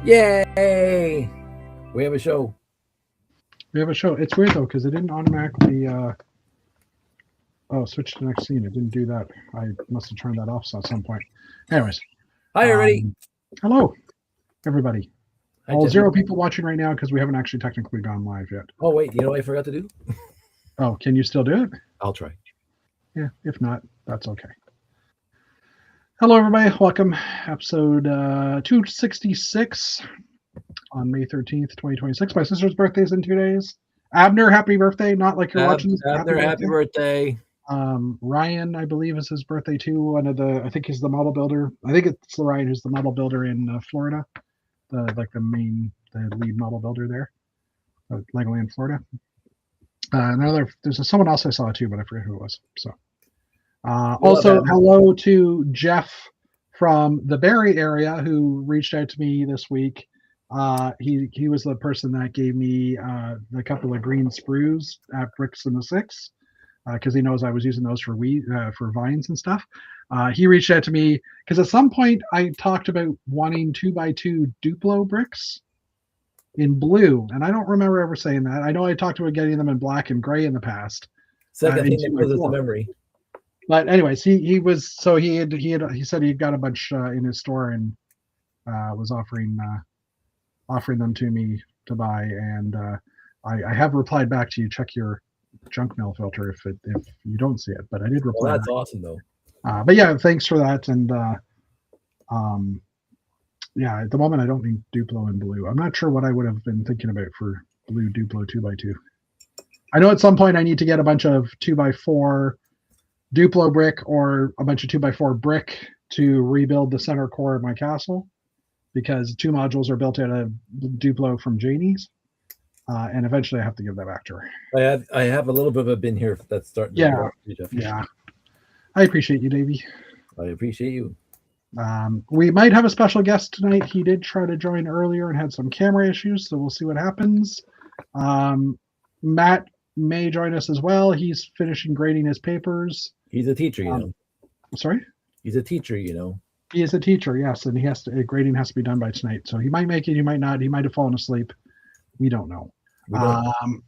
Yay! We have a show. We have a show. It's weird though because it didn't automatically. Switch to the next scene. It didn't do that. I must have turned that off at some point. Anyways. Hi, everybody. Hello, everybody. Hi, All Jeff. 0 people watching right now because we haven't actually technically gone live yet. Oh, wait. You know what I forgot to do? Oh, can you still do it? I'll try. Yeah. If not, that's okay. Hello, everybody. Welcome. Episode 266 on May 13th, 2026. My sister's birthday is in 2 days. Abner, happy birthday. Not like you're watching this. Abner, happy birthday. Ryan, I believe, is his birthday too. I think he's the model builder. I think it's Ryan who's the model builder in Florida, the lead model builder there, Legoland, Florida. There's someone else I saw too, but I forget who it was. So, also hello to Jeff from the Barrie area who reached out to me this week. He was the person that gave me a couple of green sprues at Bricks in the Six. Because he knows I was using those for vines and stuff. He reached out to me because at some point I talked about wanting 2x2 Duplo bricks in blue, and I don't remember ever saying that. I know I talked about getting them in black and gray in the past. Second thing that goes with the memory. But anyways, he said he got a bunch in his store and was offering them to me to buy, and I have replied back to you. Check your junk mail filter if you don't see it, but I did reply. Well, that's awesome though. But yeah, thanks for that. And yeah, at the moment I don't need Duplo in blue. I'm not sure what I would have been thinking about for blue Duplo 2x2. I know at some point I need to get a bunch of 2x4 Duplo brick or a bunch of 2x4 brick to rebuild the center core of my castle, because 2 modules are built out of Duplo from Janie's. And eventually I have to give that back to her. I have a little bit of a bin here that's starting. Yeah. I appreciate you, Davey. I appreciate you. We might have a special guest tonight. He did try to join earlier and had some camera issues, so we'll see what happens. Matt may join us as well. He's finishing grading his papers. He's a teacher, you know. Sorry? He's a teacher, you know. He is a teacher, yes, and grading has to be done by tonight. So he might make it, he might not. He might have fallen asleep. We don't know.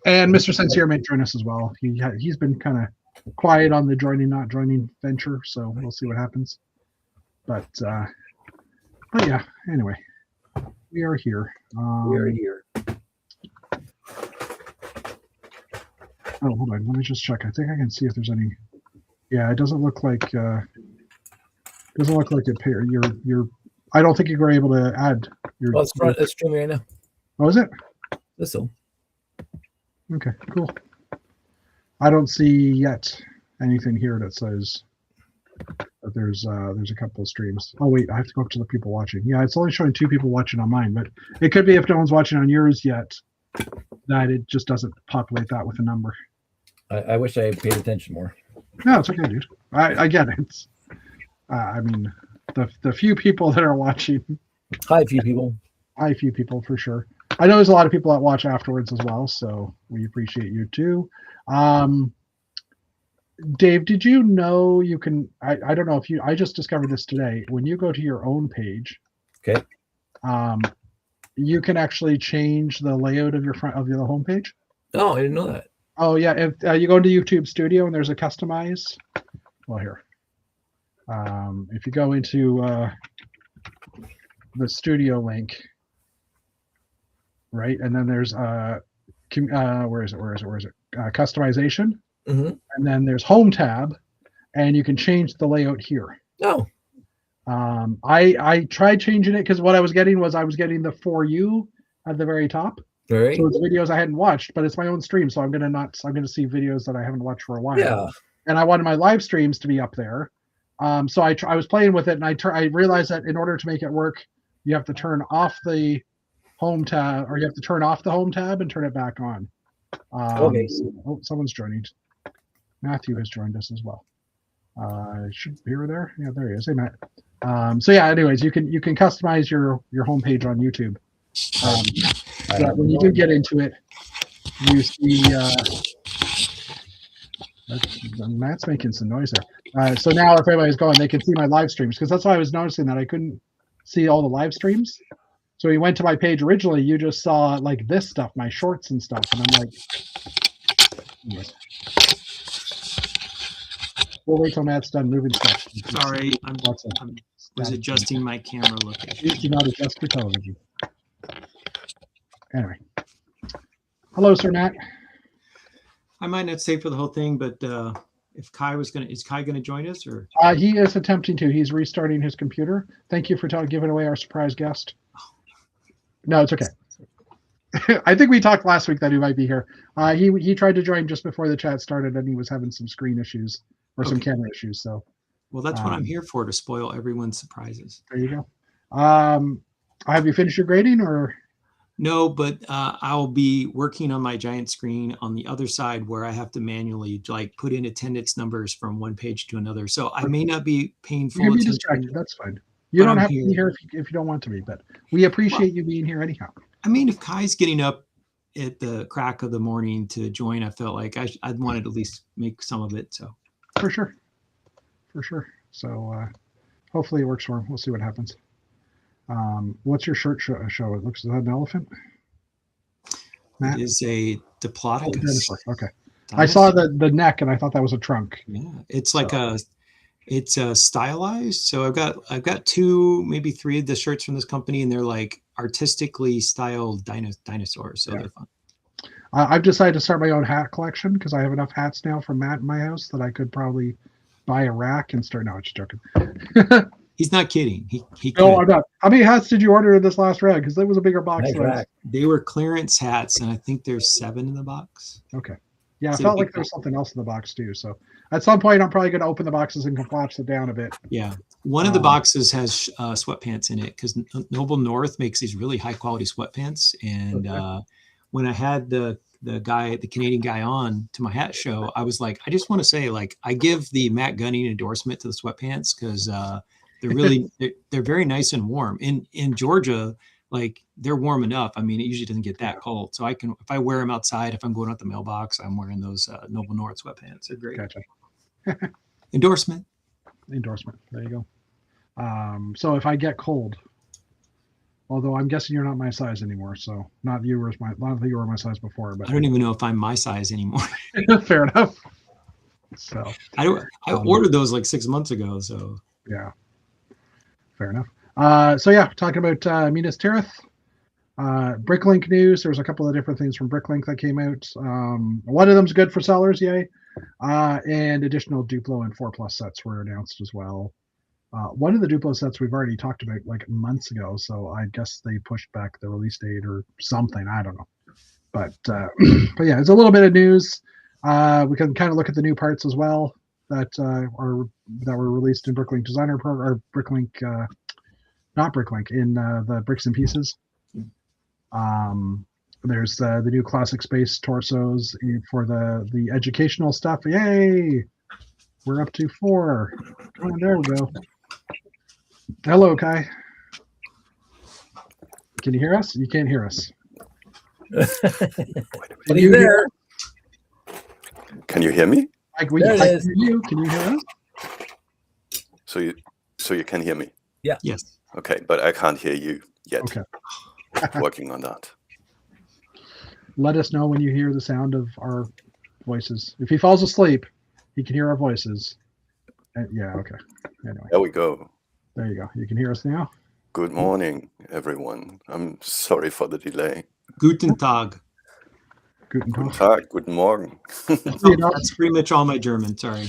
And Mr. Sincere may join us as well. He's been kind of quiet on the joining, not joining venture, so we'll see what happens. But yeah, anyway, we are here. We are here. Oh, hold on. Let me just check. I think I can see if there's any. Yeah, it doesn't look like. You're. I don't think you were able to add your. Well, it's streaming right now. Oh, is it? This'll. Okay, cool. I don't see yet anything here that says that there's a couple of streams. Oh wait, I have to go up to the people watching. Yeah, it's only showing 2 people watching on mine, but it could be if no one's watching on yours yet, that it just doesn't populate that with a number. I wish I paid attention more. No, it's okay, dude. I get it. It's, I mean, the few people that are watching. Hi, few people. Hi, few people for sure. I know there's a lot of people that watch afterwards as well, so we appreciate you too. Dave, did you know you can? I don't know if you. I just discovered this today. When you go to your own page, okay, you can actually change the layout of your home page. Oh, I didn't know that. Oh yeah, if you go into YouTube Studio and there's a customize. Well, here, if you go into the Studio link. Right, and then there's where is it? Customization, and then there's Home tab, and you can change the layout here. Oh, I tried changing it because what I was getting the For You at the very top. Right. So it's videos I hadn't watched, but it's my own stream, so I'm gonna see videos that I haven't watched for a while. Yeah. And I wanted my live streams to be up there, so I was playing with it, and I realized that in order to make it work, you have to turn off the Home tab, or you have to turn off the Home tab and turn it back on. Okay. Oh, someone's joining. Matthew has joined us as well. Should be over there. Yeah, there he is. Hey, Matt. So yeah. Anyways, you can customize your homepage on YouTube. When you do get into it, you see. Matt's making some noise there. So now, if everybody's going, they can see my live streams, because that's why I was noticing that I couldn't see all the live streams. So he went to my page originally. You just saw like this stuff, my shorts and stuff, and I'm like, anyways. We'll wait till Matt's done moving stuff. Sorry, I Lots of was adjusting my camera location. Please do not adjust your television. Anyway. Hello, Sir Matt. I might not stay for the whole thing, but if Kai is Kai gonna join us or? He is attempting to. He's restarting his computer. Thank you for giving away our surprise guest. No, it's okay. I think we talked last week that he might be here. He tried to join just before the chat started, and he was having some screen issues or some camera issues. So, well, that's what I'm here for, to spoil everyone's surprises. There you go. Have you finished your grading or? No, but I'll be working on my giant screen on the other side where I have to manually like put in attendance numbers from one page to another. So I may not be paying full attention. Distracted. That's fine. You don't have to be here if you don't want to be, but we appreciate you being here anyhow. I mean, if Kai's getting up at the crack of the morning to join, I felt like I'd wanted to at least make some of it. So for sure. So hopefully it works for him. We'll see what happens. What's your shirt show? It looks, is that an elephant? Matt? It is a Diplodocus. Okay. Dinosaur. I saw the neck and I thought that was a trunk. Yeah, it's like it's stylized. So I've got 2, maybe 3 of the shirts from this company, and they're like artistically styled dinosaurs. So they're fun. I've decided to start my own hat collection because I have enough hats now from Matt in my house that I could probably buy a rack and start. No, just joking. He's not kidding. He No, I'm not. How many hats did you order in this last round? Because that was a bigger box. They were clearance hats, and I think there's 7 in the box. Okay. Yeah, I felt like there was something else in the box too. So at some point, I'm probably going to open the boxes and collapse it down a bit. Yeah. One of the boxes has sweatpants in it because Noble North makes these really high quality sweatpants. And when I had the Canadian guy on to my hat show, I was like, I just want to say, like, I give the Matt Gunning endorsement to the sweatpants because they're really they're very nice and warm. In Georgia, like they're warm enough. I mean, it usually doesn't get that cold. So I can, if I wear them outside, if I'm going out the mailbox, I'm wearing those Noble North sweatpants. They're great. Gotcha. Endorsement. There you go. So if I get cold, although I'm guessing you're not my size anymore, so not you were my size before, but I don't even know if I'm my size anymore. Fair enough. So I ordered those like 6 months ago. So yeah, fair enough. So yeah, talking about Minas Tirith, Bricklink news. There's a couple of different things from Bricklink that came out. One of them's good for sellers, yay. And additional Duplo and 4+ sets were announced as well. One of the Duplo sets we've already talked about like months ago, so I guess they pushed back the release date or something. I don't know, but yeah, it's a little bit of news. We can kind of look at the new parts as well that were released in Bricklink Designer Pro or Bricklink, not Bricklink, in the Bricks and Pieces. There's the new classic space torsos for the educational stuff. Yay! We're up to 4. Oh, there we go. Hello, Kai. Can you hear us? You can't hear us. Can you hear? Can you hear me? I can hear you. Can you hear us? So you can hear me? Yeah. Yes. Okay, but I can't hear you yet. Okay. Working on that. Let us know when you hear the sound of our voices. If he falls asleep, he can hear our voices. Yeah, okay. Anyway. There we go. There you go. You can hear us now. Good morning, everyone. I'm sorry for the delay. Guten Tag. Guten Guten Tag. Tag, guten Morgen. That's pretty much all my German. Sorry.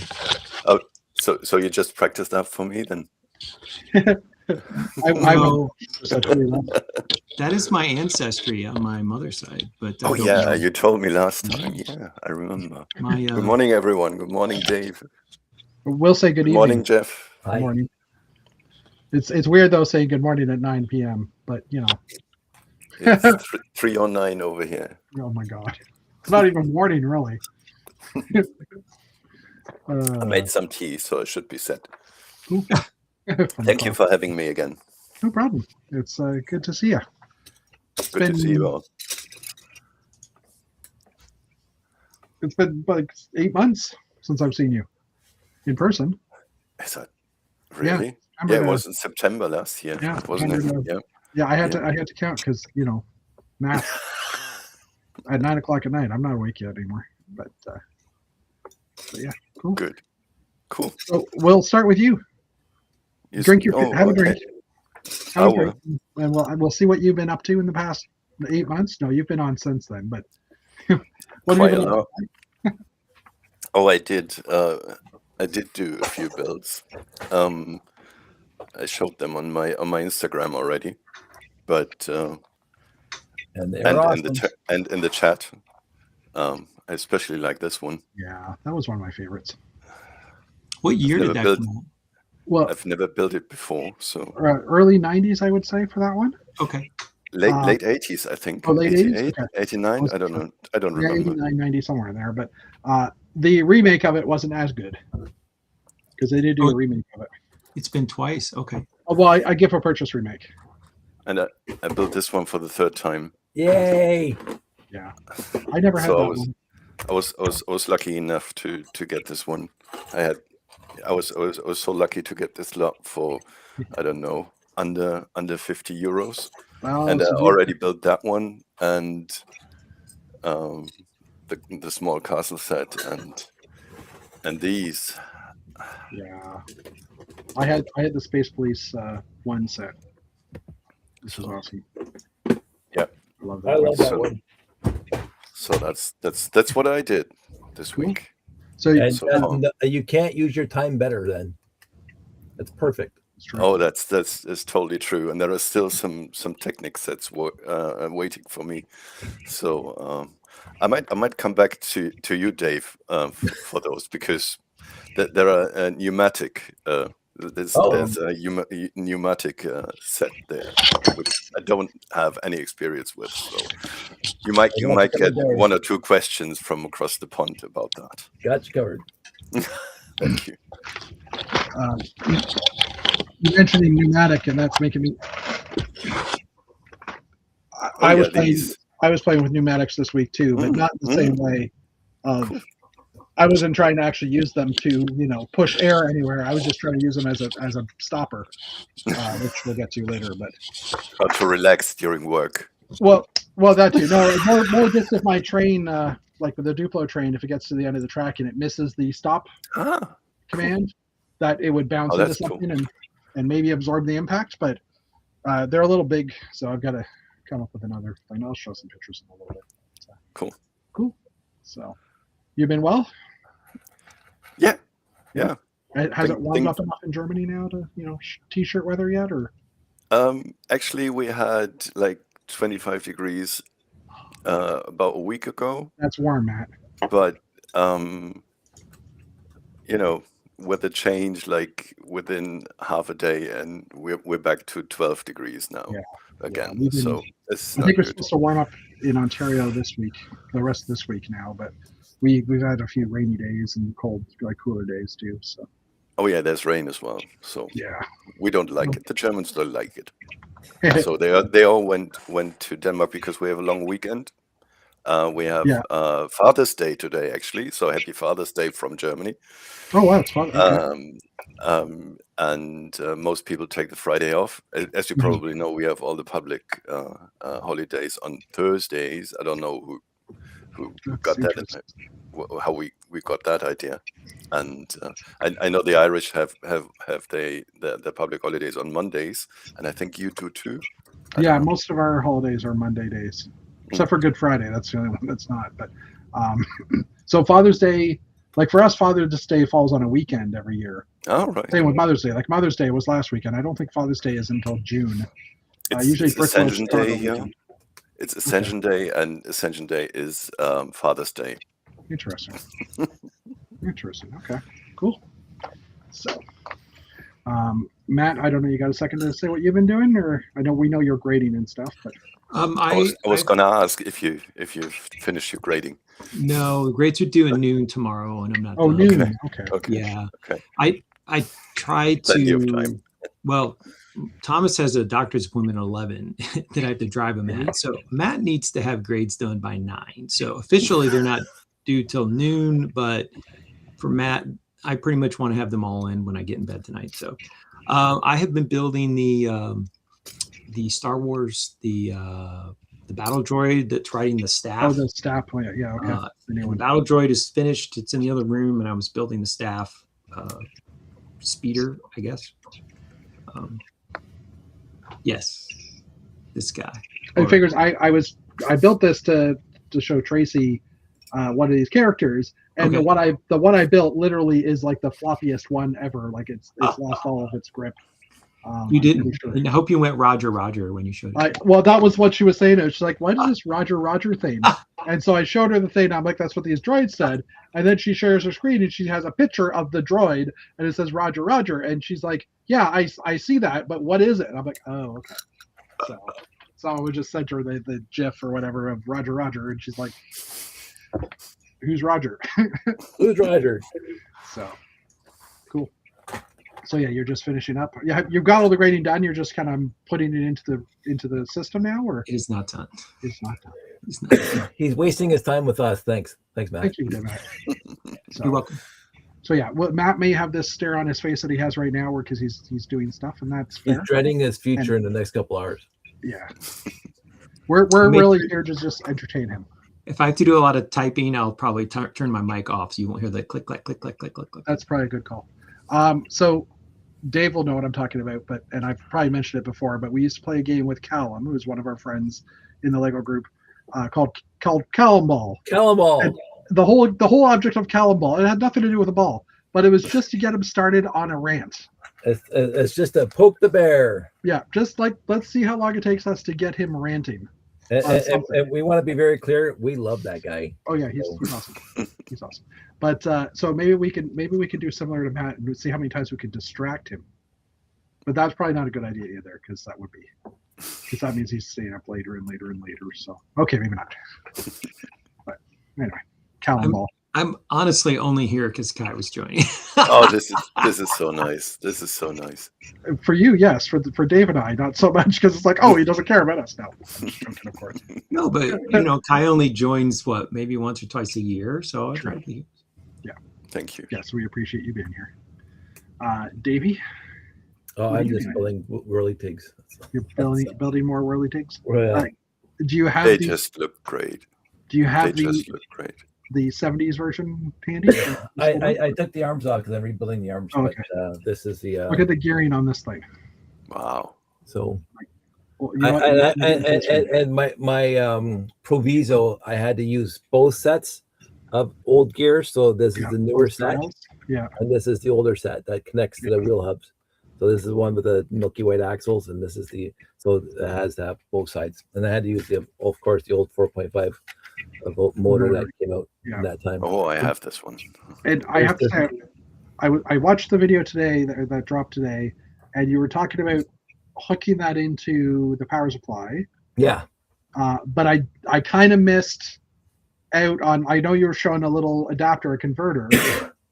Oh, so you just practiced that for me then? No, that is my ancestry on my mother's side. But oh yeah, you told me last time. Yeah, I remember. Good morning, everyone. Good morning, Dave. We'll say good evening. Good morning, Jeff. Good morning. It's weird though saying good morning at 9 p.m. But you know, it's 3:09 over here. Oh my God, it's not even morning really. I made some tea, so it should be set. Thank you for having me again. No problem. It's good to see you. Good to see you all. It's been like 8 months since I've seen you in person. Is that really? Yeah, it was in September last year, wasn't it? I had to count because math at 9 o'clock at night. I'm not awake yet anymore. But yeah, cool. Good. Cool. So we'll start with you. Drink your have a drink. Have a drink, and we'll see what you've been up to in the past 8 months. No, you've been on since then, but what have you been up to? Oh, I did do a few builds. I showed them on my Instagram already, but and awesome. in the chat, I especially like this one. Yeah, that was one of my favorites. What year did that come out? Well, I've never built it before, so early 90s, I would say, for that one. Okay. Late 80s, I think. Oh, late 88, 80s? Okay. 89? I don't know. I don't remember. 89, 90, somewhere in there. But the remake of it wasn't as good because they did do a remake of it. It's been twice. Okay. Oh, well, I give a purchase remake. And I built this one for the third time. Yay! Yeah, I never had that one. I was lucky enough to get this one. I was so lucky to get this lot for, I don't know, under 50 euros. Well, and I already built that one and the small castle set and these. Yeah, I had the Space Police one set. This is awesome. Yeah, I love that one. So that's what I did this week. So you can't use your time better then. That's perfect. Oh, that's totally true. And there are still some techniques that's waiting for me. So I might come back to you, Dave, for those because there are pneumatic. There's a pneumatic set there, which I don't have any experience with. So you might get one or two questions from across the pond about that. Got you covered. Thank you. You mentioning pneumatic, and that's making me. I was playing with pneumatics this week too, but not in the same way. Cool. I wasn't trying to actually use them to, push air anywhere. I was just trying to use them as a stopper, which we'll get to later. But to relax during work. Well, that too. No, more just if my train, like with the Duplo train, if it gets to the end of the track and it misses the stop command, that it would bounce into something and maybe absorb the impact. But they're a little big, so I've got to come up with another thing. I'll show some pictures in a little bit. So, cool. So, you've been well? Yeah. Has it warmed up enough in Germany now to, t-shirt weather yet, or? Actually, we had like 25 degrees about a week ago. That's warm, Matt. But weather change like within half a day, and we're back to 12 degrees now again. Yeah, so I think we're supposed to warm up in Ontario this week, the rest of this week now, but we've had a few rainy days and cold, like cooler days too. So. Oh yeah, there's rain as well. So yeah, we don't like it. The Germans don't like it. So they all went to Denmark because we have a long weekend. We have Father's Day today, actually. So happy Father's Day from Germany. Oh wow, it's fun. Okay. And most people take the Friday off. As you probably know, we have all the public holidays on Thursdays. I don't know who got that, how we got that idea. And I know the Irish have the public holidays on Mondays, and I think you do too. Yeah, most of our holidays are Monday days, except for Good Friday. That's the only one that's not. But so Father's Day, like for us, Father's Day falls on a weekend every year. Oh, right. Same with Mother's Day. Like Mother's Day was last weekend. I don't think Father's Day is until June. Usually it's Ascension Day. Yeah, it's Ascension Day, and Ascension Day is Father's Day. Interesting. Interesting. Okay. Cool. So, Matt, I don't know. You got a second to say what you've been doing, or I know we know you're grading and stuff, but I was going to ask if you finished your grading. No, grades are due at noon tomorrow, and I'm not. Oh, done. noon. Okay. Yeah. Okay. I tried Plenty to. of time. Well, Thomas has a doctor's appointment at 11 that I have to drive him at. So Matt needs to have grades done by 9. So officially they're not due till noon, but for Matt, I pretty much want to have them all in when I get in bed tonight. So I have been building the the Star Wars, the battle droid that's riding the staff. Oh, the staff. Yeah. Okay. The battle droid is finished. It's in the other room, and I was building the staff speeder, I guess. Yes, this guy. It figures I built this to show Tracy one of these characters, and Okay. the one I built literally is like the floppiest one ever. Like it's lost all of its grip. You didn't. Sure. And I hope you went Roger when you showed it. Well, that was what she was saying. She's like, "What is this Roger thing?" And so I showed her the thing. I'm like, "That's what these droids said." And then she shares her screen and she has a picture of the droid and it says Roger. And she's like, "Yeah, I see that, but what is it?" And I'm like, "Oh, okay." So I would just send her the GIF or whatever of Roger, and she's like, "Who's Roger?" Who's Roger? So cool. So yeah, you're just finishing up. Yeah, you've got all the grading done. You're just kind of putting it into the system now, or it is not done. It's not done. He's not done. He's wasting his time with us. Thanks, Matt. Thank you, Matt. You're welcome. So yeah, well, Matt may have this stare on his face that he has right now, because he's doing stuff, and that's fair. He's dreading his future in the next couple hours. Yeah, we're really here to just entertain him. If I have to do a lot of typing, I'll probably turn my mic off so you won't hear the click, click, click, click, click, click, click. That's probably a good call. So Dave will know what I'm talking about, and I've probably mentioned it before, but we used to play a game with Callum, who's one of our friends in the Lego group, called Callum Ball. Callum Ball. And the whole object of Callum Ball, it had nothing to do with a ball, but it was just to get him started on a rant. It's just to poke the bear. Yeah, just like, let's see how long it takes us to get him ranting. And we want to be very clear. We love that guy. Oh yeah, he's awesome. He's awesome. But so maybe we can do similar to Matt and see how many times we can distract him. But that's probably not a good idea either, because that means he's staying up later and later and later. So okay, maybe not. But anyway, Callum Ball. I'm honestly only here because Kai was joining. Oh, this is so nice. This is so nice. For you, yes. For Dave and I, not so much, because it's like, oh, he doesn't care about us. No, I'm just joking, of course. No, but Kai only joins maybe once or twice a year, so I try to be. Yeah. Thank you. Yes, we appreciate you being here. Davey? Oh, I'm just building whirly pigs. You're building more whirly pigs? Yeah. Do you have They just look great. Do you have They just look great. The 70s version handy? I took the arms off because I'm rebuilding the arms. Okay. But this is the. Look at the gearing on this thing. Wow. So. Well, and my proviso, I had to use both sets of old gear. So this is the newer set. Yeah. And this is the older set that connects to the wheel hubs. So this is one with the milky white axles, and this is so it has to have both sides. And I had to use of course, the old 4.5 volt motor that came out in that time. Oh, I have this one. And I have to say, I watched the video today that dropped today, and you were talking about hooking that into the power supply. Yeah. But I kind of missed out on. I know you were showing a little adapter, a converter.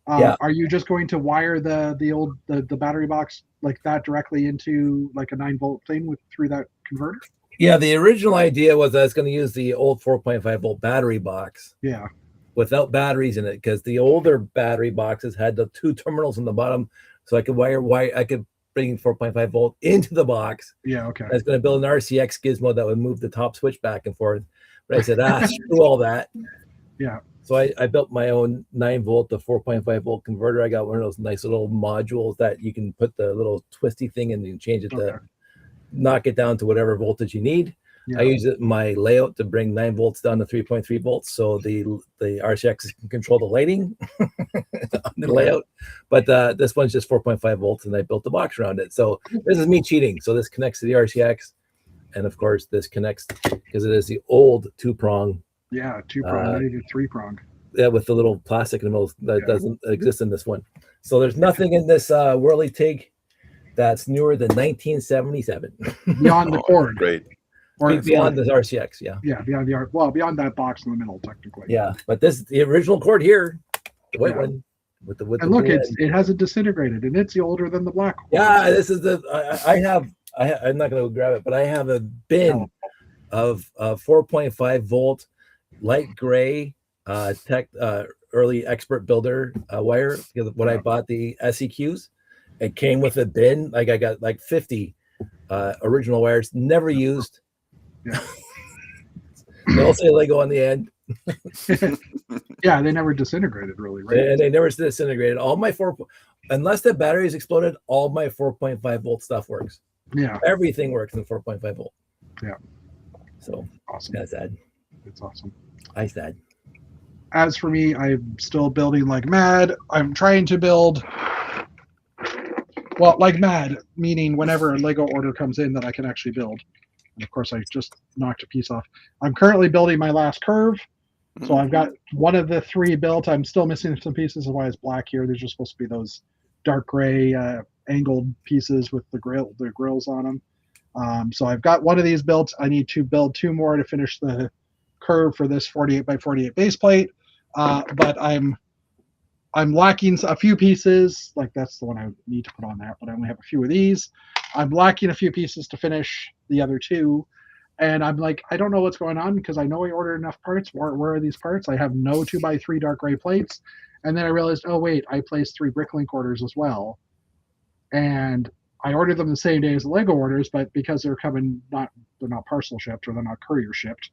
Yeah. Are you just going to wire the battery box like that directly into like a 9-volt thing through that converter? Yeah, the original idea was I was going to use the old 4.5 volt battery box. Yeah. Without batteries in it, because the older battery boxes had the 2 terminals on the bottom, so I could I could bring 4.5 volt into the box. Yeah. Okay. I was going to build an RCX gizmo that would move the top switch back and forth, but I said, screw all that. Yeah. So I built my own 9-volt to 4.5 volt converter. I got one of those nice little modules that you can put the little twisty thing in and change it to knock it down to whatever voltage you need. Yeah. I use it in my layout to bring 9 volts down to 3.3 volts, so the RCX can control the lighting on the layout. But this one's just 4.5 volts, and I built the box around it. So this is me cheating. So this connects to the RCX, and of course this connects because it is the old 2-prong. Yeah, 2-prong, not even 3-prong. Yeah, with the little plastic in the middle that doesn't exist in this one. So there's nothing in this whirly TIG that's newer than 1977. Beyond the cord. Great. Or beyond the RCX, yeah. Yeah, beyond beyond that box in the middle, technically. Yeah, but this the original cord here, the white one with the and look, it hasn't disintegrated, and it's older than the black one. Yeah, this is I'm not going to grab it, but I have a bin of 4.5 volt light gray early expert builder wire, because when I bought the SEQs, it came with a bin. Like I got like 50 original wires, never used. Yeah. They'll say Lego on the end. Yeah, they never disintegrated really, right? And they never disintegrated. All my unless the batteries exploded, all my 4.5 volt stuff works. Yeah. Everything works in 4.5 volt. Yeah. So awesome. That's sad. It's awesome. I sad. As for me, I'm still building like mad. I'm trying to build, well, like mad, meaning whenever a Lego order comes in that I can actually build. And of course, I just knocked a piece off. I'm currently building my last curve. So I've got one of the 3 built. I'm still missing some pieces of why it's black here. There's just supposed to be those dark gray angled pieces with the grills on them. So I've got one of these built. I need to build 2 more to finish the curve for this 48 by 48 base plate. But I'm lacking a few pieces. Like that's the one I need to put on there, but I only have a few of these. I'm lacking a few pieces to finish the other 2. And I'm like, I don't know what's going on because I know I ordered enough parts. Where are these parts? I have no 2x3 dark gray plates. And then I realized, oh, wait, I placed 3 Bricklink orders as well. And I ordered them the same day as the Lego orders, but because they're coming, they're not parcel shipped or they're not courier shipped.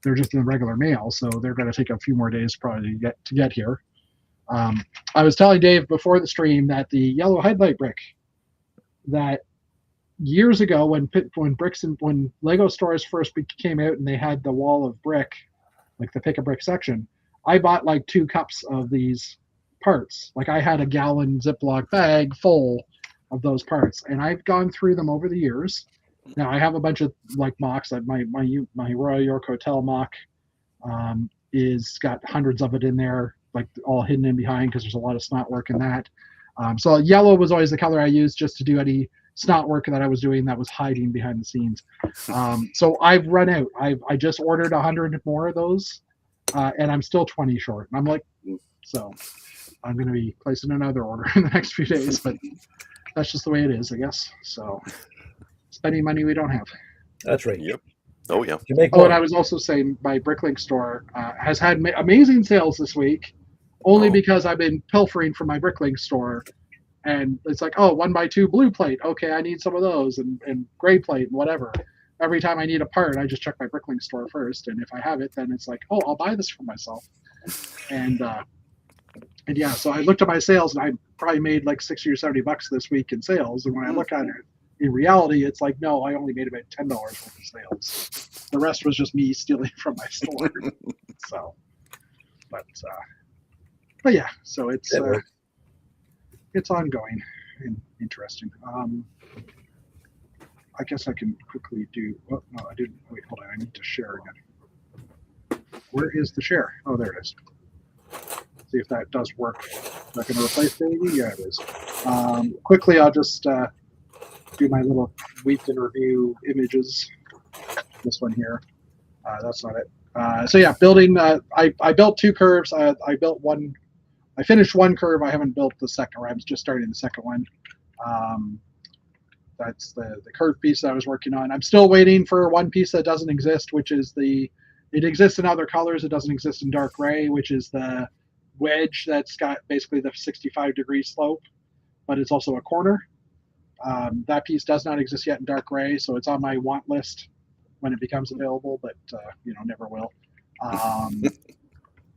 They're just in the regular mail. So they're going to take a few more days probably to get here. I was telling Dave before the stream that the yellow headlight brick that years ago when Lego stores first came out and they had the wall of brick, like the pick a brick section, I bought like 2 cups of these parts. Like I had a gallon Ziploc bag full of those parts, and I've gone through them over the years. Now I have a bunch of like mocks. My Royal York Hotel mock is got hundreds of it in there, like all hidden in behind because there's a lot of snot work in that. So yellow was always the color I used just to do any snot work that I was doing that was hiding behind the scenes. So I've run out. I just ordered 100 more of those, and I'm still 20 short. And I'm like, so I'm going to be placing another order in the next few days, but that's just the way it is, I guess. So spending money we don't have. That's right. Yep. Oh, yeah. And I was also saying my Bricklink store has had amazing sales this week, only because I've been pilfering from my Bricklink store. And it's like, 1x2 blue plate. Okay, I need some of those, and gray plate and whatever. Every time I need a part, I just check my Bricklink store first. And if I have it, then it's like, I'll buy this for myself. And yeah, so I looked at my sales, and I probably made like $60 or $70 this week in sales. And when I look at it, in reality, it's like, no, I only made about $10 worth of sales. The rest was just me stealing from my store. So, but yeah, so it's ongoing and interesting. I guess I can quickly do. Oh, no, I didn't. Wait, hold on. I need to share again. Where is the share? Oh, there it is. See if that does work. Is that going to replace baby? Yeah, it is. Quickly, I'll just do my little week in review images. This one here. That's not it. So yeah, building. I built 2 curves. I built one. I finished one curve. I haven't built the second one. I'm just starting the second one. That's the curve piece that I was working on. I'm still waiting for one piece that doesn't exist, which is it exists in other colors. It doesn't exist in dark gray, which is the wedge that's got basically the 65-degree slope, but it's also a corner. That piece does not exist yet in dark gray, so it's on my want list when it becomes available, but never will.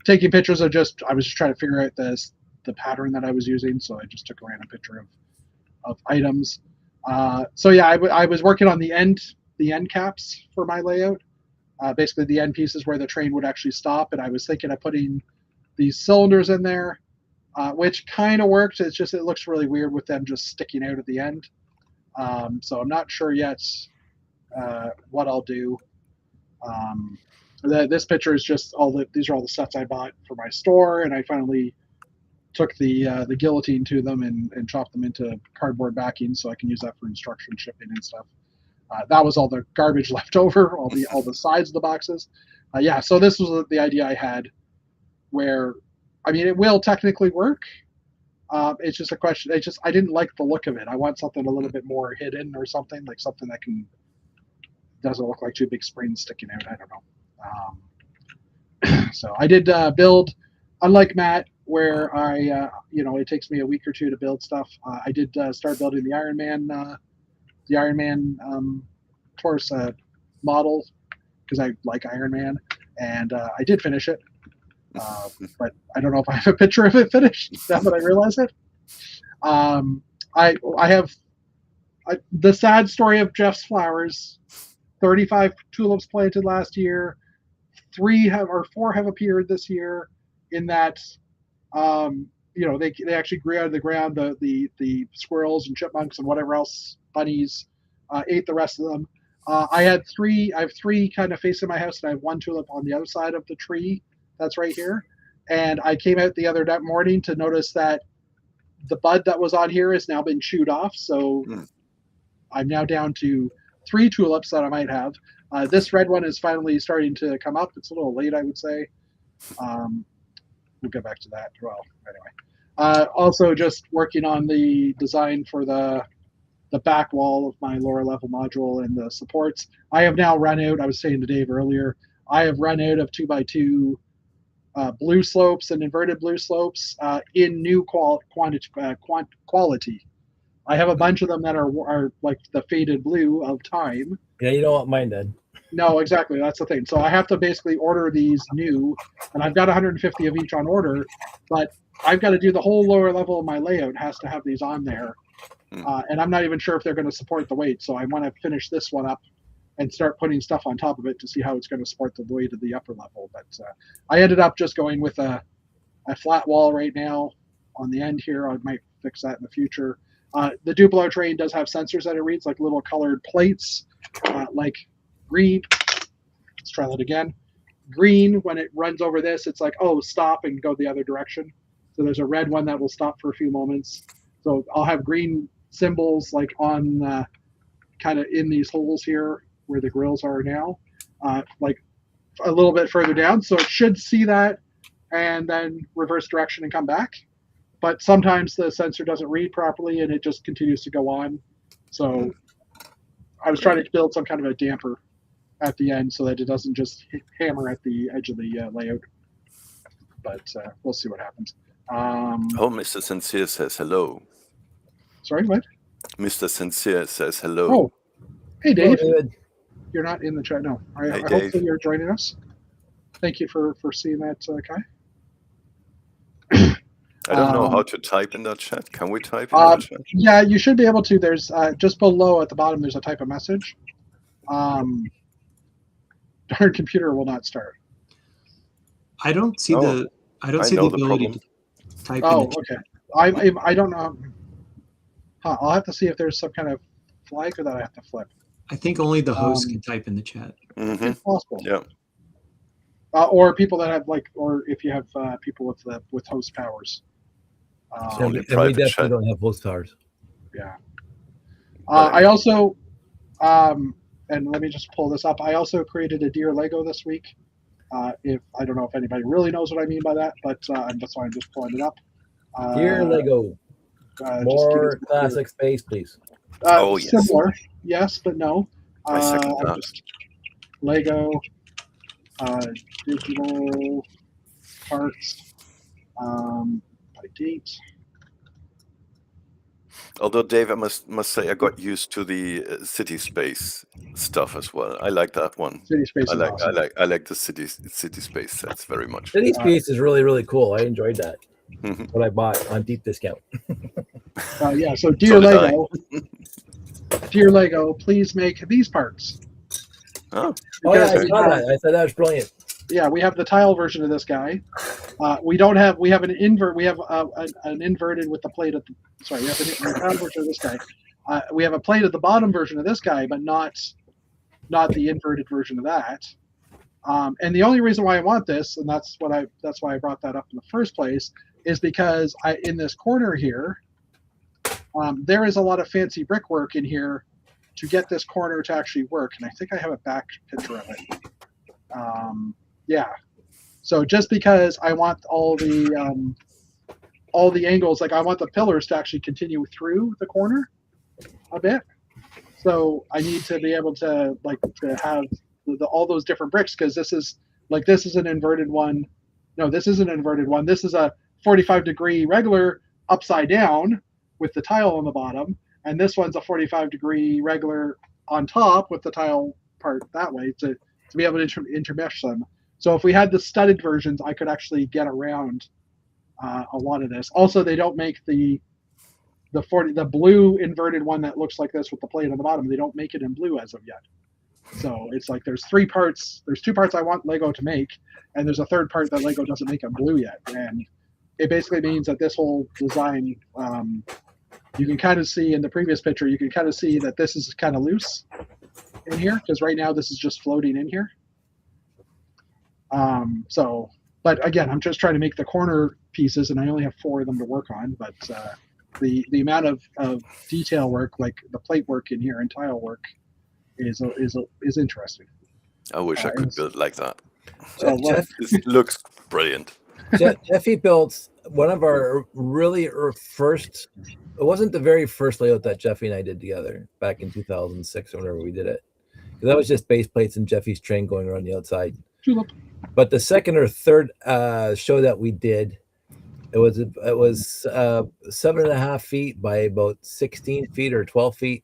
Taking pictures of I was just trying to figure out the pattern that I was using, so I just took a random picture of items. So yeah, I was working on the end caps for my layout. Basically the end pieces where the train would actually stop, and I was thinking of putting these cylinders in there, which kind of worked. It's just it looks really weird with them just sticking out at the end. So I'm not sure yet what I'll do. This picture is just these are all the sets I bought for my store, and I finally took the guillotine to them and chopped them into cardboard backing so I can use that for instruction shipping and stuff. That was all the garbage left over, all the sides of the boxes. Yeah, so this was the idea I had, where, I mean, it will technically work. It's just a question. I didn't like the look of it. I want something a little bit more hidden, or something like something that doesn't look like 2 big springs sticking out. I don't know. So I did build, unlike Matt, where it takes me a week or 2 to build stuff. I did start building the Iron Man the Iron Man torso model because I like Iron Man, and I did finish it. But I don't know if I have a picture of it finished now that I realize it. I have the sad story of Jeff's flowers. 35 tulips planted last year. 4 have appeared this year. In that, they actually grew out of the ground. The squirrels and chipmunks and whatever else, bunnies, ate the rest of them. I have 3 kind of facing my house, and I have 1 tulip on the other side of the tree that's right here. And I came out the other morning to notice that the bud that was on here has now been chewed off. So I'm now down to 3 tulips that I might have. This red one is finally starting to come up. It's a little late, I would say. We'll get back to that. Well, anyway. Also just working on the design for the back wall of my lower level module and the supports. I have now run out, I was saying to Dave earlier, I have run out of 2x2 blue slopes and inverted blue slopes in new quality. I have a bunch of them that are like the faded blue of time. Yeah, you don't want mine did. No, exactly. That's the thing. So I have to basically order these new, and I've got 150 of each on order, but I've got to do the whole lower level of my layout has to have these on there. And I'm not even sure if they're going to support the weight. So I want to finish this one up and start putting stuff on top of it to see how it's going to support the weight of the upper level. But I ended up just going with a flat wall right now on the end here. I might fix that in the future. The Duplo train does have sensors that it reads, like little colored plates, like green. Let's try that again. Green, when it runs over this, it's like, oh, stop and go the other direction. So there's a red one that will stop for a few moments. So I'll have green symbols like on kind of in these holes here where the grills are now, like a little bit further down. So it should see that and then reverse direction and come back. But sometimes the sensor doesn't read properly and it just continues to go on. So I was trying to build some kind of a damper at the end so that it doesn't just hammer at the edge of the layout. But we'll see what happens. Mr. Sincere says hello. Sorry, what? Mr. Sincere says hello. Oh, hey, Dave. Oh, David. You're not in the chat. No, I Hey, hope Dave. that you're joining us. Thank you for seeing that, Kai. I don't know how to type in that chat. Can we type in that chat? Yeah, you should be able to. There's just below at the bottom, there's a type of message. Darn computer will not start. I don't see the ability to type. Oh, in the okay. I don't know. I'll have to see if there's some kind of flag or that I have to flip. I think only the host can type in the chat. It's possible. Yeah. Or people that have or if you have people with host powers. Only And we private definitely chat. don't have host powers. Yeah. I also, and let me just pull this up. I also created a deer Lego this week. If I don't know if anybody really knows what I mean by that, but that's why I'm just pulling it up. Dear Lego, more classic space, please. Yes. Similar, yes, but no. I second that. Just Lego, digital parts, by date. Although, Dave, I must say I got used to the city space stuff as well. I like that one. City space. I Awesome. like the city space sets very much. City space is really, really cool. I enjoyed that. Mhm. What I bought on deep discount. Yeah, so Dear Lego, Dear Lego, please make these parts. Oh, Oh yeah, I Because, saw that. I thought that was brilliant. yeah, we have the tile version of this guy. We have an invert. We have an inverted with the plate at the. Sorry, we have a tile version of this guy. We have a plate at the bottom version of this guy, but not the inverted version of that. And the only reason why I want this, and that's why I brought that up in the first place, is because in this corner here, there is a lot of fancy brickwork in here to get this corner to actually work. And I think I have a back picture of it. Yeah. So just because I want all the angles, like I want the pillars to actually continue through the corner a bit. So I need to be able to have all those different bricks, because this is an inverted one. No, this isn't an inverted one. This is a 45-degree regular upside down with the tile on the bottom. and this one's a 45-degree regular on top with the tile part that way to be able to intermesh them. So if we had the studded versions, I could actually get around a lot of this. Also, they don't make the blue inverted one that looks like this with the plate on the bottom. They don't make it in blue as of yet. So it's like there's 3 parts. There's 2 parts I want Lego to make, and there's a 3rd part that Lego doesn't make in blue yet. And it basically means that this whole design, you can kind of see in the previous picture, you can kind of see that this is kind of loose in here, because right now this is just floating in here. But again, I'm just trying to make the corner pieces, and I only have 4 of them to work on. But the amount of detail work, like the plate work in here and tile work, is interesting. I wish I could build like that. So It looks brilliant. Jeffy built one of our really first. It wasn't the very first layout that Jeffy and I did together back in 2006 or whenever we did it. That was just base plates and Jeffy's train going around the outside. Tulip. But the second or third show that we did, it was 7.5 feet by about 16 feet or 12 feet,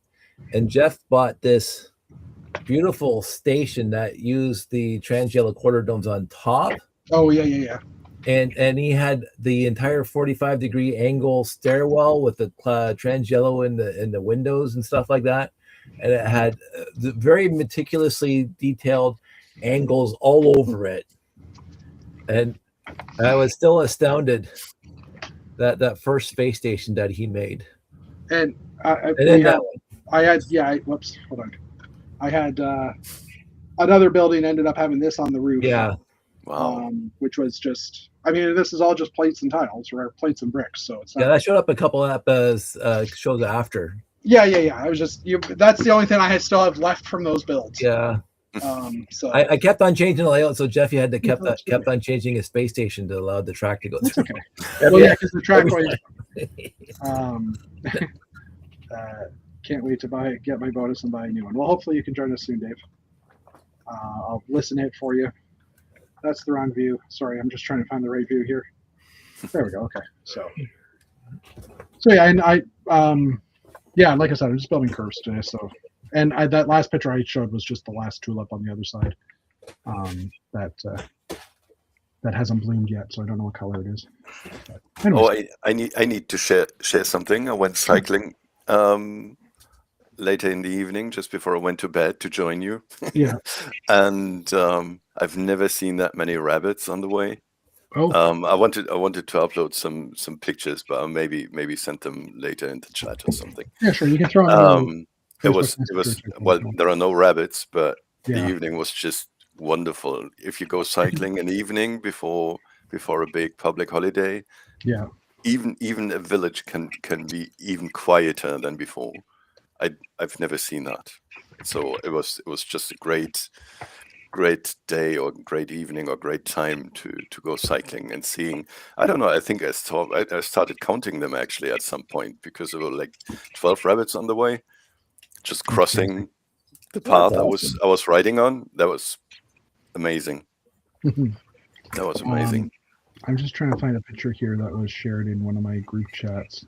and Jeff bought this beautiful station that used the trans yellow quarter domes on top. Oh yeah. And he had the entire 45-degree angle stairwell with the trans yellow in the windows and stuff like that, and it had very meticulously detailed angles all over it. And I was still astounded that first space station that he made. And whoops, hold on. I had another building ended up having this on the roof. Yeah. Wow. Which was just, I mean, this is all just plates and tiles, or plates and bricks. So it's not, that showed up a couple of shows after. Yeah. I was just that's the only thing I still have left from those builds. Yeah. So I kept on changing the layout, so Jeffy had to kept on changing his space station to allow the track to go through. Okay. Well, yeah, because the track was. Can't wait to get my bonus and buy a new one. Well, hopefully you can join us soon, Dave. I'll listen it for you. That's the wrong view. Sorry, I'm just trying to find the right view here. There we go. Okay, so yeah, and like I said, I'm just building curves today. So, and that last picture I showed was just the last tulip on the other side. That hasn't bloomed yet, so I don't know what color it is. But anyways. I need to share something. I went cycling later in the evening, just before I went to bed, to join you. Yeah. And I've never seen that many rabbits on the way. Oh. I wanted to upload some pictures, but maybe send them later in the chat or something. Yeah, sure. You can throw them. It was well. There are no rabbits, but Yeah. the evening was just wonderful. If you go cycling in the evening before a big public holiday, Yeah. even a village can be even quieter than before. I've never seen that. So it was just a great day or great evening or great time to go cycling and seeing. I don't know. I think I started counting them actually at some point, because there were like 12 rabbits on the way, just crossing the path I was riding on. That was amazing. That was amazing. I'm just trying to find a picture here that was shared in one of my group chats.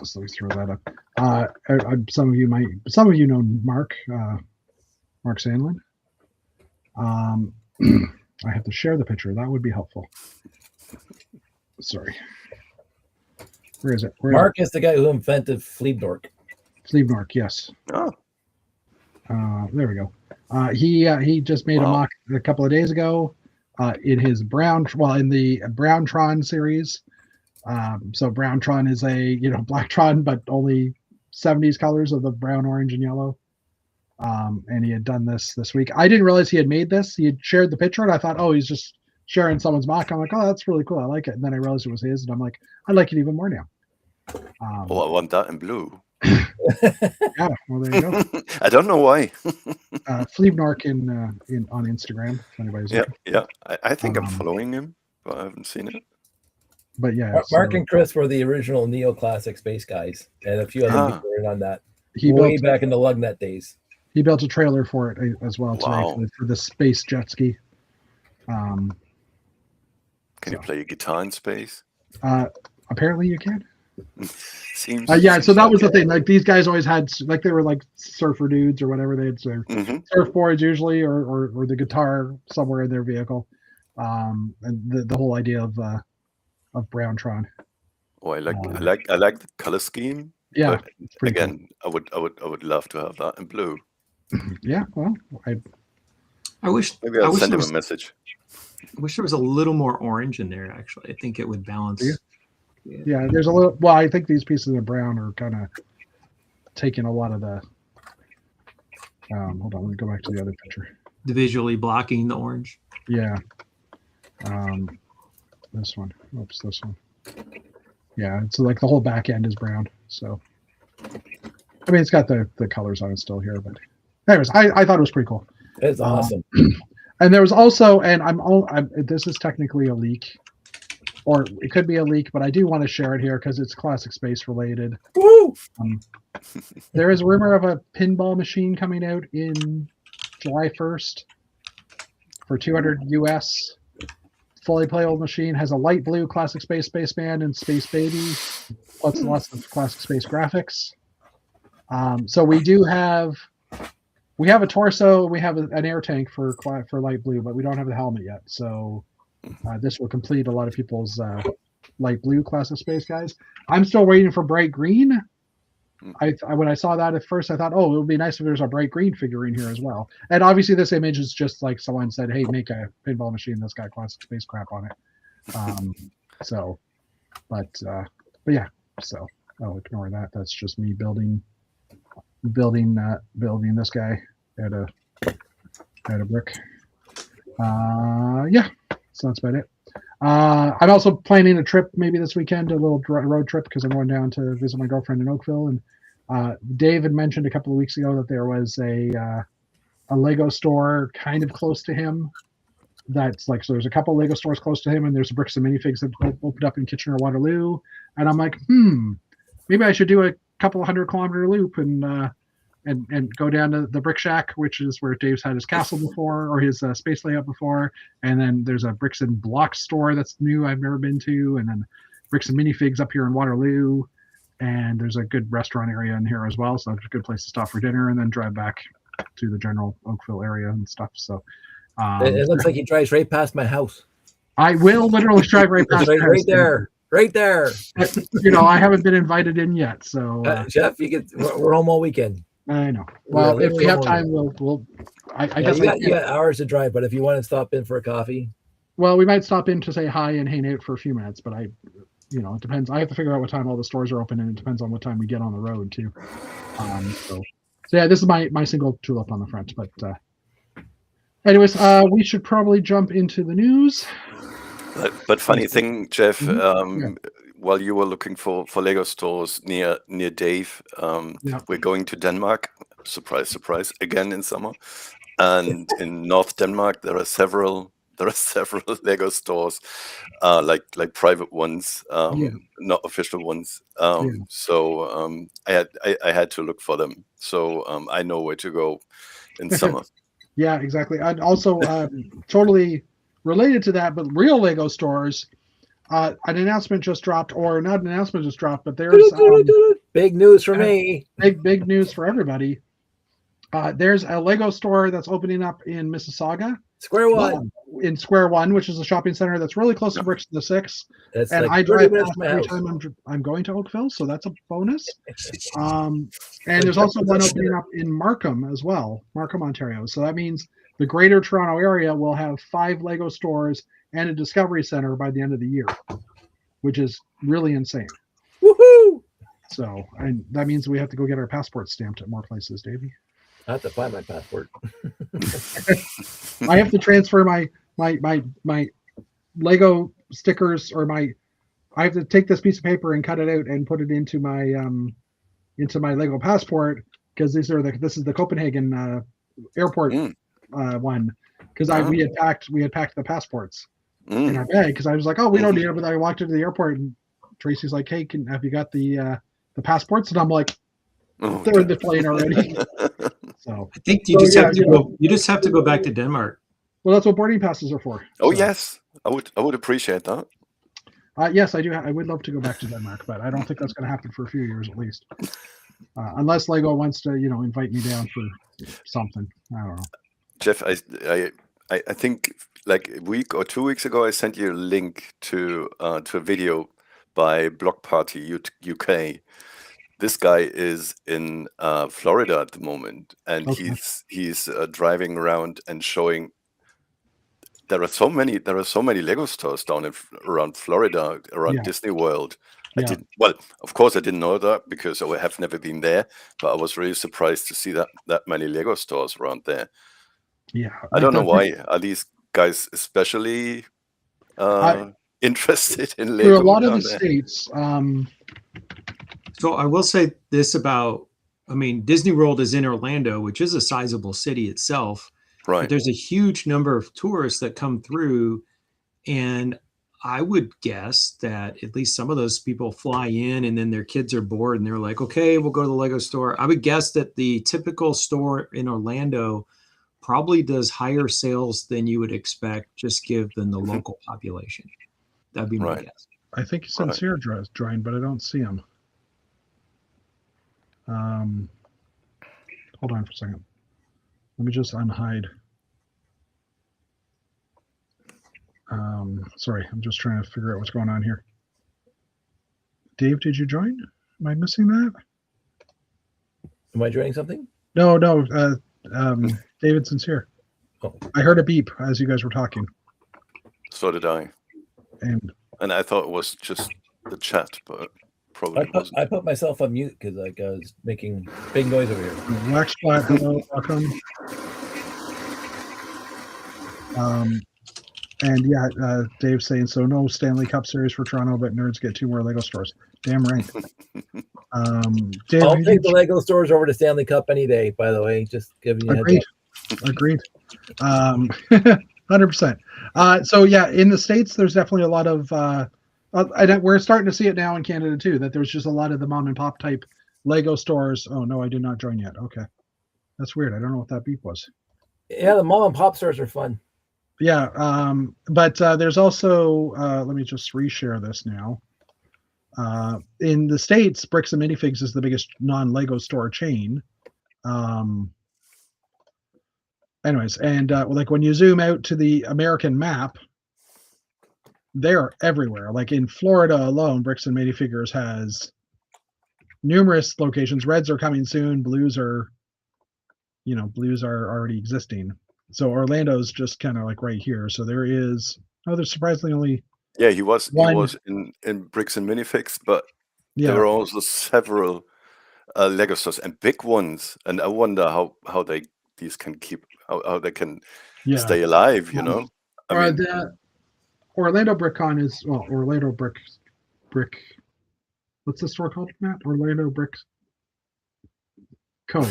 So let me throw that up. Some of you know Mark Sandlin. I have to share the picture. That would be helpful. Sorry. Where is it? Mark is the guy who invented Fleabnork. Fleabnork, yes. Oh. There we go. He just made a mock a couple of days ago in his in the Browntron series. So Browntron is a Blacktron, but only 70s colors of the brown, orange, and yellow. And he had done this week. I didn't realize he had made this. He had shared the picture, and I thought, oh, he's just sharing someone's mock. I'm like, oh, that's really cool. I like it. And then I realized it was his, and I'm like, I like it even more now. I want that in blue. Yeah, well, there you go. I don't know why. Fleabnork on Instagram. If anybody's looking. Yeah. I think I'm following him, but I haven't seen it. But yeah, Mark and Chris were the original neoclassic space guys, and a few other people were in on that. Way back in the Lugnet days. He built a trailer for it as well today for the space jet ski. Can you play a guitar in space? Apparently you can. Seems. Yeah, so seems that like was the it. thing. Like these guys always had, like they were like surfer dudes or whatever. They had Mhm. surfboards usually, or the guitar somewhere in their vehicle. And the whole idea of Browntron. Oh, I like the color scheme. Yeah, But it's pretty cool. again, I would love to have that in blue. Yeah, well, I wish Maybe I'll I wish send there him a was message. I wish there was a little more orange in there. Actually, I think it would balance. yeah. There's a little. Well, I think these pieces of brown are kind of taking a lot of the. Hold on, let me go back to the other picture. The visually blocking the orange. Yeah. This one. Oops, this one. Yeah, it's like the whole back end is brown. So, I mean, it's got the colors on it still here, but anyways, I thought it was pretty cool. It's awesome. And there was also, and this is technically a leak, or it could be a leak, but I do want to share it here because it's Classic Space related. Woo! There is a rumor of a pinball machine coming out in July 1st for 200 US. Fully playable machine, has a light blue Classic Space Spaceman and Space Baby, plus lots of Classic Space graphics. So we have a torso, we have an air tank for light blue, but we don't have the helmet yet. So this will complete a lot of people's light blue Classic Space guys. I'm still waiting for bright green. When I saw that at first, I thought, oh, it would be nice if there's a bright green figurine here as well. And obviously, this image is just like someone said, "Hey, make a pinball machine that's got Classic Space crap on it." But yeah. So I'll ignore that. That's just me building this guy out of brick. Yeah. So that's about it. I'm also planning a trip maybe this weekend, a little road trip, because I'm going down to visit my girlfriend in Oakville. And Dave had mentioned a couple of weeks ago that there was a Lego store kind of close to him. That's like, so there's a couple of Lego stores close to him, and there's a Bricks and Minifigs that opened up in Kitchener-Waterloo. And I'm like, maybe I should do a couple of 100-kilometer loop and go down to the Brick Shack, which is where Dave's had his castle before, or his space layout before. And then there's a Bricks and Blocks store that's new I've never been to. And then Bricks and Minifigs up here in Waterloo. And there's a good restaurant area in here as well. So it's a good place to stop for dinner and then drive back to the general Oakville area and stuff. So it looks like he drives right past my house. I will literally drive right past right there. Right there. I haven't been invited in yet. So Jeff, we're home all weekend. I know. Well, if we have time, we'll. I guess you got hours to drive, but if you want to stop in for a coffee, well, we might stop in to say hi and hang out for a few minutes. But it depends. I have to figure out what time all the stores are open, and it depends on what time we get on the road too. So yeah, this is my single tulip on the front. But anyways, we should probably jump into the news. But funny thing, Jeff, while you were looking for Lego stores near Dave, we're going to Denmark. Surprise, surprise! Again in summer, and in North Denmark there are several Lego stores, like private ones, not official ones. So I had to look for them. So I know where to go in summer. Yeah, exactly. And also totally related to that, but real Lego stores. An announcement just dropped, or not an announcement just dropped, but there's big news for me. Big news for everybody. There's a Lego store that's opening up in Mississauga. Square One. In Square One, which is a shopping center that's really close to Bricks in the Six. That's and like I drive past every time I'm going to Oakville, so that's a bonus. And there's also one opening up in Markham as well, Markham, Ontario. So that means the Greater Toronto area will have 5 Lego stores and a Discovery Center by the end of the year, which is really insane. Woohoo! So, and that means we have to go get our passports stamped at more places, Davey. I have to find my passport. I have to transfer my Lego stickers, or I have to take this piece of paper and cut it out and put it into my Lego passport, because this is the Copenhagen airport one, because we had packed the passports in our bag, because I was like, oh, we don't need it. But I walked into the airport and Tracy's like, hey, have you got the passports? And I'm like, they're in the plane already. So I think you just have to go back to Denmark. Well, that's what boarding passes are for. Oh, so. Yes, I would appreciate that. Yes, I do. I would love to go back to Denmark, but I don't think that's going to happen for a few years at least. Unless Lego wants to, invite me down for something. I don't know. Jeff, I think like a week or 2 weeks ago, I sent you a link to a video by Block Party UK. This guy is in Florida at the moment, and Okay. he's driving around and showing. There are so many Lego stores down around Florida, around Yeah. Disney World. Yeah. Of course, I didn't know that because I have never been there, but I was really surprised to see that many Lego stores around there. Yeah. I don't know why. Are these guys especially interested in Lego? For a lot of down the there? states, So I will say this about, Disney World is in Orlando, which is a sizable city itself. Right. But there's a huge number of tourists that come through, and I would guess that at least some of those people fly in and then their kids are bored and they're like, okay, we'll go to the Lego store. I would guess that the typical store in Orlando probably does higher sales than you would expect just given the local population. That'd be my guess. I think Sincere joined, but I don't see him. Hold on for a second. Let me just unhide. Sorry, I'm just trying to figure out what's going on here. Dave, did you join? Am I missing that? Am I joining something? No. David Sincere. Oh. I heard a beep as you guys were talking. So did I. And I thought it was just the chat, but probably wasn't. I put myself on mute because I was making big noise over here. Wax Flat, hello, welcome. And yeah, Dave's saying, so no Stanley Cup series for Toronto, but nerds get 2 more Lego stores. Damn right. Dave, I'll take the Lego stores over to Stanley Cup any day, by the way. Just giving you a heads up. Agreed. 100%. So yeah, in the States, there's definitely a lot of, we're starting to see it now in Canada too, that there's just a lot of the mom and pop type Lego stores. Oh no, I did not join yet. Okay. That's weird. I don't know what that beep was. Yeah, the mom and pop stores are fun. Yeah, but there's also, let me just reshare this now. In the States, Bricks and Minifigs is the biggest non-Lego store chain. Anyways, and like when you zoom out to the American map, they're everywhere. Like in Florida alone, Bricks and Minifigures has numerous locations. Reds are coming soon. Blues are already existing. So Orlando's just kind of like right here. So there is, there's surprisingly only. Yeah, he was in Bricks and Minifigs, but there are also several Lego stores and big ones. And I wonder how these can stay alive, I mean, the Orlando BrickCon is, Orlando Brick. What's the store called, Matt? Orlando Brick Co.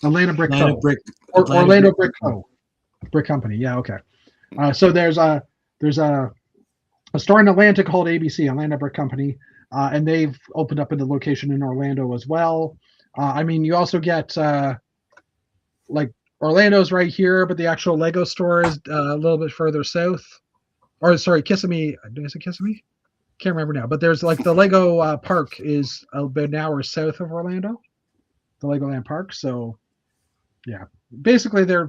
Atlanta Brick Co. Orlando Brick Co. Brick Company. Yeah, okay. So there's a store in Atlanta called ABC, Atlanta Brick Company, and they've opened up in the location in Orlando as well. You also get like Orlando's right here, but the actual Lego store is a little bit further south. Or sorry, Kissimmee. Is it Kissimmee? Can't remember now. But there's like the Lego park is about an hour south of Orlando, the Legoland Park. So yeah, basically they're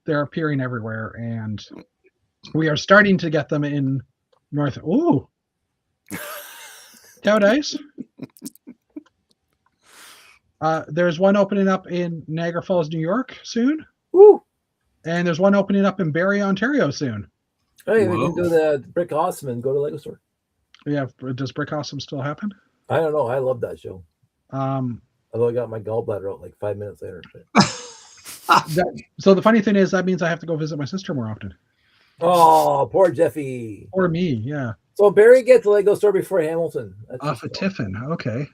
appearing everywhere, and we are starting to get them in North. Ooh, Cow Dice. There's one opening up in Niagara Falls, New York soon. Woo! And there's one opening up in Barrie, Ontario soon. Hey, we can do the Brick Awesome and go to Lego store. Yeah, does Brick Awesome still happen? I don't know. I love that show. Although I got my gallbladder out like 5 minutes later. So the funny thing is that means I have to go visit my sister more often. Oh, poor Jeffy. Or me, yeah. So Barrie gets the Lego store before Hamilton. That's off of Tiffin, okay.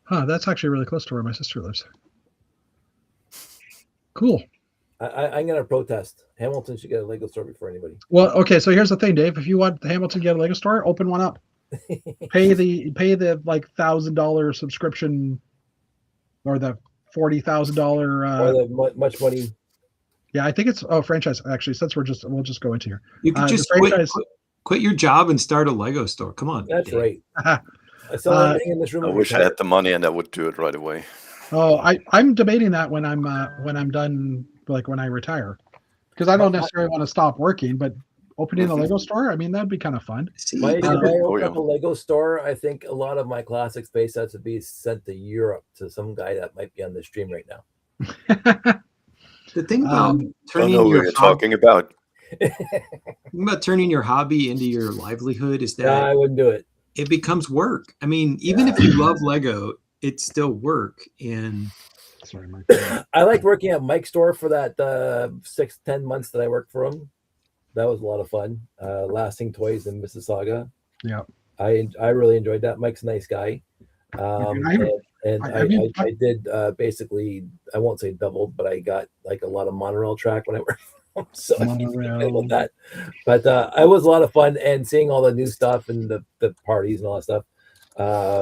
Huh, that's actually really close to where my sister lives. Cool. I'm going to protest. Hamilton should get a Lego store before anybody. Well, okay, so here's the thing, Dave. If you want Hamilton to get a Lego store, open one up. pay the like $1,000 subscription, or the $40,000 or the much money. Yeah, I think it's franchise actually. Since we'll just go into here. You could just franchise. Quit your job and start a Lego store. Come on. That's Dave. right. I saw everything in this room. I wish I had the money and I would do it right away. Oh, I'm debating that when I'm done, like when I retire, because I don't necessarily want to stop working, but opening a Lego store, I mean, that'd be kind of fun. If I open up a Lego store, I think a lot of my classic space has to be sent to Europe to some guy that might be on the stream right now. The thing about turning your talking about turning your hobby into your livelihood is that I wouldn't do it. It becomes work. I mean, even if you love Lego, it's still work. And sorry, Mike. I liked working at Mike's store for that 6-10 months that I worked for him. That was a lot of fun. Lasting Toys in Mississauga. Yeah, I really enjoyed that. Mike's a nice guy. I did basically, I won't say doubled, but I got like a lot of monorail track when I worked for him. So I can't complain about that. But it was a lot of fun, and seeing all the new stuff and the parties and all that stuff.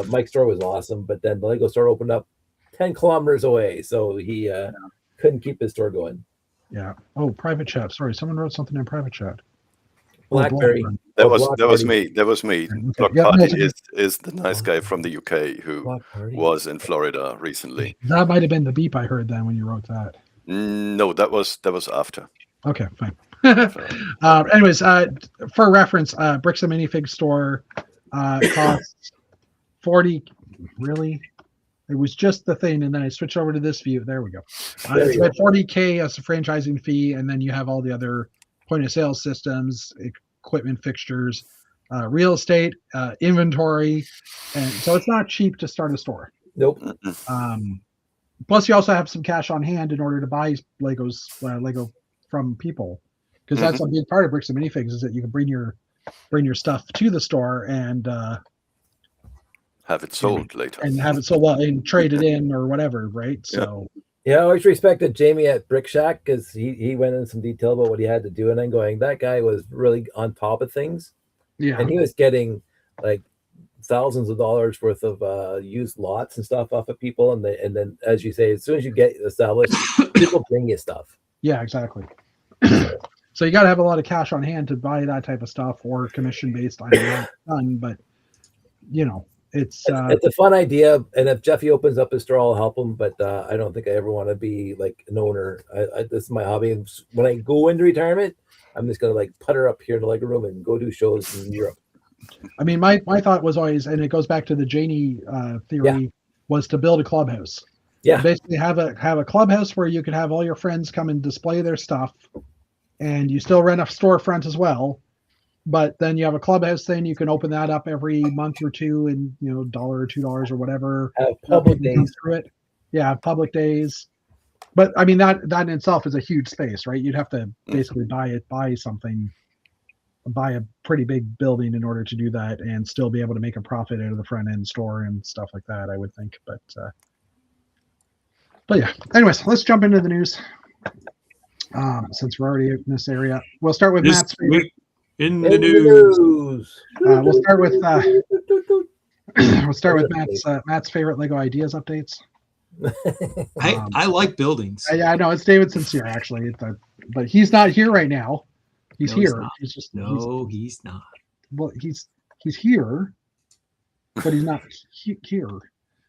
Mike's store was awesome, but then the Lego store opened up 10 kilometers away, so he couldn't keep his store going. Yeah. Oh, private chat. Sorry, someone wrote something in private chat. Blackberry. That was me. That was me. Block Party is the nice guy from the UK who was in Florida recently. That might have been the beep I heard then when you wrote that. No, that was after. Okay, fine. Anyways, for reference, Bricks and Minifig store costs 40. Really? It was just the thing, and then I switched over to this view. There we go. It's about 40K as a franchising fee, and then you have all the other point of sale systems, equipment, fixtures, real estate, inventory, and so it's not cheap to start a store. Nope. Plus, you also have some cash on hand in order to buy Lego from people, because that's a big part of Bricks and Minifigs is that you can bring your stuff to the store and have it sold later, and have it sold and trade it in or whatever, right? So. Yeah, I always respected Jamie at Brick Shack because he went into some detail about what he had to do, and I'm going, that guy was really on top of things. Yeah, and he was getting like thousands of dollars worth of used lots and stuff off of people, and then as you say, as soon as you get established, people bring you stuff. Yeah, exactly. So you got to have a lot of cash on hand to buy that type of stuff, or commission based on but you know. It's a fun idea, and if Jeffy opens up his store, I'll help him. But I don't think I ever want to be like an owner. This is my hobby. And when I go into retirement, I'm just gonna like putter up here in the Lego room and go do shows in Europe. I mean, my thought was always, and it goes back to the Janie theory, was to build a clubhouse. Yeah, basically have a clubhouse where you could have all your friends come and display their stuff, and you still rent a storefront as well. But then you have a clubhouse thing. You can open that up every month or two, and $1 or $2 or whatever. Have public days through it. Yeah, public days. But I mean that in itself is a huge space, right? You'd have to basically buy a pretty big building in order to do that, and still be able to make a profit out of the front end store and stuff like that, I would think. But yeah. Anyways, let's jump into the news. Since we're already in this area, we'll start with Matt's favorite. In the news. We'll start with Matt's favorite Lego ideas updates. I like buildings. Yeah, I know it's David Sincere actually, but he's not here right now. He's here. He's not. Well, he's here, but he's not here.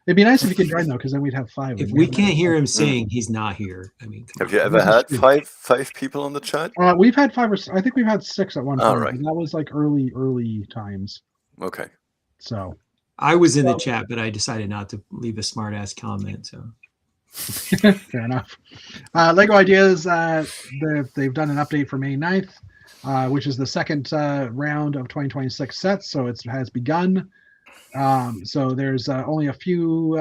It'd be nice if he could join though, because then we'd have 5. If we can't hear him saying he's not here, I mean, have you ever had five people on the chat? We've had 5 I think we've had 6 at one point. Right. That was like early times. Okay. So I was in the chat, but I decided not to leave a smart ass comment. So fair enough. Lego Ideas, they've done an update for May 9th, which is the second round of 2026 sets. So it has begun. So there's only a few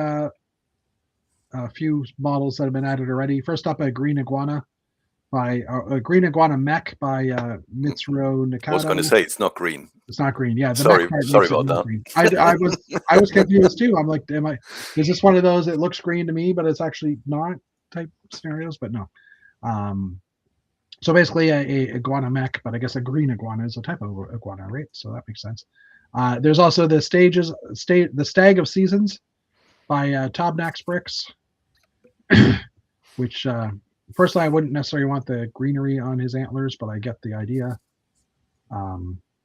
models that have been added already. First up, a Green Iguana mech by Mitsuru Nakata. I was going to say it's not green. It's not green. Yeah. Sorry about that. I was confused too. I'm like, is this one of those? It looks green to me, but it's actually not type scenarios. But no. So basically, a iguana mech, but I guess a green iguana is a type of iguana, right? So that makes sense. There's also the Stag of Seasons by Tobnax Bricks, which personally I wouldn't necessarily want the greenery on his antlers, but I get the idea.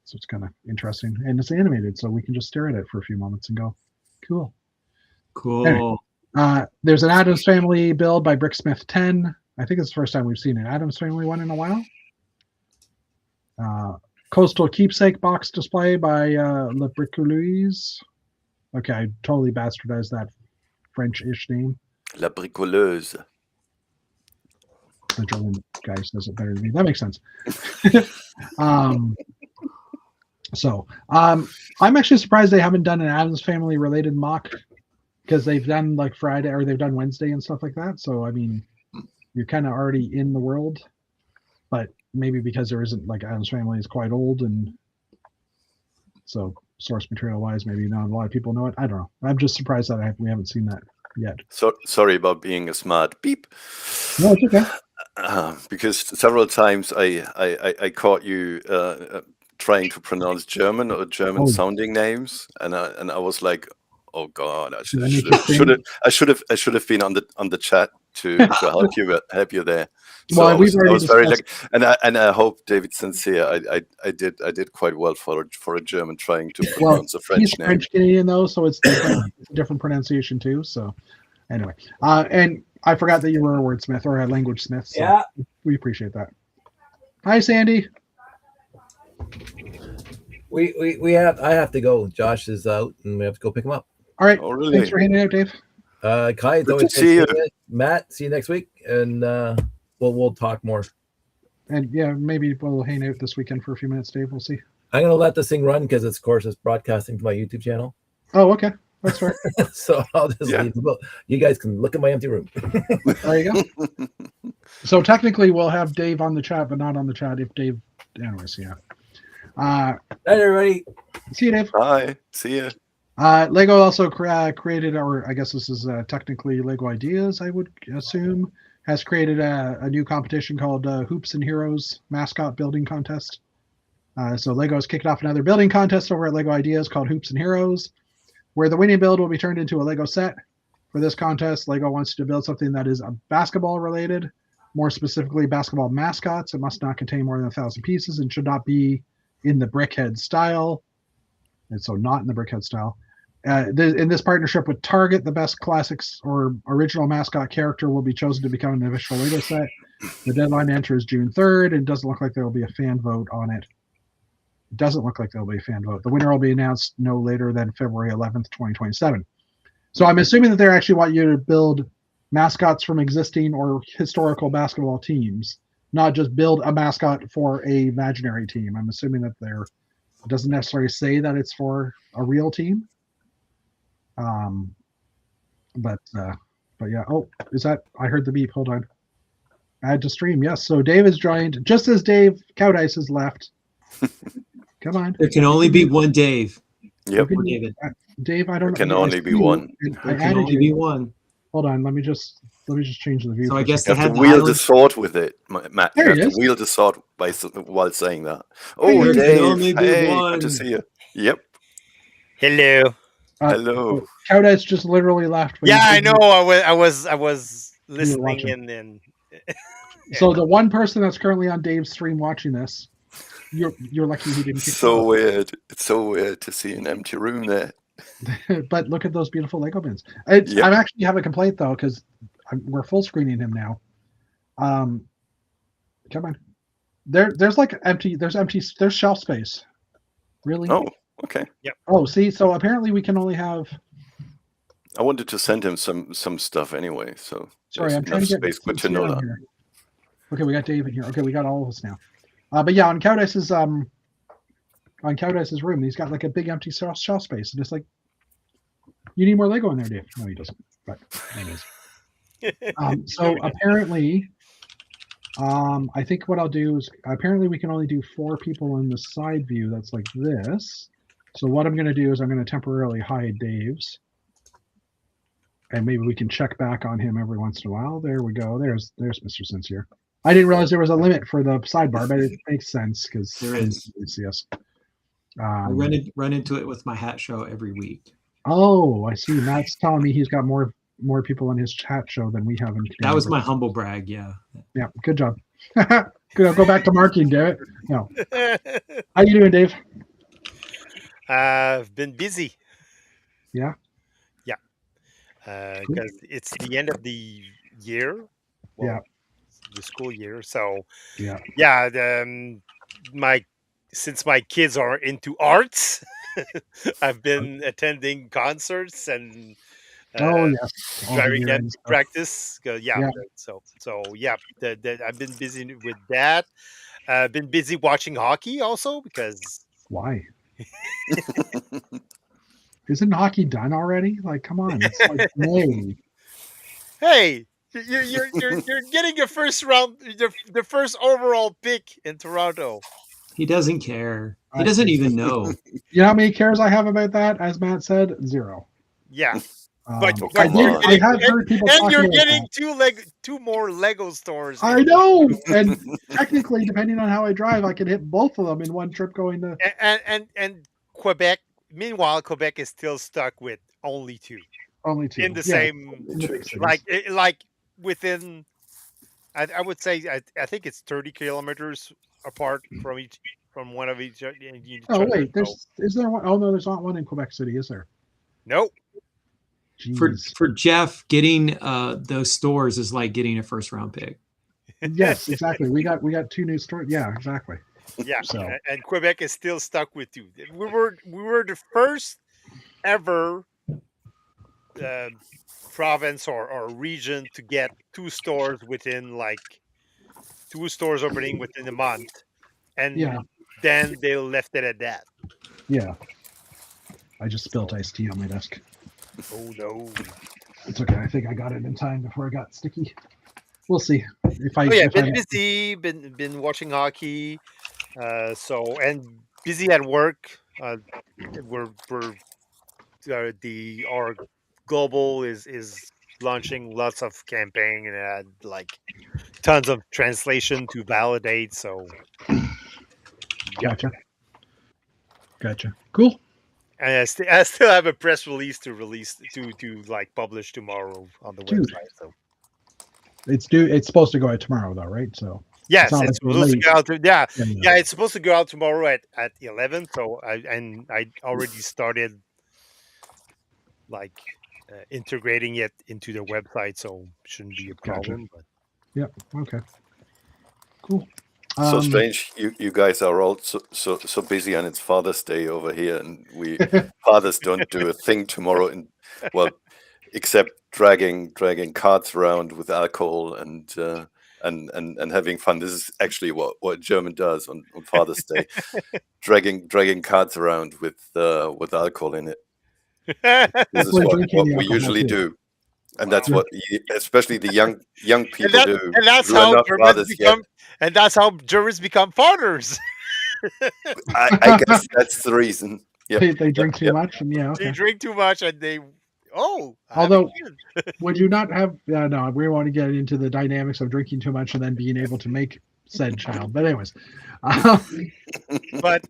So it's kind of interesting, and it's animated, so we can just stare at it for a few moments and go, "Cool." Cool. Anyway, there's an Addams Family build by Bricksmith 10. I think it's the first time we've seen an Addams Family one in a while. Coastal Keepsake box display by Le Bricoleuse. Okay, I totally bastardized that French-ish name. La Bricoleuse. The German guy says it better than me. That makes sense. I'm actually surprised they haven't done an Addams Family related mock, because they've done like Friday or they've done Wednesday and stuff like that. So I mean, you're kind of already in the world, but maybe because there isn't, like, Addams Family is quite old, and so source material wise, maybe not a lot of people know it. I don't know. I'm just surprised that we haven't seen that yet. So sorry about being a smart beep. No, it's okay. Because several times I caught you trying to pronounce German or German sounding names, and I was like, oh God, I should have been on the chat to help you there. So I was very lucky, and I hope, David, sincere, I did quite well for a German trying to pronounce a French name. French Canadian though, so it's different, it's a different pronunciation too. So anyway, and I forgot that you were a wordsmith or a language smith. So yeah, we appreciate that. Hi, Sandy. I have to go. Josh is out, and we have to go pick him up. All right. Oh, really? Thanks for hanging out, Dave. Kai, it's always see you. Matt, see you next week, and we'll talk more. And yeah, maybe we'll hang out this weekend for a few minutes, Dave. We'll see. I'm gonna let this thing run because it's broadcasting to my YouTube channel. Oh, okay. That's fair. So I'll just leave. You guys can look at my empty room. There you go. So technically, we'll have Dave on the chat, but not on the chat if Dave. Anyways, yeah. Night, everybody. See you, Dave. Bye. See you. Lego also created, or I guess this is technically Lego Ideas, I would assume, has created a new competition called Hoops and Heroes Mascot Building Contest. So Lego has kicked off another building contest over at Lego Ideas called Hoops and Heroes, where the winning build will be turned into a Lego set. For this contest, Lego wants you to build something that is basketball related, more specifically basketball mascots. It must not contain more than 1,000 pieces and should not be in the Brickhead style. And so not in the Brickhead style. In this partnership with Target, the best classics or original mascot character will be chosen to become an official Lego set. The deadline to enter is June 3rd, and it doesn't look like there will be a fan vote on it. It doesn't look like there will be a fan vote. The winner will be announced no later than February 11th, 2027. So I'm assuming that they actually want you to build mascots from existing or historical basketball teams, not just build a mascot for a imaginary team. I'm assuming that it doesn't necessarily say that it's for a real team. But yeah. Oh, is that? I heard the beep. Hold on. Add to stream. Yes. So Dave has joined just as Dave Cowdice has left. Come on. There can only be one Dave. Yep. David. Dave, I don't know. There can only be one. There can only be one. Hold on. Let me just change the view. So I guess you have to wield the sword with it, Matt. You have to wield the sword while saying that. Oh, there Dave. can only be hey, one. good to see you. Yep. Hello. Hello. Cowdice just literally left. Yeah, I know. I was listening and then. So the one person that's currently on Dave's stream watching this, you're lucky he didn't. So weird. It's so weird to see an empty room there. But look at those beautiful Lego bins. I actually have a complaint though, because we're full screening him now. Come on. There's shelf space. Really? Oh, okay. Yep. Oh, see, so apparently we can only have. I wanted to send him some stuff anyway, so sorry, I'm trying to get space. Good to know that. Here. Okay, we got Dave in here. Okay, we got all of us now. But yeah, on Cowdice's room, he's got like a big empty shelf space, and it's like, you need more Lego in there, Dave. No, he doesn't. But anyways. So apparently, I think what I'll do is apparently we can only do 4 people in the side view. That's like this. So what I'm going to do is I'm going to temporarily hide Dave's, and maybe we can check back on him every once in a while. There we go. There's Mr. Sincere. I didn't realize there was a limit for the sidebar, but it makes sense because there is. Yes. I run into it with my hat show every week. Oh, I see. Matt's telling me he's got more people in his chat show than we have in. That was my humble brag. Yeah. Yeah. Good job. Go back to marking, David. No. How you doing, Dave? I've been busy. Yeah. Yeah. Because it's the end of the year. Well, Yeah. the school year. So Yeah. yeah, since my kids are into arts, I've been attending concerts and Oh yes. All the driving year them end to stuff. practice. Yeah. Yeah. So yeah, I've been busy with that. Been busy watching hockey also because Why? Isn't hockey done already? Like, come on, it's like May. hey, you're getting your first round, the first overall pick in Toronto. He doesn't care. He I- doesn't even know. You know how many cares I have about that? As Matt said, 0. Yeah, but Oh, but come you're on. I getting have heard people and talking you're about getting that. two more Lego stores. I know, and technically, depending on how I drive, I can hit both of them in one trip going to And Quebec. Meanwhile, Quebec is still stuck with only 2 only 2. in the Yeah, same in the big cities. like within. I would say I think it's 30 kilometers apart from one of each Oh other. wait, is there one? Oh no, there's not one in Quebec City, is there? Nope. Jeez. For Jeff, getting those stores is like getting a first round pick. Yes, exactly. We got 2 new stores. Yeah, exactly. Yeah, So and Quebec is still stuck with 2. We were the first ever province or region to get 2 stores within 2 stores opening within a month, and yeah, then they left it at that. yeah. I just spilled iced tea on my desk. Oh no! It's okay. I think I got it in time before it got sticky. We'll see if I. Oh yeah, if been I busy, been watching hockey, and busy at work. We're our global is launching lots of campaign and had tons of translation to validate. So yeah, Gotcha. Cool. and I still have a press release to publish tomorrow on the Dude. website. So It's supposed to go out tomorrow though, right? So yes, not it's like we're supposed to late. go out. Yeah, Yeah. it's supposed to go out tomorrow at 11. So I already started integrating it into their website, so shouldn't be a problem. But Yep. Okay. Cool. So strange. You guys are all so busy, and it's Father's Day over here, and we fathers don't do a thing tomorrow. Well, except dragging carts around with alcohol and having fun. This is actually what German does on Father's Day, dragging carts around with alcohol in it. This is We're what drinking the we alcohol usually too. do, and that's what especially the young people and, do. that's who are how not Germans fathers yet. become fathers. I guess that's the reason. Yeah, They drink too much, and yeah, They okay. drink too much, and I Although, have a kid. would you not have? No, we want to get into the dynamics of drinking too much and then being able to make said child. But anyways, But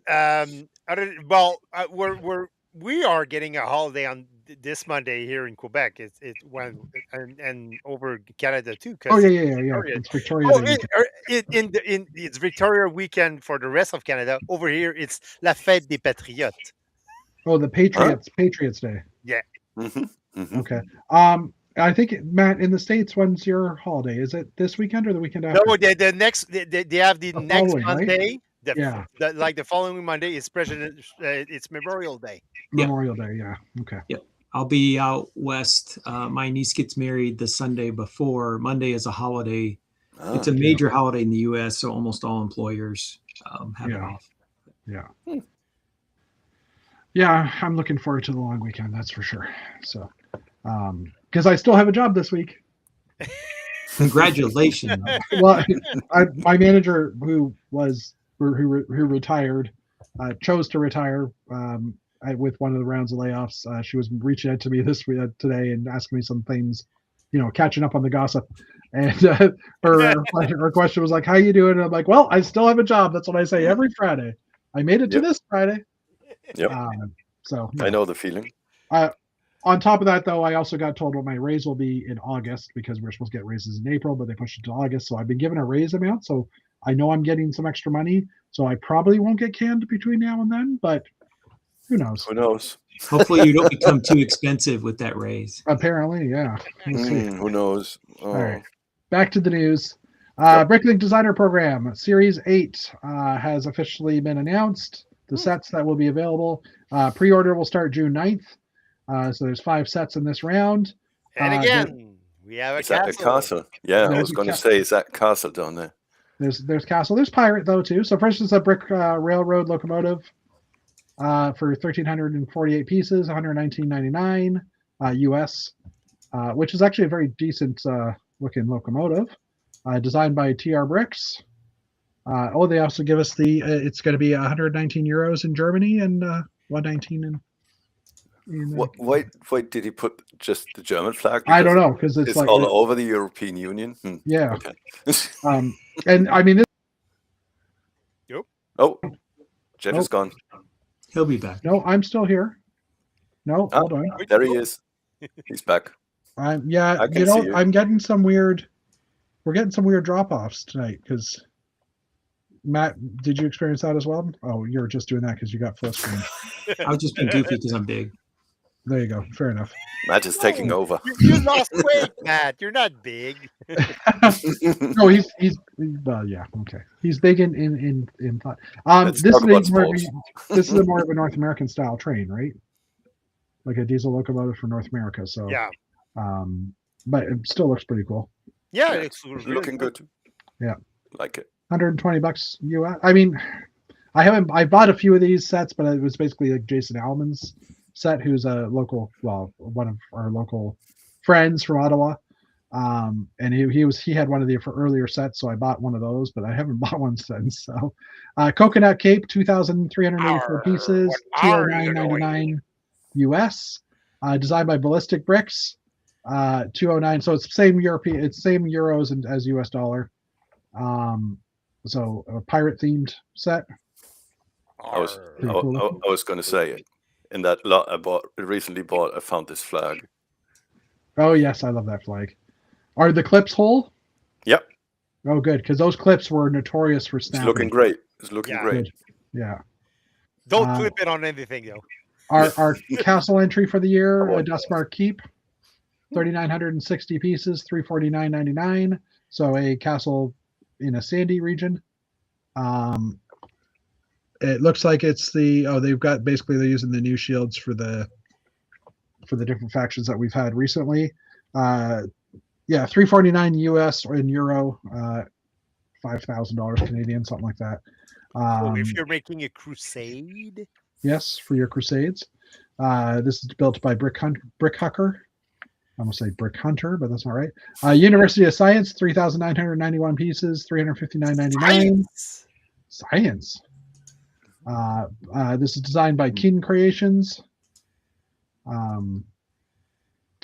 we are getting a holiday on this Monday here in Quebec. It's when and over Canada too. oh Because yeah. It's Victoria Day weekend. it's Victoria weekend for the rest of Canada. Over here, it's La Fête des Patriotes. Oh, the Patriots Day. Yeah. Okay. I think Matt, in the States, when's your holiday? Is it this weekend or the weekend after? No, the next they have the next following, right? Monday. Yeah. The following Monday is it's Memorial Day. Memorial Day. Yeah. Okay. Yep. I'll be out west. My niece gets married the Sunday before. Monday is a holiday. It's a major holiday in the U.S., so almost all employers have it off. Yeah. Yeah, I'm looking forward to the long weekend. That's for sure. So, because I still have a job this week. Congratulations. Well, my manager who retired chose to retire with one of the rounds of layoffs. She was reaching out to me this week today and asking me some things, catching up on the gossip. And her question was like, "How you doing?" And I'm like, "Well, I still have a job." That's what I say every Friday. I made it to this Friday. Yep. So I know the feeling. On top of that, though, I also got told what my raise will be in August because we're supposed to get raises in April, but they pushed it to August. So I've been given a raise amount. So I know I'm getting some extra money. So I probably won't get canned between now and then, but Who knows? Who knows? Hopefully, you don't become too expensive with that raise. Apparently, yeah. We'll see. Who knows? Oh. All right. Back to the news. Yep. Bricklink Designer Program Series 8 has officially been announced. The sets that will be available. Pre-order will start June 9th. So there's 5 sets in this round. And again, we have a Is that castle. the castle? Yeah, I There's was a going to say, is that castle down there? There's castle. There's pirate though too. So first is a brick railroad locomotive for 1,348 pieces, 119.99 US, which is actually a very decent looking locomotive, designed by TR Bricks. They also give us it's going to be 119 euros in Germany and 119 in. Why did he put just the German flag? I don't know because it's like all over the European Union. Yeah. Okay. And I mean. Oh, Jeff is gone. He'll be back. No, I'm still here. No, hold on. There he is. He's back. I'm getting some weird. We're getting some weird drop-offs tonight because Matt, did you experience that as well? Oh, you're just doing that because you got full screen. I was just being goofy because I'm big. There you go. Fair enough. Matt is taking over. You lost weight, Matt. You're not big. No, he's well, yeah, okay. He's big in thought. This is more of a North American style train, right? Like a diesel locomotive for North America. So Yeah. But it still looks pretty cool. Yeah, it's really looking good. Yeah, like it. $120 US. I mean, I bought a few of these sets, but it was basically like Jason Alman's set, who's a local, one of our local friends from Ottawa. And he had one of the earlier sets, so I bought one of those, but I haven't bought one since. So, Coconut Cape, 2,384 pieces, $209.99 US. Designed by Ballistic Bricks, 209. So it's same European, it's same euros as US dollar. So a pirate themed set. I was going to say it. In that lot I recently bought, I found this flag. Oh yes, I love that flag. Are the clips whole? Yep. Oh, good, because those clips were notorious for snapping. It's looking great. It's looking great. Good. Yeah. Don't clip it on anything though. Our castle entry for the year, Dustmark Keep, 3,960 pieces, $349.99. So a castle in a sandy region. It looks like it's they've got basically they're using the new shields for the different factions that we've had recently. $349 US or in euro, $5,000 Canadian, something like that. If you're making a crusade. Yes, for your crusades. This is built by Brick Hucker. I'm gonna say Brick Hunter, but that's all right. University of Science, 3,991 pieces, $359.99. Science. This is designed by Kin Creations.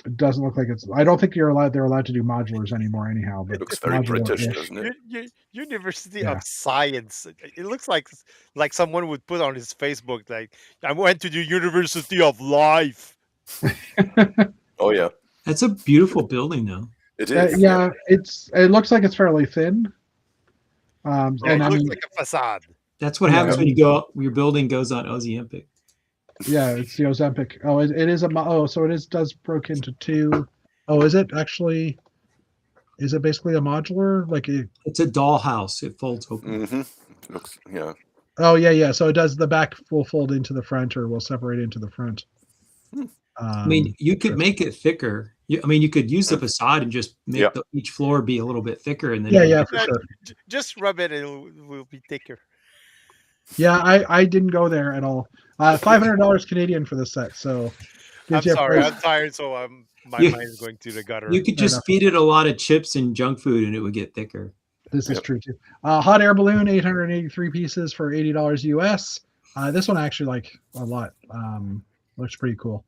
It doesn't look like it's. I don't think they're allowed to do modulars anymore, anyhow. But it looks very British, doesn't it? University of Science. It looks like someone would put on his Facebook, like, I went to the University of Life. Oh yeah, that's a beautiful building, though. It is. It looks like it's fairly thin. And it looks like a facade. That's what happens when your building goes on Ozempic. Yeah, it's the Ozempic. Oh, it is so it does broke into two. Oh, is it actually? Is it basically a modular? It's a dollhouse. It folds open. Mm-hmm. Looks, yeah. Oh yeah. So it does. The back will fold into the front, or will separate into the front. I mean, you could make it thicker. You could use the facade and just make each floor be a little bit thicker, and then for sure. Just rub it, and it will be thicker. Yeah, I didn't go there at all. $500 Canadian for this set. So I'm sorry, I'm tired, so my mind is going to the gutter. You could just feed it a lot of chips and junk food, and it would get thicker. This is true too. Hot air balloon, 883 pieces for $80 US. This one I actually like a lot. Looks pretty cool.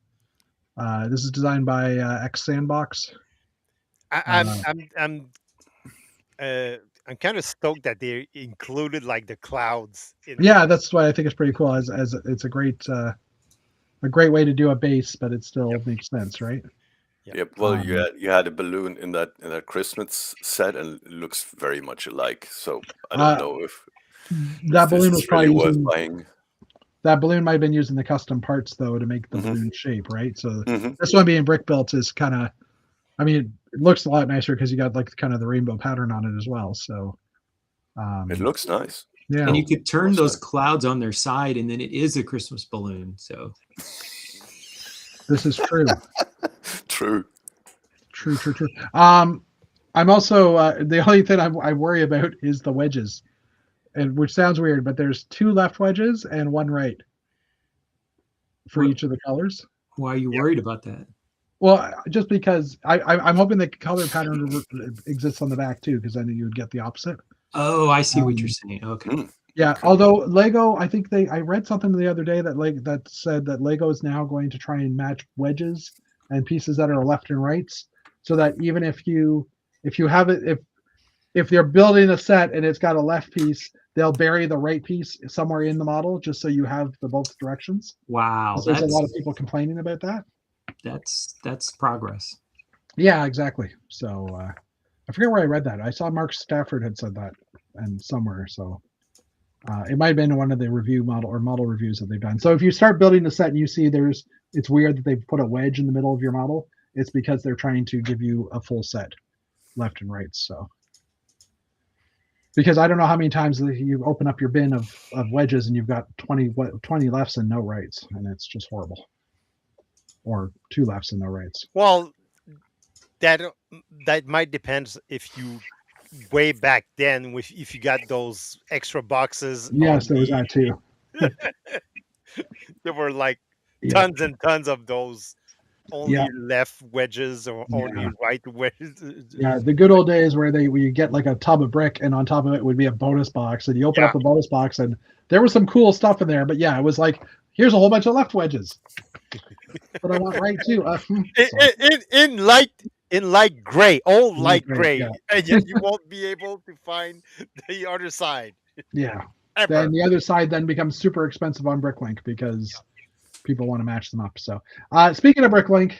This is designed by X Sandbox. I'm kind of stoked that they included like the clouds. That's why I think it's pretty cool. As it's a great way to do a base, but it still makes sense, right? Yep. Well, you had a balloon in that Christmas set, and it looks very much alike. So I don't know if that balloon was probably worth buying. that balloon might have been using the custom parts though to make the Mhm. balloon shape, right? So Mhm. this one being brick built is kind of, I mean, it looks a lot nicer because you got like kind of the rainbow pattern on it as well. So It looks nice. yeah, And you could turn Looks those nice. clouds on their side, and then it is a Christmas balloon. So this is true. True. True. I'm also the only thing I worry about is the wedges, and which sounds weird, but there's 2 left wedges and 1 right for What- each of the colors. why are you worried about that? Well, just because I'm hoping the color pattern exists on the back too, because then you would get the opposite. Oh, I see what you're saying. Okay. Mm. Yeah, Okay. although Lego, I think I read something the other day that said that Lego is now going to try and match wedges and pieces that are left and rights, so that even if you have it if they're building a set and it's got a left piece, they'll bury the right piece somewhere in the model just so you have the both directions. Wow, 'Cause there's a lot of people complaining about that. that's progress. Yeah, exactly. So I forget where I read that. I saw Mark Stafford had said that and somewhere. So it might have been one of the review model reviews that they've done. So if you start building the set and you see it's weird that they've put a wedge in the middle of your model, it's because they're trying to give you a full set, left and right. So because I don't know how many times you open up your bin of wedges and you've got 20 lefts and no rights, and it's just horrible. Or 2 lefts and no rights. Well, that might depend if you way back then if you got those extra boxes. Yes, there was that too. There were like Yeah. tons and tons of those only Yeah. left wedges or only Yeah. right wedges. Yeah, the good old days where you get like a tub of brick and on top of it would be a bonus box, and you open up the bonus box and there was some cool stuff in there, but yeah, it was like, here's a whole bunch of left wedges. But I want right too. In light gray, all light gray, yeah. and yet you won't be able to find the other side. Yeah. Ever. Then the other side then becomes super expensive on Bricklink because people want to match them up. So speaking of Bricklink,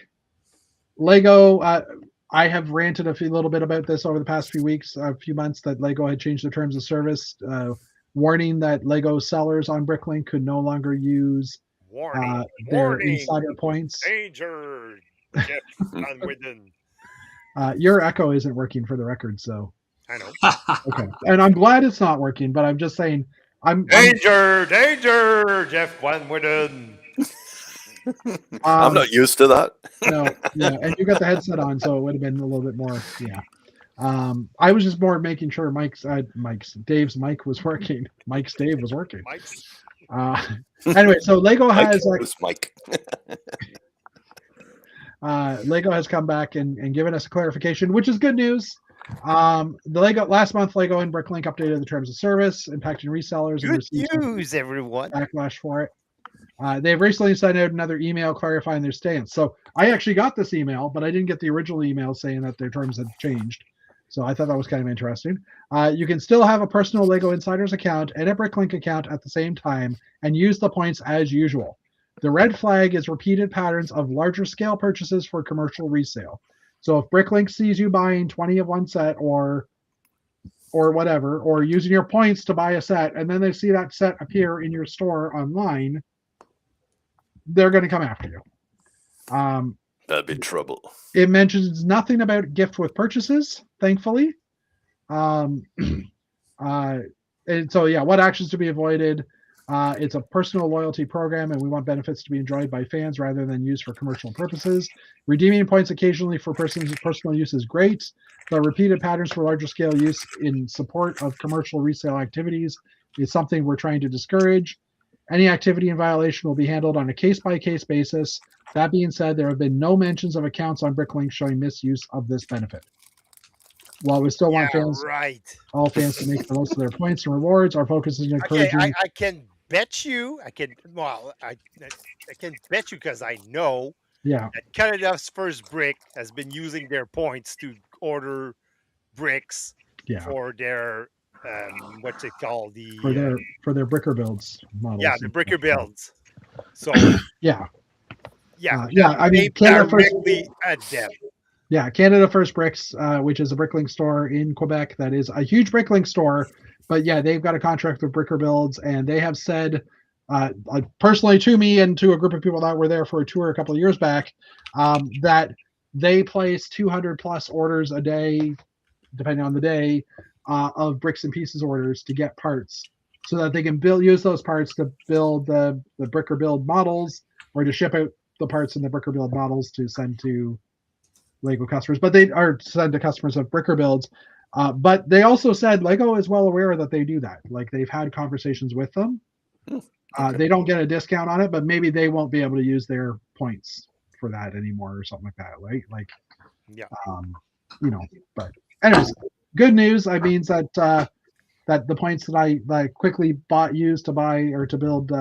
Lego, I have ranted a little bit about this over the past few months, that Lego had changed their terms of service, warning that Lego sellers on Bricklink could no longer use their insider points. Danger, Jeff Van Witten. Your echo isn't working for the record, so I know. okay. And I'm glad it's not working, but I'm just saying, Danger, Jeff Van Witten. I'm not used to that. No, yeah, and you got the headset on, so it would have been a little bit more. Yeah, I was just more making sure Dave's mic was working. Dave was working. Anyway, so Lego has Mike. Lego has come back and given us a clarification, which is good news. Last month, Lego and Bricklink updated the terms of service, impacting resellers and received news, everyone. Backlash for it. They've recently sent out another email clarifying their stance. So I actually got this email, but I didn't get the original email saying that their terms had changed. So I thought that was kind of interesting. You can still have a personal Lego Insiders account and a Bricklink account at the same time and use the points as usual. The red flag is repeated patterns of larger scale purchases for commercial resale. So if Bricklink sees you buying 20 of one set or whatever, or using your points to buy a set, and then they see that set appear in your store online, they're going to come after you. That'd be trouble. It mentions nothing about gift with purchases, thankfully. And so, yeah, what actions to be avoided? It's a personal loyalty program, and we want benefits to be enjoyed by fans rather than used for commercial purposes. Redeeming points occasionally for personal use is great, but repeated patterns for larger scale use in support of commercial resale activities is something we're trying to discourage. Any activity in violation will be handled on a case-by-case basis. That being said, there have been no mentions of accounts on Bricklink showing misuse of this benefit. While we still want all fans to make the most of their points and rewards, our focus is encouraging. I can bet you. I can bet you because I know. Yeah. That Canada's First Brick has been using their points to order bricks for their what's it called, for their bricker builds models. Yeah, the bricker builds. So yeah. I mean, Canada First at them. Yeah, Canada First Bricks, which is a Bricklink store in Quebec. That is a huge Bricklink store, but yeah, they've got a contract with Bricker Builds, and they have said personally to me and to a group of people that were there for a tour a couple of years back, that they place 200 plus orders a day, depending on the day, of bricks and pieces orders to get parts, so that they can use those parts to build the brick or build models, or to ship out the parts in the brick or build models to send to Lego customers. But they are send to customers of brick or builds. But they also said Lego is well aware that they do that. Like, they've had conversations with them. Okay. They don't get a discount on it, but maybe they won't be able to use their points for that anymore or something like that, right? Like, Yeah. But anyways, good news. I means that that the points that I quickly used to buy or to build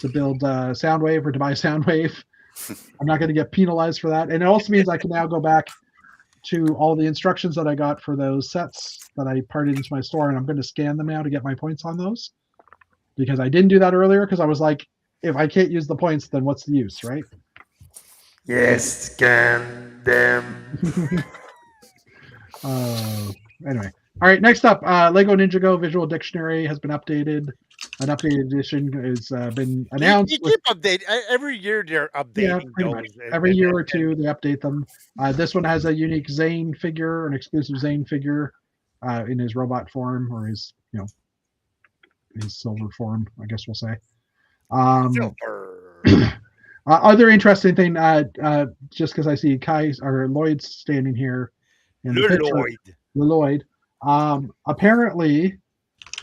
Soundwave, or to buy Soundwave, I'm not going to get penalized for that. And it also means I can now go back to all the instructions that I got for those sets that I parted into my store, and I'm going to scan them now to get my points on those, because I didn't do that earlier, because I was like, if I can't use the points, then what's the use, right? Yes, scan them. Anyway, all right. Next up, Lego Ninjago Visual Dictionary has been updated. An updated edition has been announced. You keep updating every year. They're updating those. Every year or two, they update them. This one has a unique Zane figure, an exclusive Zane figure, in his robot form, or his his silver form, I guess we'll say. Silver. Other interesting thing, just because I see Kai or Lloyd's standing here in the picture. Lloyd. Apparently,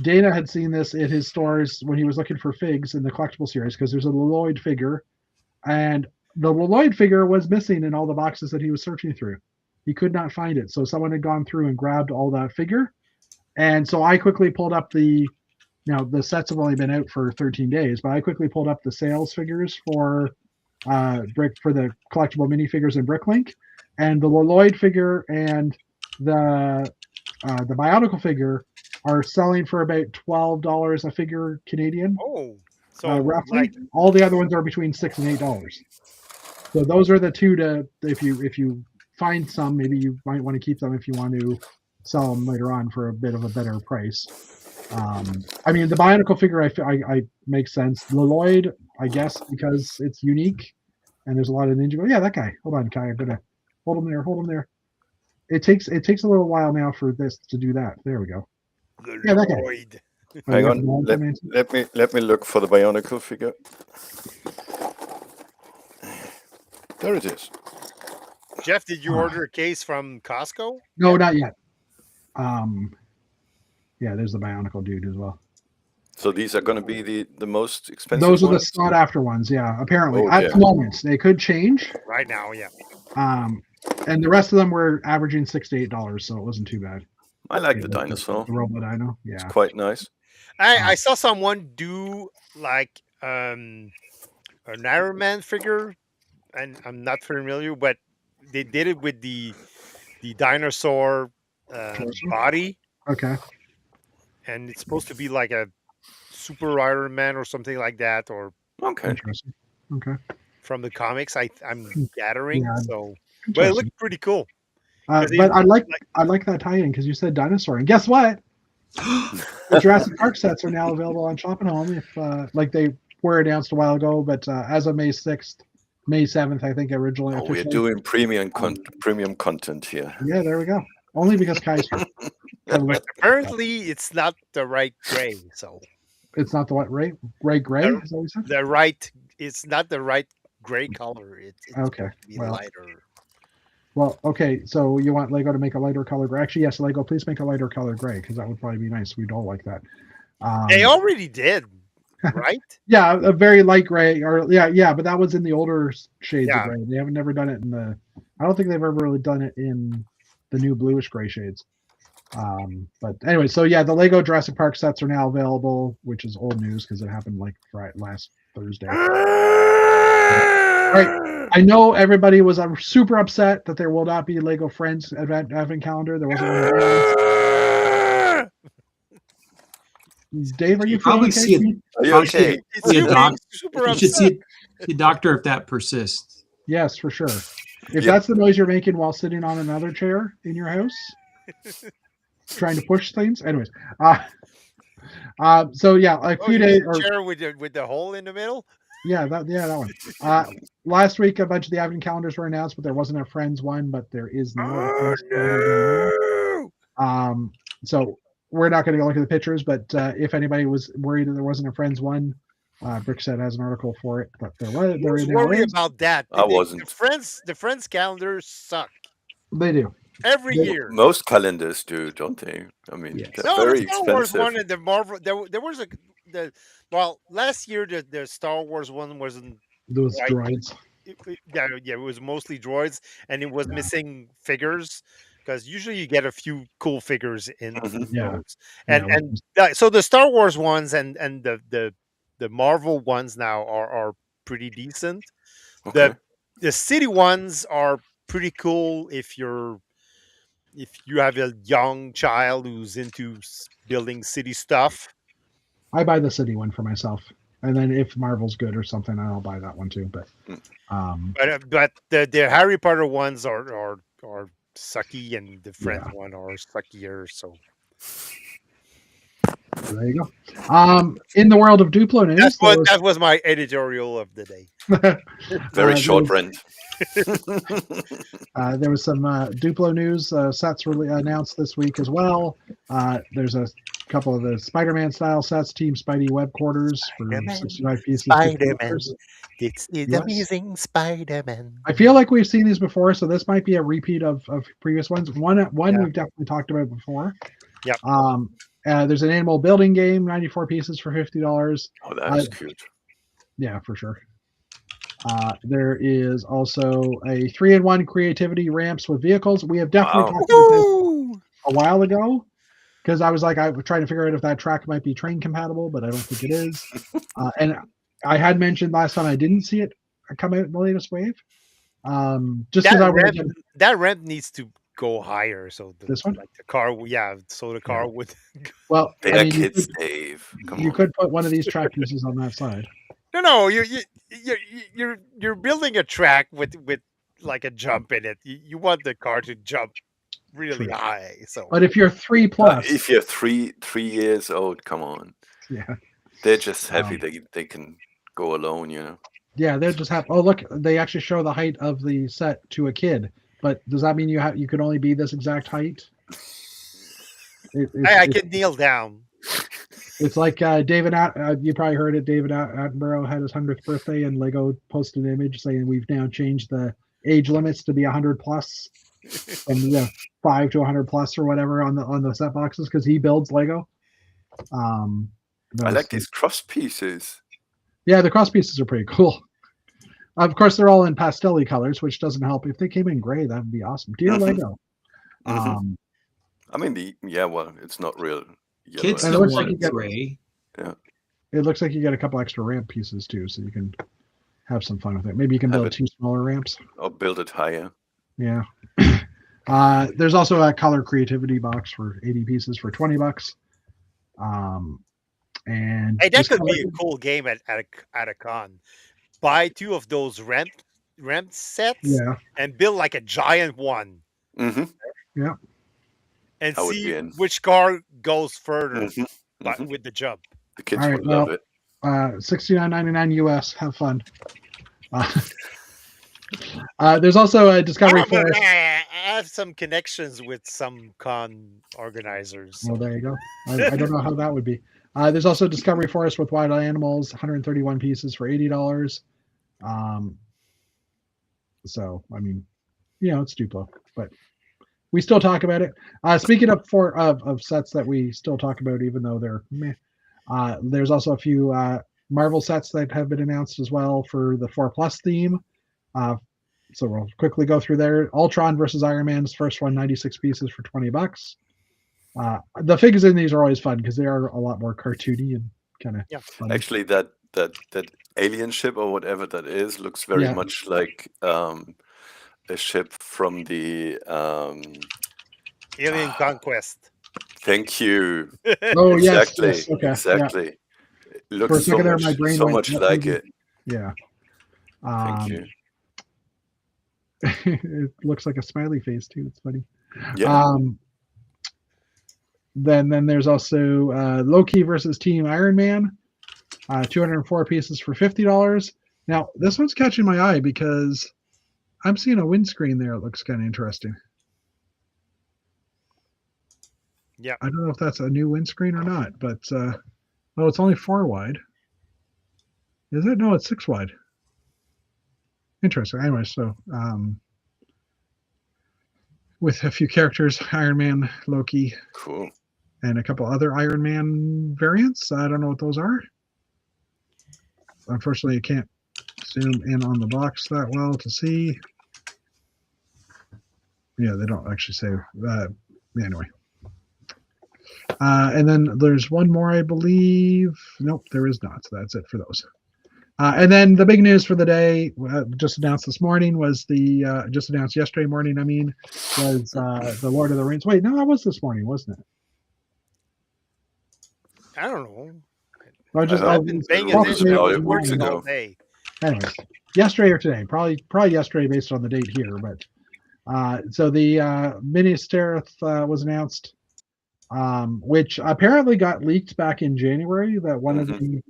Dana had seen this in his stores when he was looking for figs in the collectible series, because there's a Lloyd figure, and the Lloyd figure was missing in all the boxes that he was searching through. He could not find it, so someone had gone through and grabbed all that figure, and so I quickly pulled up the sets have only been out for 13 days, but I quickly pulled up the sales figures for the collectible minifigures in Bricklink, and the Lloyd figure and the Bionicle figure are selling for about $12 a figure Canadian. Oh, so roughly. All the other ones are between $6 and $8. So those are the two to, if you find some, maybe you might want to keep them if you want to sell them later on for a bit of a better price. I mean, the Bionicle figure I makes sense. The Lloyd, I guess, because it's unique and there's a lot of Ninjago. Yeah, that guy. Hold on, Kai. I'm gonna hold him there. Hold him there. It takes a little while now for this to do that. There we go. Yeah, that guy. Hang on. Let me look for the Bionicle figure. There it is. Jeff, did you order a case from Costco? No, not yet. Yeah, there's the Bionicle dude as well. So these are going to be the most expensive Those are ones? the sought after ones, yeah. Apparently, Oh, at yeah. the moment, they could change. Right now, yeah. And the rest of them were averaging $6 to $8, so it wasn't too bad. I like the dinosaur. The robot dino, yeah. It's quite nice. I saw someone do like an Iron Man figure, and I'm not familiar, but they did it with the dinosaur body. Okay. And it's supposed to be like a super Iron Man or something like that, or Okay. Interesting. Okay. from the comics. I'm gathering, Yeah. so but it looked pretty cool. But I like that tie-in because you said dinosaur, and guess what? The Jurassic Park sets are now available on Shop and Home. If like they were announced a while ago, but as of May 6th, May 7th, I think originally. Oh, we're doing premium content here. Yeah, there we go. Only because Kai's here. But apparently, it's not the right gray. So It's not the what gray? Is that what you said? the right. It's not the right gray color. It's Okay, supposed to be well. lighter. Well, okay, so you want Lego to make a lighter color gray? Actually, yes, Lego, please make a lighter color gray because that would probably be nice. We'd all like that. They already did, right? Yeah, a very light gray, or yeah, but that was in the older shades Yeah. of gray. They haven't never done it in the. I don't think they've ever really done it in the new bluish gray shades. But anyway, so yeah, the Lego Jurassic Park sets are now available, which is old news because it happened like last Thursday. All right, I know everybody was super upset that there will not be Lego Friends advent calendar. There wasn't one. Dave, are you probably feeling see okay? it. Are you okay? It's Yeah, you Doc. being super You should upset. see a doctor if that persists. Yes, for sure. If Yeah. that's the noise you're making while sitting on another chair in your house, trying to push things. Anyways, So yeah, a few days. Or chair with the hole in the middle. Yeah, that one. Last week, a bunch of the advent calendars were announced, but there wasn't a Friends one, but there is now. Oh, no! So we're not going to go look at the pictures, but if anybody was worried that there wasn't a Friends one, Brickset has an article for it, but there was. Who's worried about that? I wasn't. The Friends calendars suck. They do. Every year. Most calendars do, don't they? I mean, Yes. they're very the Star Wars expensive. one and the Marvel. There was last year the Star Wars one wasn't. Those Right. droids. It was mostly droids, and it was missing figures because usually you get a few cool figures in those. So the Star Wars ones and the Marvel ones now are pretty decent. Okay. The city ones are pretty cool if you have a young child who's into building city stuff. I buy the city one for myself, and then if Marvel's good or something, I'll buy that one too. But the Harry Potter ones are sucky, and the Friends one are suckier. So there you go. In the world of Duplo news, that was my editorial of the day. Very short rent. There was some Duplo news sets really announced this week as well. There's a couple of the Spider-Man style sets, Team Spidey web quarters for 65 pieces. Spider-Man. It's amazing Spider-Man. I feel like we've seen these before, so this might be a repeat of previous ones. One we've definitely talked about before. Yep. There's an animal building game, 94 pieces for $50. Oh, that's cute. Yeah, for sure. There is also a 3-in-1 creativity ramps with vehicles. We have definitely talked about this a while ago because I was trying to figure out if that track might be train compatible, but I don't think it is. And I had mentioned last time I didn't see it come out in the latest wave. Just because that ramp needs to go higher, so this one, like the car, so the car would. Well, they're kids, Dave. You could put one of these track pieces on that side. No, you're building a track with like a jump in it. You want the car to jump really high. So, but if you're 3+, if you're three years old, come on. Yeah, they're just happy they can go alone, you know. Yeah, they're just happy. Oh, look, they actually show the height of the set to a kid. But does that mean you could only be this exact height? I can kneel down. It's like David. You probably heard it. David Attenborough had his 100th birthday, and Lego posted an image saying we've now changed the age limits to be 100+, from 5 to 100+ or whatever on the set boxes because he builds Lego. I like these cross pieces. Yeah, the cross pieces are pretty cool. Of course, they're all in pastel colors, which doesn't help. If they came in gray, that would be awesome. Dear Lego. I mean, it's not real yellow. Kids don't want gray. Yeah. It looks like you get a couple extra ramp pieces too, so you can have some fun with it. Maybe you can build 2 smaller ramps. Or build it higher. Yeah. There's also a color creativity box for 80 pieces for $20. And that could be a cool game at a con. Buy 2 of those ramp sets and build like a giant one. Mm-hmm. Yeah. And see which car goes further with the jump. The kids would love it. $69.99 US. Have fun. There's also a Discovery Forest. I have some connections with some con organizers. Well, there you go. I don't know how that would be. There's also Discovery Forest with wild animals, 131 pieces for $80. So, I mean, it's Duplo, but we still talk about it. Speaking of sets that we still talk about, even though they're meh, there's also a few Marvel sets that have been announced as well for the 4+ theme. So we'll quickly go through there. Ultron versus Iron Man's first one, 96 pieces for $20. The figures in these are always fun because they are a lot more cartoony and kind of funny. Actually, that alien ship or whatever that is looks very much like a ship from the Alien Conquest. Thank you. Oh, exactly. Yes. Okay. Exactly. Yeah. It looks so much like it. Yeah. Thank you. It looks like a smiley face too. It's funny. Yeah. Then there's also Loki versus Team Iron Man, 204 pieces for $50. Now this one's catching my eye because I'm seeing a windscreen there. It looks kind of interesting. Yeah. I don't know if that's a new windscreen or not, but oh, it's only 4 wide. Is it? No, it's 6 wide. Interesting. Anyway, so with a few characters, Iron Man, Loki, Cool. and a couple other Iron Man variants. I don't know what those are. Unfortunately, you can't zoom in on the box that well to see. Yeah, they don't actually say. Anyway. And then there's one more, I believe. Nope, there is not. So that's it for those. And then the big news for the day, just announced this morning, was just announced yesterday morning. I mean, was the Lord of the Rings. Wait, no, that was this morning, wasn't it? I don't know. I've been paying attention. It works ago. All day. Anyways, yesterday or today, probably yesterday based on the date here. But so the Minas Tirith was announced, which apparently got leaked back in January. That one of the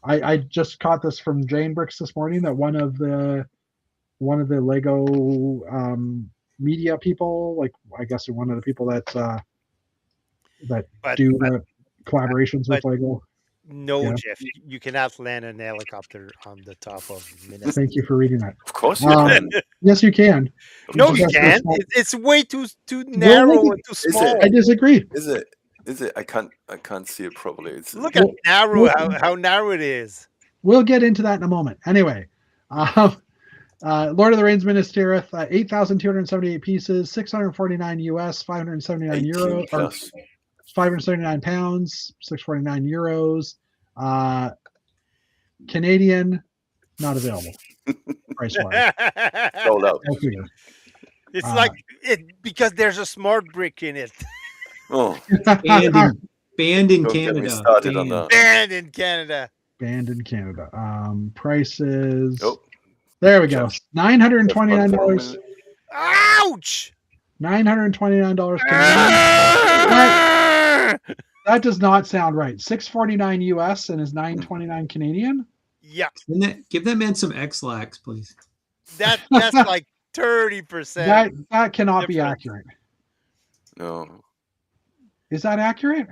I just caught this from Jane Bricks this morning. That one of the Lego media people, like I guess one of the people that do collaborations with Lego. No, Yeah. Jeff, you cannot land an helicopter on the top of Minas. Thank you for reading that. Of course you can. Yes, you can. No, you can't. It's way too narrow and too small. I disagree. Is it? I can't see it properly. Look at how narrow it is. We'll get into that in a moment. Anyway, Lord of the Rings Minas Tirith, 8,278 pieces, 649 US, 579 euros, or 579 pounds, 649 euros. Canadian, not available. Price wise. Sold out. It's like it because there's a smart brick in it. Oh, banned in don't Canada. get me started on that. Banned in Canada. Banned in Canada. Prices. Oh. There we go. $929. Ouch! $929 Canadian. That does not sound right. $649 US and is $929 Canadian. Yeah. Give that man some X-Lax, please. That's like 30%. That cannot be accurate. No. Is that accurate?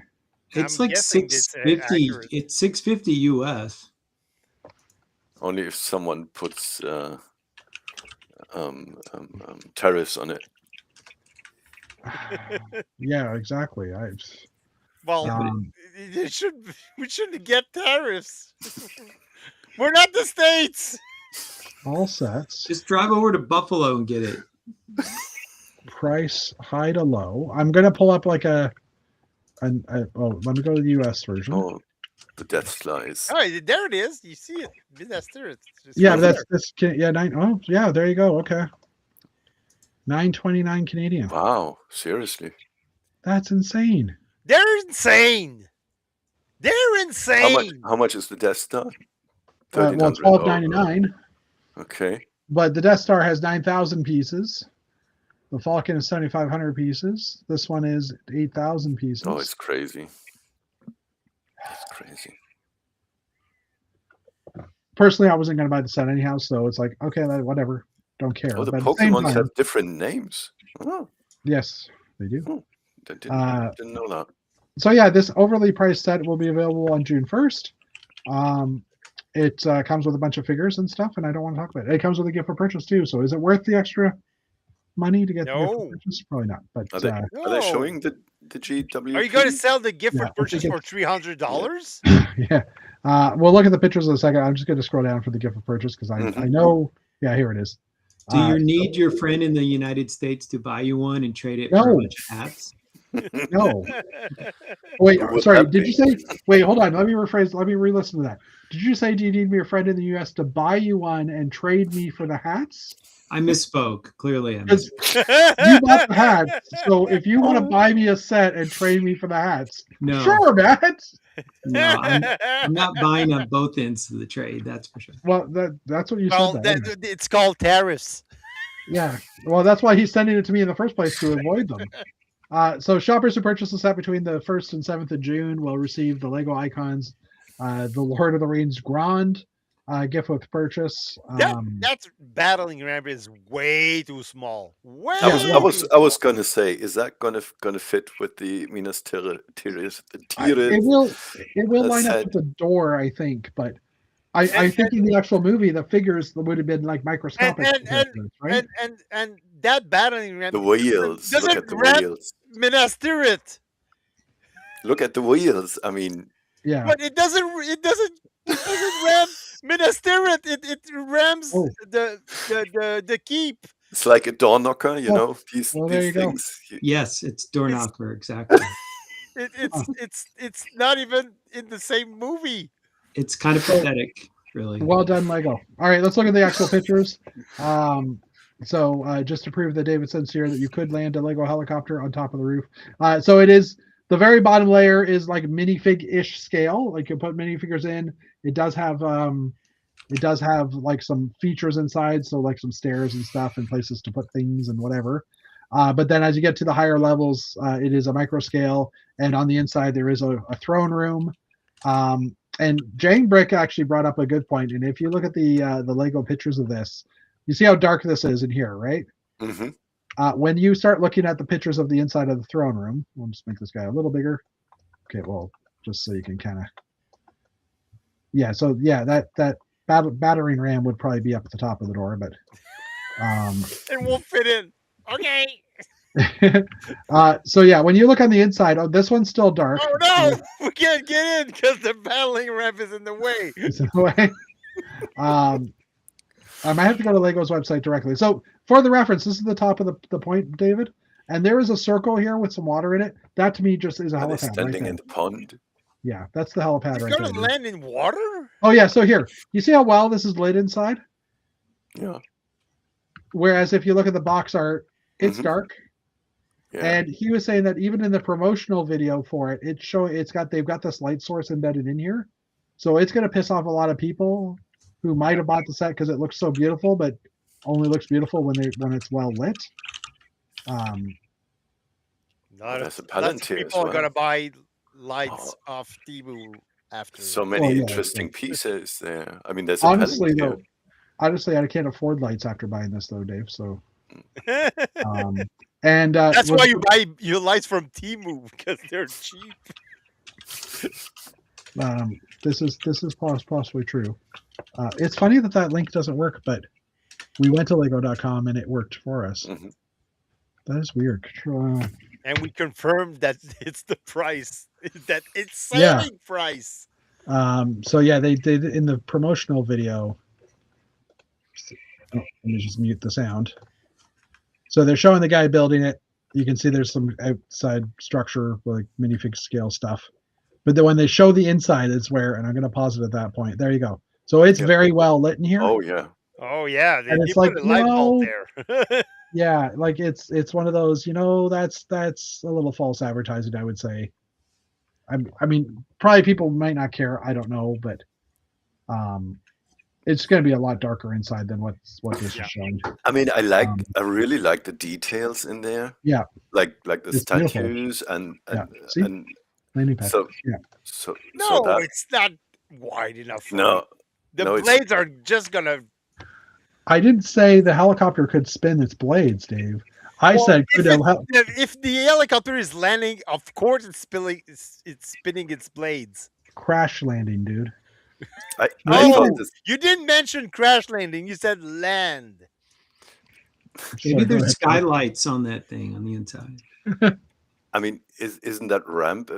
It's I'm like guessing it's 650. accurate. It's 650 US. Only if someone puts tariffs on it. Yeah, exactly. We shouldn't get tariffs. We're not the States. All sets. Just drive over to Buffalo and get it. Price high to low. I'm gonna pull up like let me go to the US version. Oh, the Death Slice. Oh, there it is. You see it. Minas Tirith. Yeah, that's there you go. Okay. $929 Canadian. Wow, seriously. That's insane. They're insane. They're insane. How much is the Death Star? Well, $12.99. Okay. But the Death Star has 9,000 pieces. The Falcon is 7,500 pieces. This one is 8,000 pieces. Oh, it's crazy. It's crazy. Personally, I wasn't going to buy the set anyhow, so it's like, okay, whatever. Don't care. Oh, the But at the same Pokemons time, have different names. Oh, yes, they do. didn't know that. So yeah, this overly priced set will be available on June 1st. It comes with a bunch of figures and stuff, and I don't want to talk about it. It comes with a gift for purchase too. So is it worth the extra money to get the gift for purchase? Probably not. But Are they showing the GW? Are you going to sell the gift for purchase for $300? Yeah. We'll look at the pictures in a second. I'm just going to scroll down for the gift of purchase because I know. Yeah, here it is. Do you need your friend in the United States to buy you one and trade it for a bunch of hats? No. Wait, sorry. Did you say? Wait, hold on. Let me rephrase. Let me re-listen to that. Did you say, do you need me a friend in the U.S. to buy you one and trade me for the hats? I misspoke. Clearly, I misspoke. You bought the hats, so if you want to buy me a set and trade me for the hats, no, sure, Matt. No, I'm not buying on both ends of the trade. That's for sure. Well, that's what you said. It's called tariffs. Yeah. Well, that's why he's sending it to me in the first place, to avoid them. So shoppers who purchase the set between the 1st and 7th of June will receive the Lego Icons, the Lord of the Rings Grand gift with purchase. That's battling ram is way too small. Way I was, Yeah, I too was, small. I was gonna say, is that gonna fit with the Minas Tirith it will line up set? with the door, I think, but I think in the actual movie the figures would have been like microscopic, right? And that battling ram The wheels. Look doesn't at the ram wheels. Minas Tirith, Look at the wheels. I mean, Yeah. but it doesn't ram Minas Tirith. It rams Oh, the keep. it's like a door knocker. You Oh, know, these well, there you go. things. Yes, it's door knocker, exactly. It's not even in the same movie. It's kind of pathetic, really. well done, Lego. All right, let's look at the actual pictures. So just to prove that David says here that you could land a Lego helicopter on top of the roof. So it is the very bottom layer is like minifig-ish scale. Like you put minifigures in. It does have like some features inside, so like some stairs and stuff and places to put things and whatever. But then as you get to the higher levels, it is a micro scale, and on the inside there is a throne room. And Jane Brick actually brought up a good point. And if you look at the Lego pictures of this, you see how dark this is in here, right? Mm-hmm. When you start looking at the pictures of the inside of the throne room, we'll just make this guy a little bigger. Okay, well, just so you can kind of, yeah. So yeah, that battering ram would probably be up at the top of the door, but It won't fit in. Okay. so yeah, when you look on the inside, this one's still dark. Oh no, we can't get in because the battling ramp is in the way. It's in the way. I might have to go to Lego's website directly. So for the reference, this is the top of the point, David, and there is a circle here with some water in it. That to me just is a Are they helipad. standing Right in the pond? Yeah, that's the helipad It's right gonna there. land in water. Oh yeah, so here, you see how well this is lit inside? Yeah. Whereas if you look at the box art, it's Mhm. dark. Yeah. And he was saying that even in the promotional video for it, they've got this light source embedded in here, so it's going to piss off a lot of people who might have bought the set because it looks so beautiful, but only looks beautiful when it's well lit. There's a Lots of Palantir as people are well. gonna buy lights off Temu after. So many Well, yeah, interesting pieces there. I mean, there's Honestly, a Palantir. though, I can't afford lights after buying this, though, Dave. So, and That's why you buy your lights from Temu because they're cheap. This is possibly true. It's funny that link doesn't work, but we went to Lego.com and it worked for us. Mm-hmm. That is weird. And we confirmed that it's the price, that it's selling price. So yeah, they did in the promotional video. Let me just mute the sound. So they're showing the guy building it. You can see there's some outside structure, like minifig scale stuff. But then when they show the inside, it's where, and I'm going to pause it at that point. There you go. So it's very well lit in here. Oh yeah. Oh yeah, And they it's put like, a light bulb there. Yeah, like it's one of those, that's a little false advertising, I would say. I mean, probably people might not care. I don't know, but it's going to be a lot darker inside than what this is showing. I mean, I really like the details in there. Yeah, like the it's statues beautiful. and Landing pad. so Yeah. so No, so that it's not wide enough. For no it. The no, it's- blades are just gonna. I didn't say the helicopter could spin its blades, Dave. I said could if the helicopter is landing, of course it's spinning its blades. crash landing, dude. I Oh, thought this, you didn't mention crash landing. You said land. Maybe Sorry, go there's ahead. skylights on that thing on the inside. I mean, isn't that ramp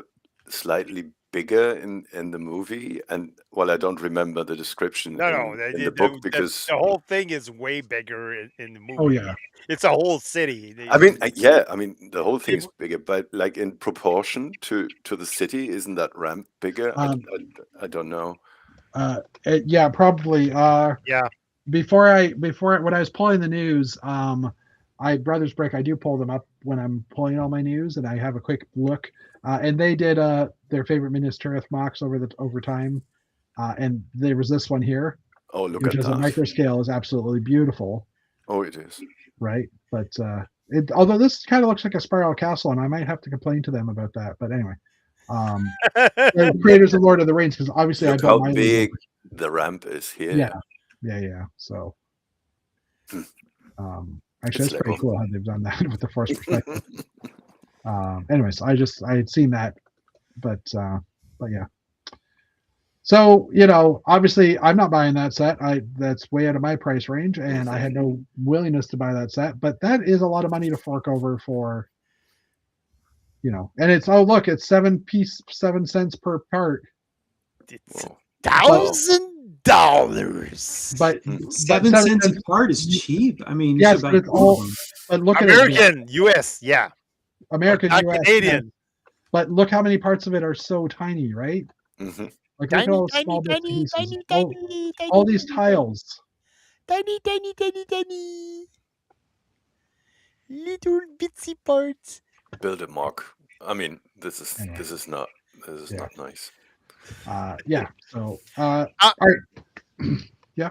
slightly bigger in the movie? And well, I don't remember the description No, in the book because the whole thing is way bigger in the movie. Oh yeah. It's a whole city. I mean, I mean, the whole thing is bigger, but like in proportion to the city, isn't that ramp bigger? I don't know. Yeah, probably. Yeah. Before when I was pulling the news, Brothers Brick, I do pull them up when I'm pulling all my news, and I have a quick look. And they did their favorite Minas Tirith mocks over time, and there was this one here. Oh, look which at is that! a micro scale, is absolutely beautiful. Oh, it is. Right, but Although this kind of looks like a spiral castle, and I might have to complain to them about that. But anyway, the creators of Lord of the Rings, because obviously Look I how built my big the ramp is here. Yeah. So, actually, It's that's pretty Lego. cool how they've done that with the force perspective. Anyways, I had seen that, but yeah. So, obviously I'm not buying that set. That's way out of my price range, and I had no willingness to buy that set, but that is a lot of money to fork over for, and it's, look, it's 7 cents per part. It's $1,000. But 7 cents a part is cheap. I mean, yes, but it's all, but look American, at it. US, yeah. American, Not US, Canadian. yeah. But look how many parts of it are so tiny, right? Mm-hmm. Like, look at all the small bits and pieces. All these tiles. Tiny. Little bitsy parts. Build a mock. I mean, this is not nice. Yeah. So, all right. Yeah.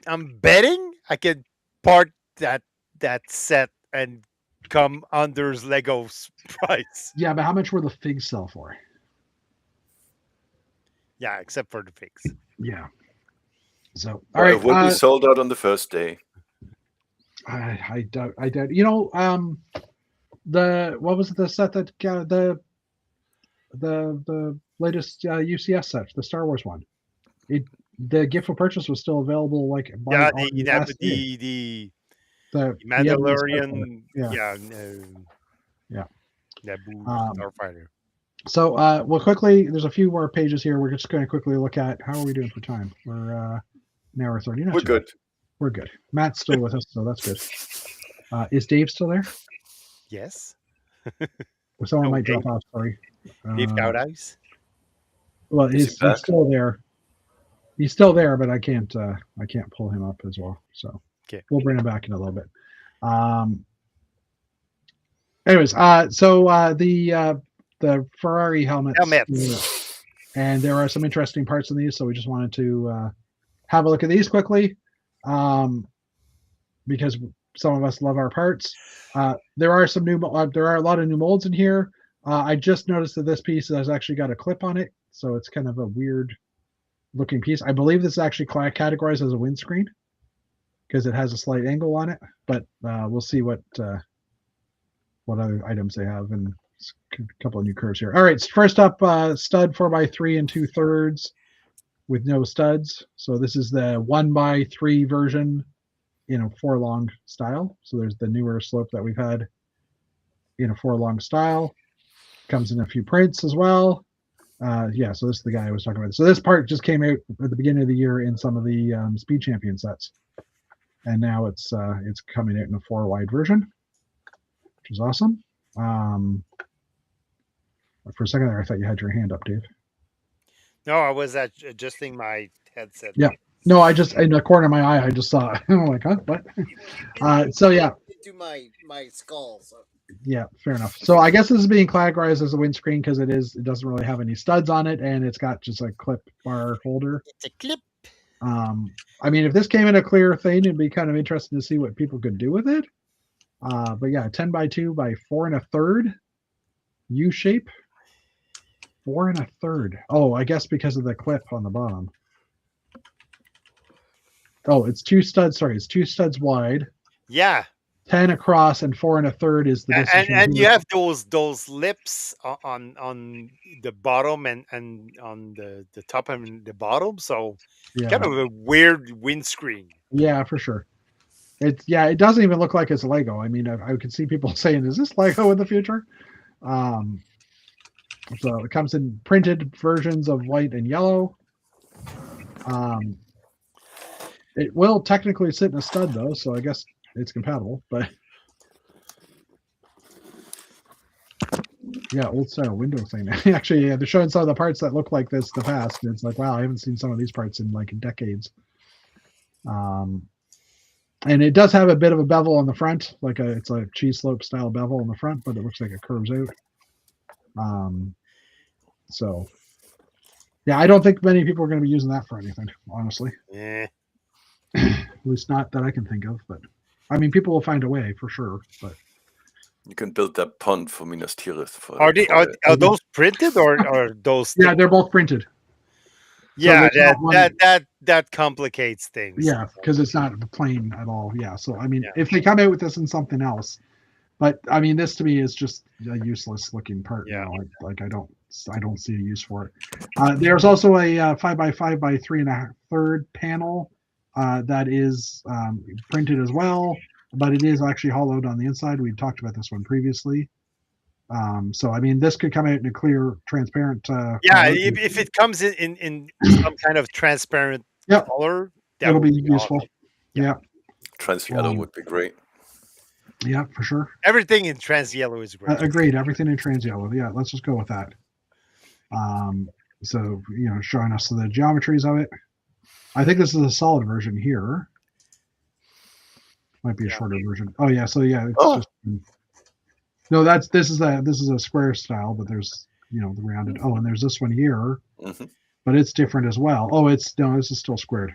I'm betting I can part that set and come under Lego's price. Yeah, but how much were the figs sell for? Yeah, except for the figs. Yeah. So, all right. It will be sold out on the first day. I doubt. What was the set that the latest UCS set, the Star Wars one? The gift for purchase was still available. Like, the Mandalorian. Naboo Starfighter. So, well, quickly, there's a few more pages here. We're just going to quickly look at how are we doing for time. We're an hour 30. We're good. We're good. Matt's still with us, so that's good. Is Dave still there? Yes. Someone might drop off. Sorry. Dave Cowdice. Well, he's still there. He's still there, but I can't pull him up as well. So we'll bring him back in a little bit. Anyways, so the Ferrari helmets. And there are some interesting parts in these, so we just wanted to have a look at these quickly, because some of us love our parts. There are a lot of new molds in here. I just noticed that this piece has actually got a clip on it, so it's kind of a weird looking piece. I believe this is actually categorized as a windscreen because it has a slight angle on it, but we'll see what other items they have, and a couple of new curves here. All right, first up, stud 4x3 2/3 with no studs. So this is the 1x3 version in a 4-long style. So there's the newer slope that we've had in a 4-long style. Comes in a few prints as well. So this is the guy I was talking about. So this part just came out at the beginning of the year in some of the Speed Champion sets, and now it's coming out in a 4-wide version, which is awesome. For a second there, I thought you had your hand up, Dave. No, I was adjusting my headset. Yeah. No, I just, in the corner of my eye, I just saw it. I'm like, huh? What? So yeah. Into my skull. So. Yeah, fair enough. So I guess this is being categorized as a windscreen because it doesn't really have any studs on it, and it's got just a clip bar holder. It's a clip. I mean, if this came in a clear thing, it'd be kind of interesting to see what people could do with it. But yeah, 10x2 by 4 1/3 U shape. 4 1/3. Oh, I guess because of the clip on the bottom. Oh, it's 2 studs. Sorry, it's 2 studs wide. Yeah. 10 across and 4 1/3 is the distance. And you have those lips on the bottom and on the top and the bottom. So kind of a weird windscreen. Yeah, for sure. It doesn't even look like it's Lego. I mean, I could see people saying, "Is this Lego in the future?" So it comes in printed versions of white and yellow. It will technically sit in a stud though, so I guess it's compatible. But yeah, old style window thing. Actually, they're showing some of the parts that look like this in the past. And it's like, wow, I haven't seen some of these parts in like decades. And it does have a bit of a bevel on the front, it's a cheese slope style bevel on the front, but it looks like it curves out. So yeah, I don't think many people are going to be using that for anything, honestly. Yeah. At least not that I can think of. But I mean, people will find a way for sure. But You can build that pond for Minas Tirith. For, Are they for are those printed or are those? yeah, they're both printed. Yeah, there's not one- that complicates things. Yeah, because it's not plain at all. Yeah, so I mean, Yeah. if they come out with this in something else, but I mean, this to me is just a useless looking part. Yeah. Like I don't see a use for it. There's also a 5x5 by 3 1/3 panel that is printed as well, but it is actually hollowed on the inside. We've talked about this one previously. So I mean, this could come out in a clear, transparent. Yeah, color. if it comes in some kind of transparent Yep. color, that It'll would be useful. awesome. Yeah, trans yellow would be great. yeah, for sure. Everything in trans yellow is great. Agreed. Everything in trans yellow. Yeah, let's just go with that. So showing us the geometries of it. I think this is a solid version here. Might be a shorter version. Oh yeah. So yeah, it's just. No, this is a square style, but there's the rounded. Oh, and there's this one here, but it's different as well. Oh, this is still squared.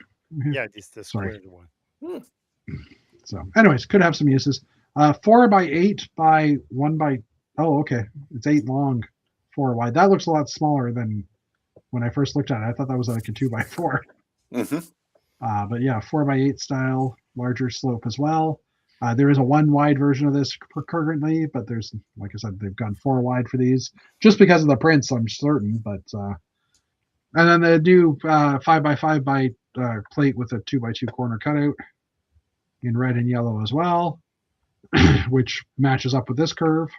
Yeah, this is the squared one. So, anyways, could have some uses. 4x8 by 1 by. Oh, okay. It's 8 long, 4 wide. That looks a lot smaller than when I first looked at it. I thought that was like a 2x4. But yeah, 4x8 style, larger slope as well. There is a 1 wide version of this currently, but there's, like I said, they've gone 4 wide for these just because of the prints, I'm certain. But and then the new 5x5 by plate with a 2x2 corner cutout in red and yellow as well, which matches up with this curve.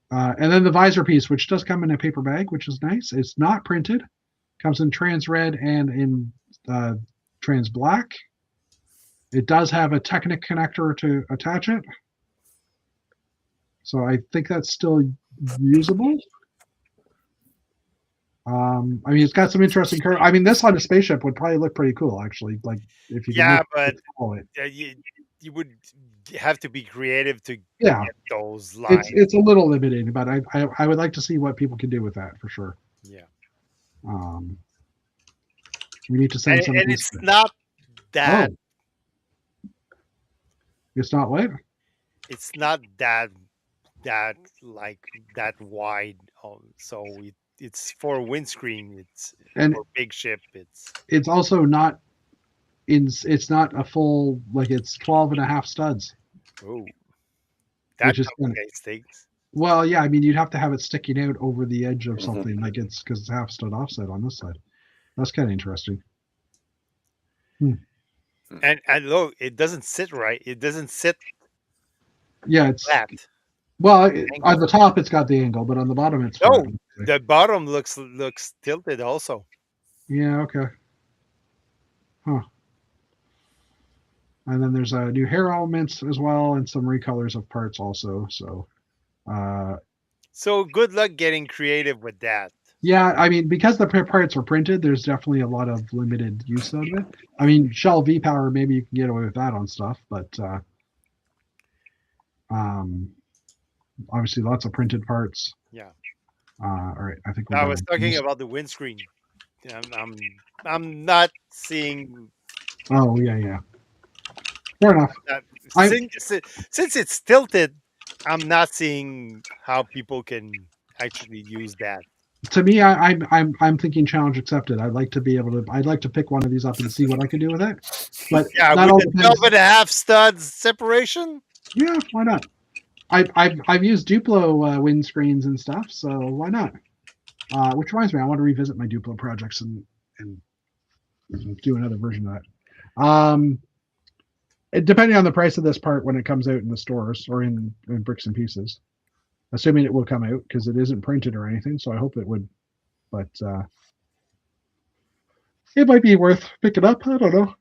And then the visor piece, which does come in a paper bag, which is nice. It's not printed. Comes in trans red and in trans black. It does have a Technic connector to attach it. So I think that's still usable. I mean, it's got some interesting curve. I mean, this on a spaceship would probably look pretty cool, actually. Like if you but you would have to be creative to get those lines. It's a little limiting, but I would like to see what people can do with that for sure. Yeah. We need to send some. And it's not that. Oh. It's not what? It's not that wide. So it's for windscreen. It's for big ship. It's also not. It's not a full, like it's 12.5 studs. Oh, that complicates things. Well, yeah, I mean, you'd have to have it sticking out over the edge of something, like it's because it's half stud offset on this side. That's kind of interesting. And look, it doesn't sit right. It doesn't sit. Yeah, it's flat. Well, on the top it's got the angle, but on the bottom it's flat. The bottom looks tilted also. Yeah. Okay. Huh. And then there's a new hair elements as well, and some recolors of parts also. So good luck getting creative with that. Yeah, I mean, because the parts are printed, there's definitely a lot of limited use of it. I mean, Shell V-Power, maybe you can get away with that on stuff, but obviously lots of printed parts. Yeah. All right, I think I was talking about the windscreen. I'm not seeing. Oh yeah. Fair enough. Since it's tilted, I'm not seeing how people can actually use that. To me, I'm thinking challenge accepted. I'd like to be able to. I'd like to pick one of these up and see what I can do with it. But yeah, not with the 12.5 studs separation. Yeah, why not? I've used Duplo windscreens and stuff, so why not? Which reminds me, I want to revisit my Duplo projects and do another version of that. Depending on the price of this part when it comes out in the stores or in Bricks and Pieces. Assuming it will come out because it isn't printed or anything, so I hope it would. But it might be worth picking up. I don't know.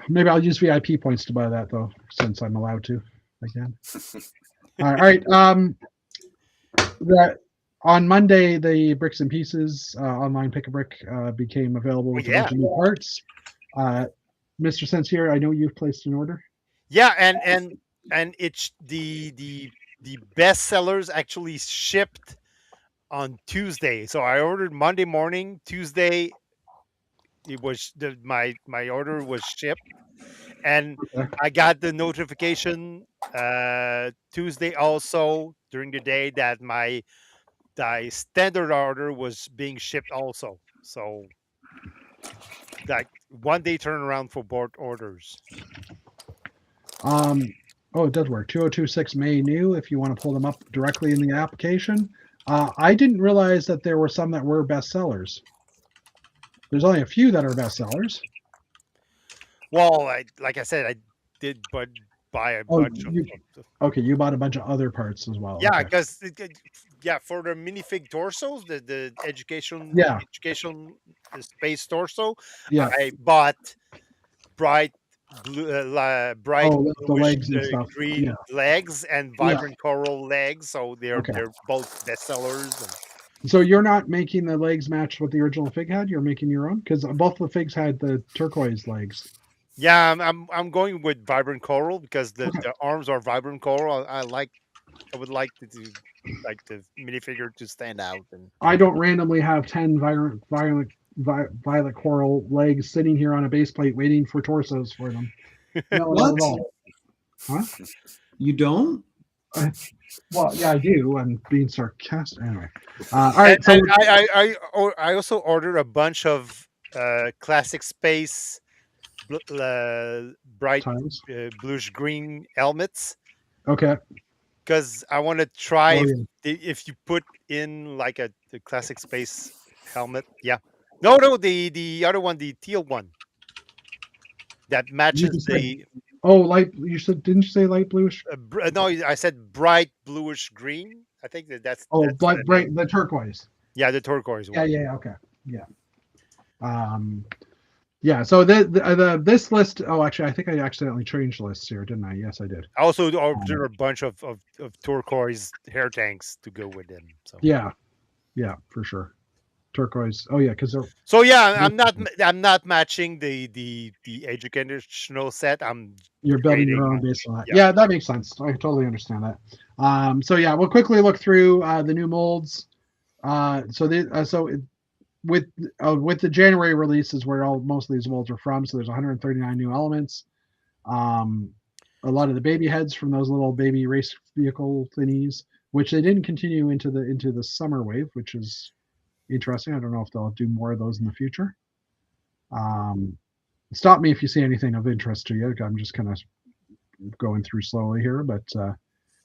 Maybe I'll use VIP points to buy that though, since I'm allowed to again. All right. On Monday, the Bricks and Pieces online pick-a-brick became available with a bunch of new parts. Mr. Sensier, I know you've placed an order. Yeah, and it's the best sellers actually shipped on Tuesday. So I ordered Monday morning. Tuesday, it was my order was shipped, And Okay. I got the notification Tuesday also during the day that my standard order was being shipped also. So like 1 day turnaround for board orders. Oh, it does work. 2026 May new. If you want to pull them up directly in the application. I didn't realize that there were some that were bestsellers. There's only a few that are bestsellers. Well, like I said, I did buy a bunch of. Okay, you bought a bunch of other parts as well. Yeah, Okay. because for the minifig torsos, the education Yeah. space torso, Yeah. I bought bright blue, bright the bluish, legs and stuff. green Yeah. legs and vibrant coral legs. So they're Okay. both bestsellers. So you're not making the legs match what the original fig had. You're making your own because both the figs had the turquoise legs. Yeah, I'm going with vibrant coral because Okay. the arms are vibrant coral. I would like the minifigure to stand out. And I don't randomly have 10 violet coral legs sitting here on a base plate waiting for torsos for them. No, not at all. Huh? You don't? Well, yeah, I do. I'm being sarcastic. Anyway, all right. And, So and I also ordered a bunch of classic space bright tiles. bluish green helmets Okay. because I want to try Oh, if you put in like the classic space helmet. Yeah. No, the other one, the teal one that matches just said- the. Oh, light. You said didn't you say light bluish? No, I said bright bluish green. I think that's. Oh, that's bright the turquoise. Yeah, the turquoise one. Yeah. Okay. Yeah. Yeah. So this list. Oh, actually, I think I accidentally changed lists here, didn't I? Yes, I did. I also ordered a bunch of turquoise hair tanks to go with them. So Yeah, for sure. Turquoise. Oh yeah, because they're. So yeah, I'm not matching the educational set. You're building your creating own based on that. yeah. Yeah, that makes sense. I totally understand that. So yeah, we'll quickly look through the new molds. With the January release is where most of these molds are from. So there's 139 new elements. A lot of the baby heads from those little baby race vehicle thingies, which they didn't continue into the summer wave, which is interesting. I don't know if they'll do more of those in the future. Stop me if you see anything of interest to you. I'm just kind of going through slowly here, but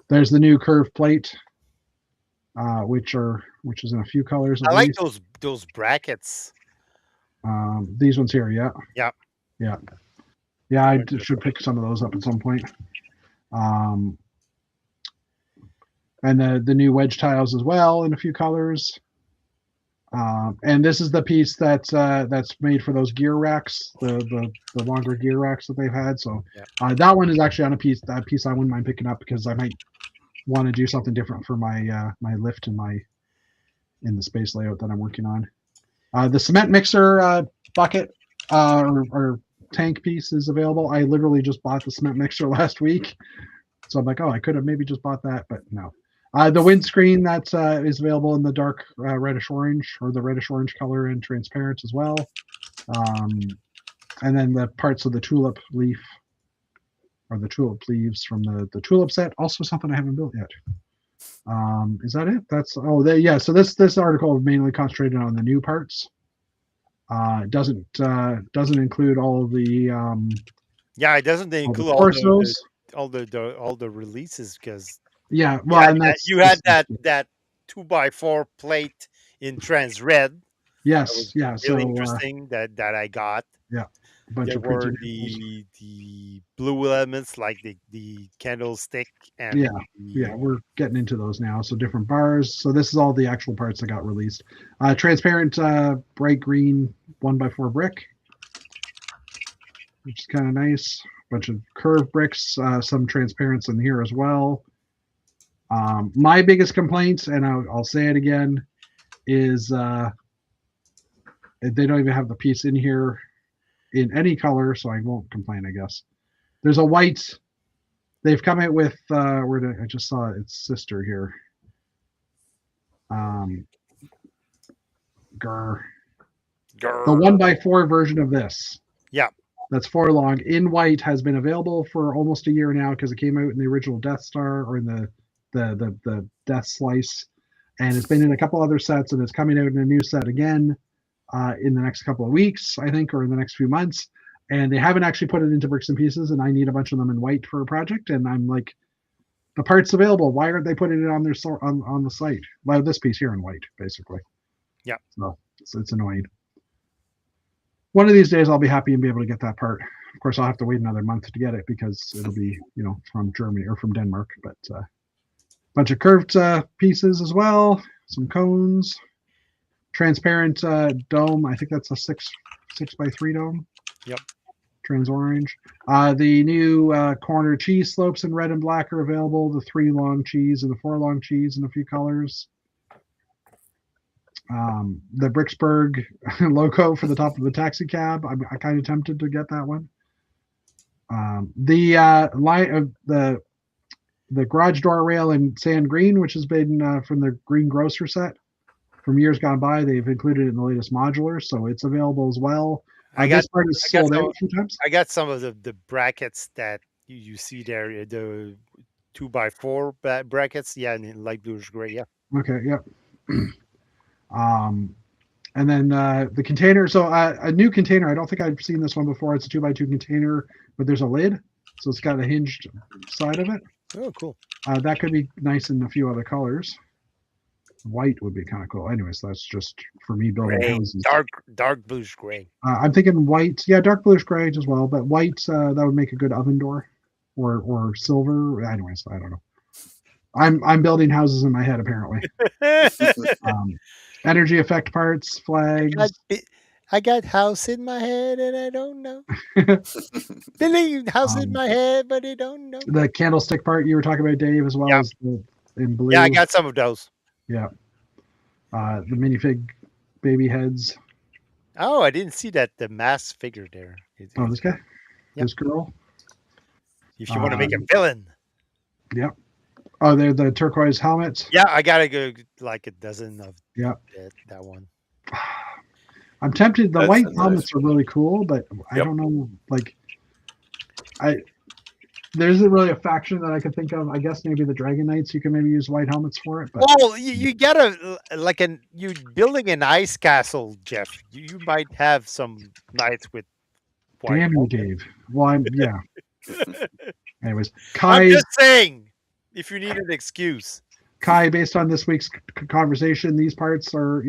there's the new curved plate, which is in a few colors. I like those brackets. These ones here, yeah. I should pick some of those up at some point. And the new wedge tiles as well in a few colors. And this is the piece that's made for those gear racks, the longer gear racks that they've had. So that one is actually on that piece I wouldn't mind picking up because I might want to do something different for my my lift in the space layout that I'm working on. The cement mixer bucket or tank piece is available. I literally just bought the cement mixer last week, so I'm like, oh, I could have maybe just bought that, but no. The windscreen that is available in the dark reddish orange or the reddish orange color and transparent as well. And then the parts of the tulip leaf or the tulip leaves from the tulip set. Also something I haven't built yet. Is that it? So this article mainly concentrated on the new parts. It doesn't include all of the it doesn't include all the releases because you had that 2x4 plate in trans red. Yes, really interesting that I got. Yeah, a bunch there of were the blue elements like the candlestick and we're getting into those now. So different bars. So this is all the actual parts that got released. Transparent bright green 1x4 brick, which is kind of nice. Bunch of curved bricks, some transparents in here as well. My biggest complaint, and I'll say it again, is they don't even have the piece in here in any color, so I won't complain, I guess. There's a white. They've come out with I just saw its sister here. The 1x4 version of this. Yeah. That's 4 long in white, has been available for almost a year now because it came out in the original Death Star or in the Death Slice, and it's been in a couple other sets, and it's coming out in a new set again in the next couple of weeks, I think, or in the next few months. And they haven't actually put it into bricks and pieces, and I need a bunch of them in white for a project. And I'm like, the part's available. Why aren't they putting it on their on the site? Well, this piece here in white, basically. Yeah. So it's annoying. One of these days, I'll be happy and be able to get that part. Of course, I'll have to wait another month to get it because it'll be, from Germany or from Denmark. But a bunch of curved pieces as well. Some cones. Transparent dome. I think that's a 6x3 dome. Yep. Trans orange. The new corner cheese slopes in red and black are available. The 3 long cheese and the 4 long cheese in a few colors. The Bricksburg logo for the top of the taxi cab. I'm kind of tempted to get that one. The line of the garage door rail in sand green, which has been from the Green Grocer set from years gone by. They've included it in the latest modulars, so it's available as well. This part is sold out a few times. I got some of the brackets that you see there, the 2x4 brackets, in light bluish gray. Yeah. Okay. Yep. And then the container. So a new container. I don't think I've seen this one before. It's a 2x2 container, but there's a lid, so it's got a hinged side of it. Oh, cool. That could be nice in a few other colors. White would be kind of cool. Anyways, that's just for me building houses. Dark bluish gray. I'm thinking white. Yeah, dark bluish gray as well, but white that would make a good oven door, or silver. Anyways, I don't know. I'm building houses in my head apparently. Energy effect parts, flags. I got house in my head and I don't know. Believe house in my head, but I don't know. The candlestick part you were talking about, Dave, as well as in blue. Yeah, I got some of those. Yeah. The minifig baby heads. Oh, I didn't see that the mask figure there. This guy? Yep. This girl? If you want to make a villain. Yep. Oh, they're the turquoise helmets? Yeah, I got to go like a dozen of that one. I'm tempted. The white helmets are really cool, but I don't know. There isn't really a faction that I could think of. I guess maybe the Dragon Knights. You can maybe use white helmets for it. But well, you gotta you building an ice castle, Jeff. You might have some knights with white. Damn you, Dave. Well, Anyways, Kai. I'm just saying, if you need an excuse. Kai, based on this week's conversation, these parts are,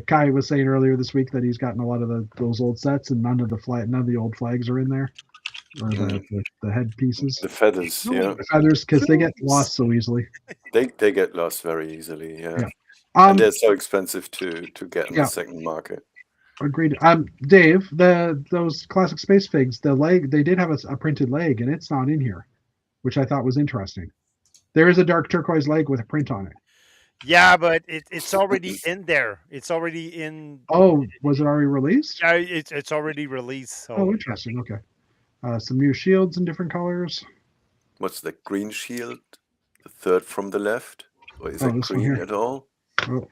Kai was saying earlier this week that he's gotten a lot of those old sets, and none of the old flags are in there, or the head pieces. The feathers, The feathers, because they get lost so easily. They get lost very easily, and they're so expensive to get in the second market. Agreed. Dave, those classic space figs, the leg, they did have a printed leg, and it's not in here, which I thought was interesting. There is a dark turquoise leg with a print on it. Yeah, but it's already in there. It's already in. Oh, was it already released? Yeah, it's already released. So. Oh, interesting. Okay. Some new shields in different colors. What's the green shield? The third from the left? Or is it green at all? Oh.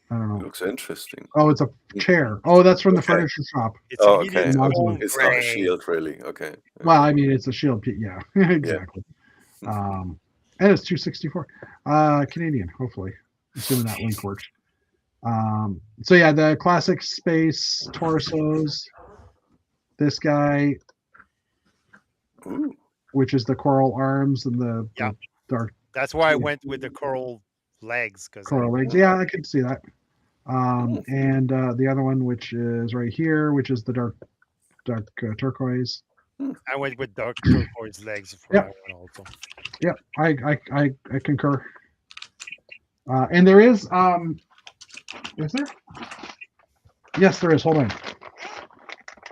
I don't know. It looks interesting. Oh, it's a chair. Oh, that's from the furniture shop. Okay. It's not a shield, really. Okay. Well, I mean, it's a shield. Yeah, exactly. And it's $264 Canadian, hopefully, assuming that link works. So yeah, the classic space torsos. This guy, which is the coral arms and the dark. That's why I went with the coral legs. Coral legs. Yeah, I could see that. And the other one, which is right here, which is the dark turquoise. I went with dark turquoise legs for that one also. Yeah, I concur. And there is there? Yes, there is. Hold on.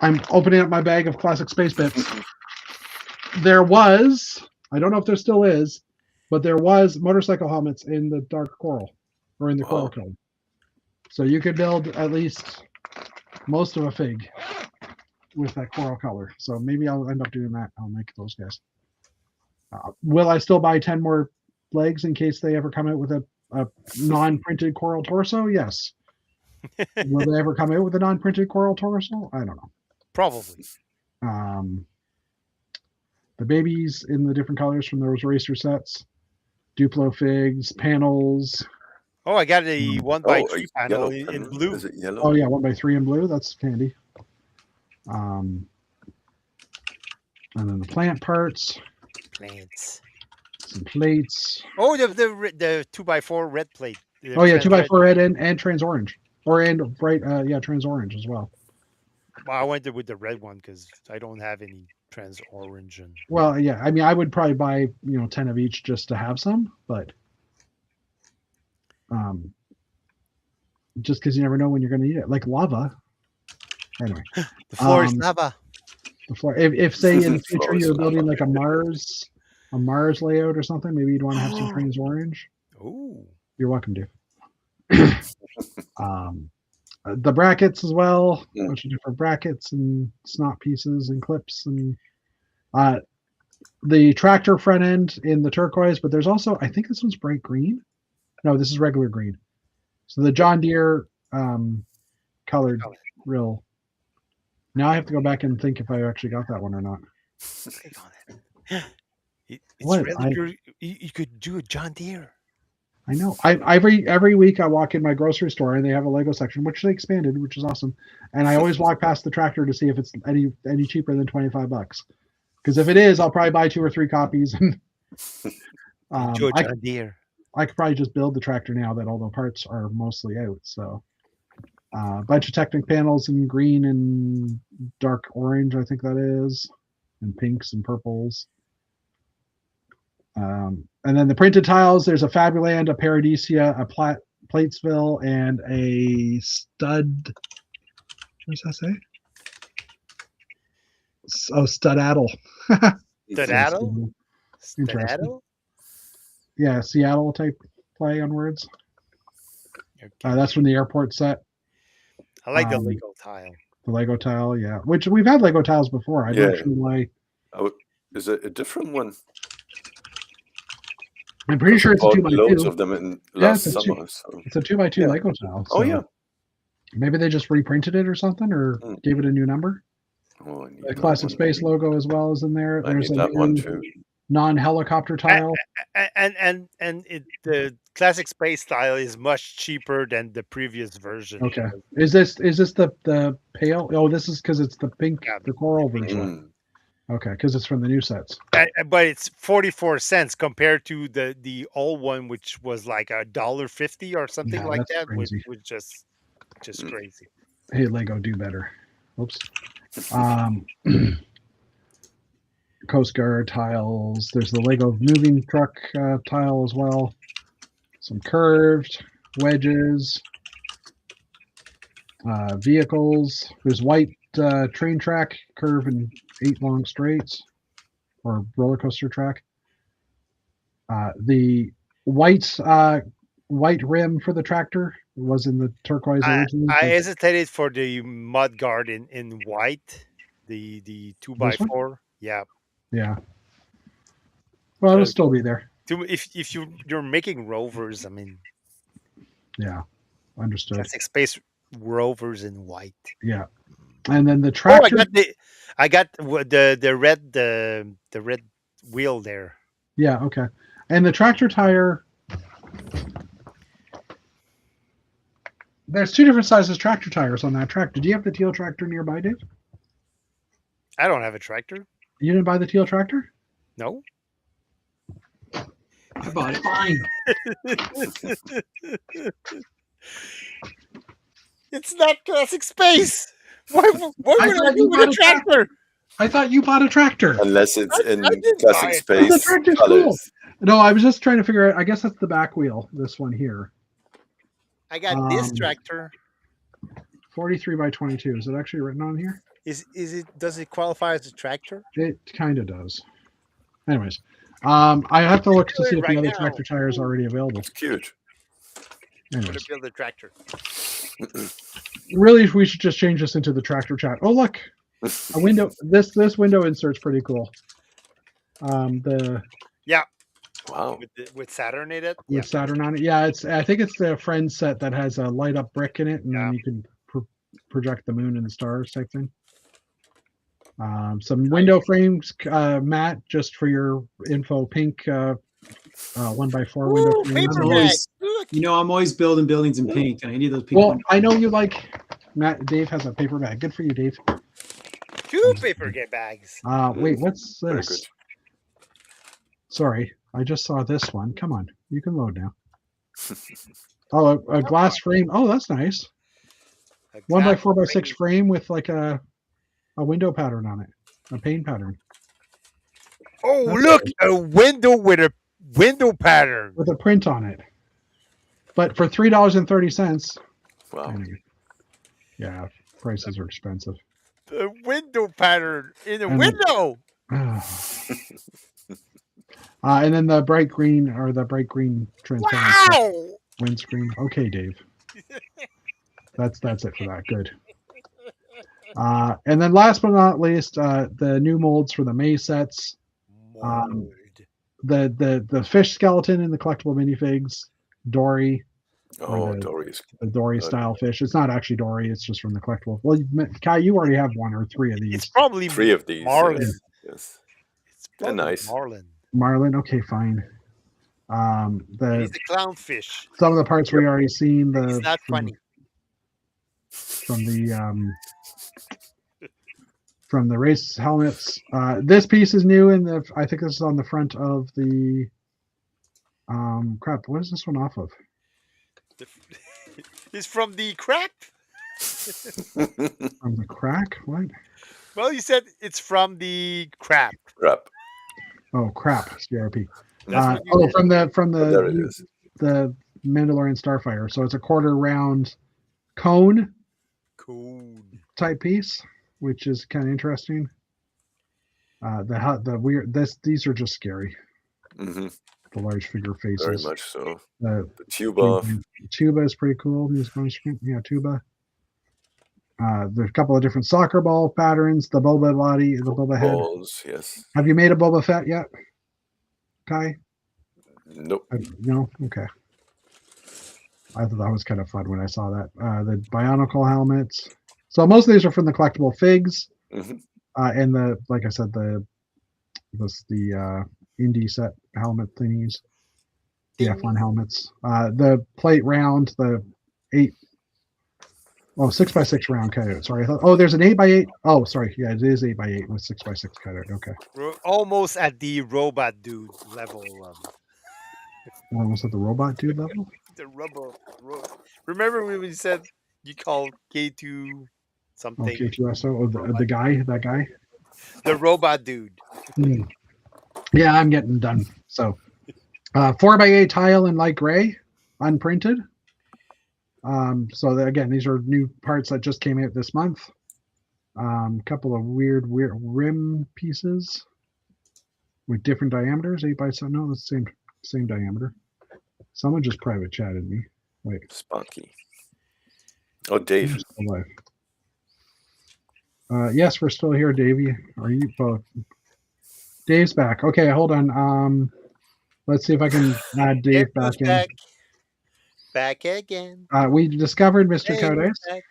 I'm opening up my bag of classic space bits. There was, I don't know if there still is, but there was motorcycle helmets in the dark coral, or in the coral color. So you could build at least most of a fig with that coral color. So maybe I'll end up doing that. I'll make those guys. Will I still buy 10 more legs in case they ever come out with a non-printed coral torso? Yes. Will they ever come out with a non-printed coral torso? I don't know. Probably. The babies in the different colors from those racer sets. Duplo figs, panels. Oh, I got a 1x3 a panel yellow in pen. blue. Is it yellow? Oh yeah, 1x3 in blue. That's handy. And then the plant parts, Plants. some plates. Oh, the 2x4 red plate. The Oh yeah, trans 2x4 red and trans orange, or and bright. Trans orange as well. Well, I went with the red one because I don't have any trans orange. And Well, yeah. I mean, I would probably buy 10 of each just to have some, but just because you never know when you're going to need it, like lava. Anyway, the floor is lava. the floor. If say in the Floor future is you're building lava. like a Mars layout or something, maybe you'd want to have some trans orange. Ooh. You're welcome to. The brackets as well, a bunch of different brackets and snot pieces and clips, and the tractor front end in the turquoise, but there's also, I think this one's bright green. No, this is regular green. So the John Deere colored real. Now I have to go back and think if I actually got that one or not. Click on it. It's What? really good. You could do a John Deere. I know. Every week I walk in my grocery store and they have a Lego section, which they expanded, which is awesome. And I always walk past the tractor to see if it's any cheaper than $25. Because if it is, I'll probably buy 2 or 3 copies. And John Deere. I could probably just build the tractor now that all the parts are mostly out. So a bunch of Technic panels in green and dark orange, I think that is, and pinks and purples. And then the printed tiles, there's a Fabuland, a Paradisia, a Platesville, and a Stud. What does that say? Oh, Studaddle. Studaddle? Interesting. Studaddle? Yeah, Seattle type play on words. Okay. That's from the airport set. I like the Lego tile. The Lego tile, yeah. Which we've had Lego tiles before. I don't actually like. Oh, is it a different one? I'm pretty sure it's a 2x2. Loads of them in last summer. It's a 2x2 Lego tile. So oh yeah. Maybe they just reprinted it or something, or gave it a new number. Oh, The Classic Space logo as well is in there. I There's need a that one too. Non-helicopter tile. And the Classic Space tile is much cheaper than the previous version. Okay. Is this the pale? Oh, this is because it's the pink, the coral version. Okay, because it's from the new sets. But it's 44 cents compared to the old one, which was like $1.50 or something like that, which was just crazy. Hey, Lego, do better. Oops. Coast Guard tiles. There's the Lego moving truck tile as well. Some curved wedges. Vehicles. There's white train track, curve and 8 long straights, or roller coaster track. The white rim for the tractor was in the turquoise originally. I hesitated for the mud guard in white, the 2x4. Yeah. Yeah. Well, it'll still be there. If you're making rovers, I mean. Yeah. Understood. Classic Space rovers in white. Yeah. And then the tractor. Oh, I got the red wheel there. Yeah. Okay. And the tractor tire. There's 2 different sizes tractor tires on that tractor. Do you have the teal tractor nearby, Dave? I don't have a tractor. You didn't buy the teal tractor? No. I bought it. Fine. It's not Classic Space. Why would I do with a tractor? I thought you bought a tractor. Unless it's in Classic Space the tractor's colors. cool. No, I was just trying to figure out. I guess that's the back wheel. This one here. I got this tractor. 43 by 22. Is it actually written on here? Is it? Does it qualify as a tractor? It kind of does. Anyways, I have to look to see if the other tractor tire is already available. It's cute. I'm gonna build a tractor. Really, we should just change this into the tractor chat. Oh, look, a window. This window insert's pretty cool. Wow. With Saturn in it. With Saturn on it. Yeah, I think it's the Friends set that has a light up brick in it, and then you can project the moon and the stars type thing. Some window frames, Matt, just for your info. Pink 1x4 window Ooh, frame. paper I'm bag. always, Look. I'm always building buildings in pink, and I need those pink Well, ones. I know you like Matt. Dave has a paper bag. Good for you, Dave. 2 paper bags. Wait, what's Very this? good. Sorry, I just saw this one. Come on, you can load now. Oh, a glass frame. Oh, that's nice. A 1x4x6 glass frame with like a window pattern on it, a pane pattern Oh, That's look, nice. a window with a window pattern. with a print on it. But for $3.30. Wow. Anyway, yeah, prices are expensive. A window pattern in a And- window. And then the bright green transparent Wow. windscreen. Okay, Dave. That's it for that. Good. And then last but not least, the new molds for the May sets. Mold. The fish skeleton in the collectible minifigs, Dory, Oh, the- Dory's. the Dory style fish. It's not actually Dory. It's just from the collectible. Well, Kai, you already have 1 or 3 of It's these. probably 3 of these. Marlin. Yes. Yes. It's They're probably nice. Marlin. Marlin. Okay, fine. He's The a clownfish. some of the parts we already seen. He's not funny. From the race helmets. This piece is new in the. I think this is on the front of the. Crap. What is this one off of? He's from the crap. From the crack? What? Well, you said it's from the crap. Crap. Oh, crap. CRP. That's what you did. from Oh, there it is. the Mandalorian Starfighter. So it's a quarter round cone Cool. type piece, which is kind of interesting. The weird these are just scary. Hmm. The large figure faces. Very much so. The The tuba. tuba is pretty cool. Yeah, tuba. There's a couple of different soccer ball patterns. The Boba body, the Boba head. Balls. Yes. Have you made a Boba Fett yet, Kai? Nope. No. Okay. I thought that was kind of fun when I saw that. The Bionicle helmets. So most of these are from the collectible figs, Hmm. and like I said, the indie set helmet thingies. Yeah, fun helmets. The plate round, the 6x6 round cutout. Sorry, I thought. There's an 8x8. Oh, sorry. Yeah, it is 8x8 with 6x6 cutout. Okay. We're almost at the robot dude level of Almost at the robot dude level. the rubber. Remember when we said you called K2 something? K2SO. Oh, the guy. That guy. The robot dude. Yeah, I'm getting done. So, 4x8 tile in light gray, unprinted. Again, these are new parts that just came out this month. Couple of weird rim pieces with different diameters. 8x7. No, that's the same diameter. Someone just private chatted me. Wait. Spunky. Oh, Dave. Alive. Yes, we're still here, Davey. Are you both? Dave's back. Okay, hold on. Let's see if I can add Dave back in. Back again. We discovered Mr. Hey, Codes. back.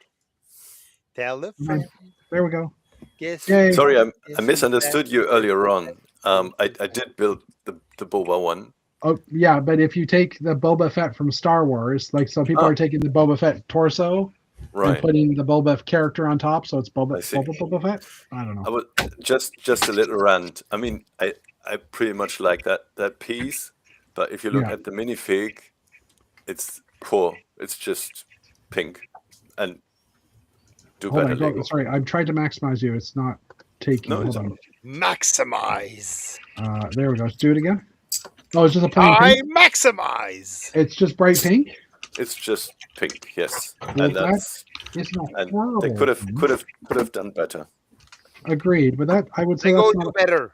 Tell a friend. There we go. Guess Yay. Sorry, I Yes, misunderstood you earlier on. I did build the Boba one. Oh yeah, but if you take the Boba Fett from Star Wars, like some people are taking the Boba Fett torso and Right. putting the Boba character on top, so it's I Boba see. Boba Fett. I don't I know. would just a little rant. I mean, I pretty much like that piece, but if you look Yeah. at the minifig, it's poor. It's just pink, and do Hold better on, Lego. sorry, I'm trying to maximize you. It's not taking. No, Hold it's on. maximize. There we go. Let's do it again. Oh, it's just a plain I pink. maximize. It's just bright pink. It's just pink, yes, Well, and that's It's not and horrible. they could have done better. Agreed, but that I would say They go that's do not better.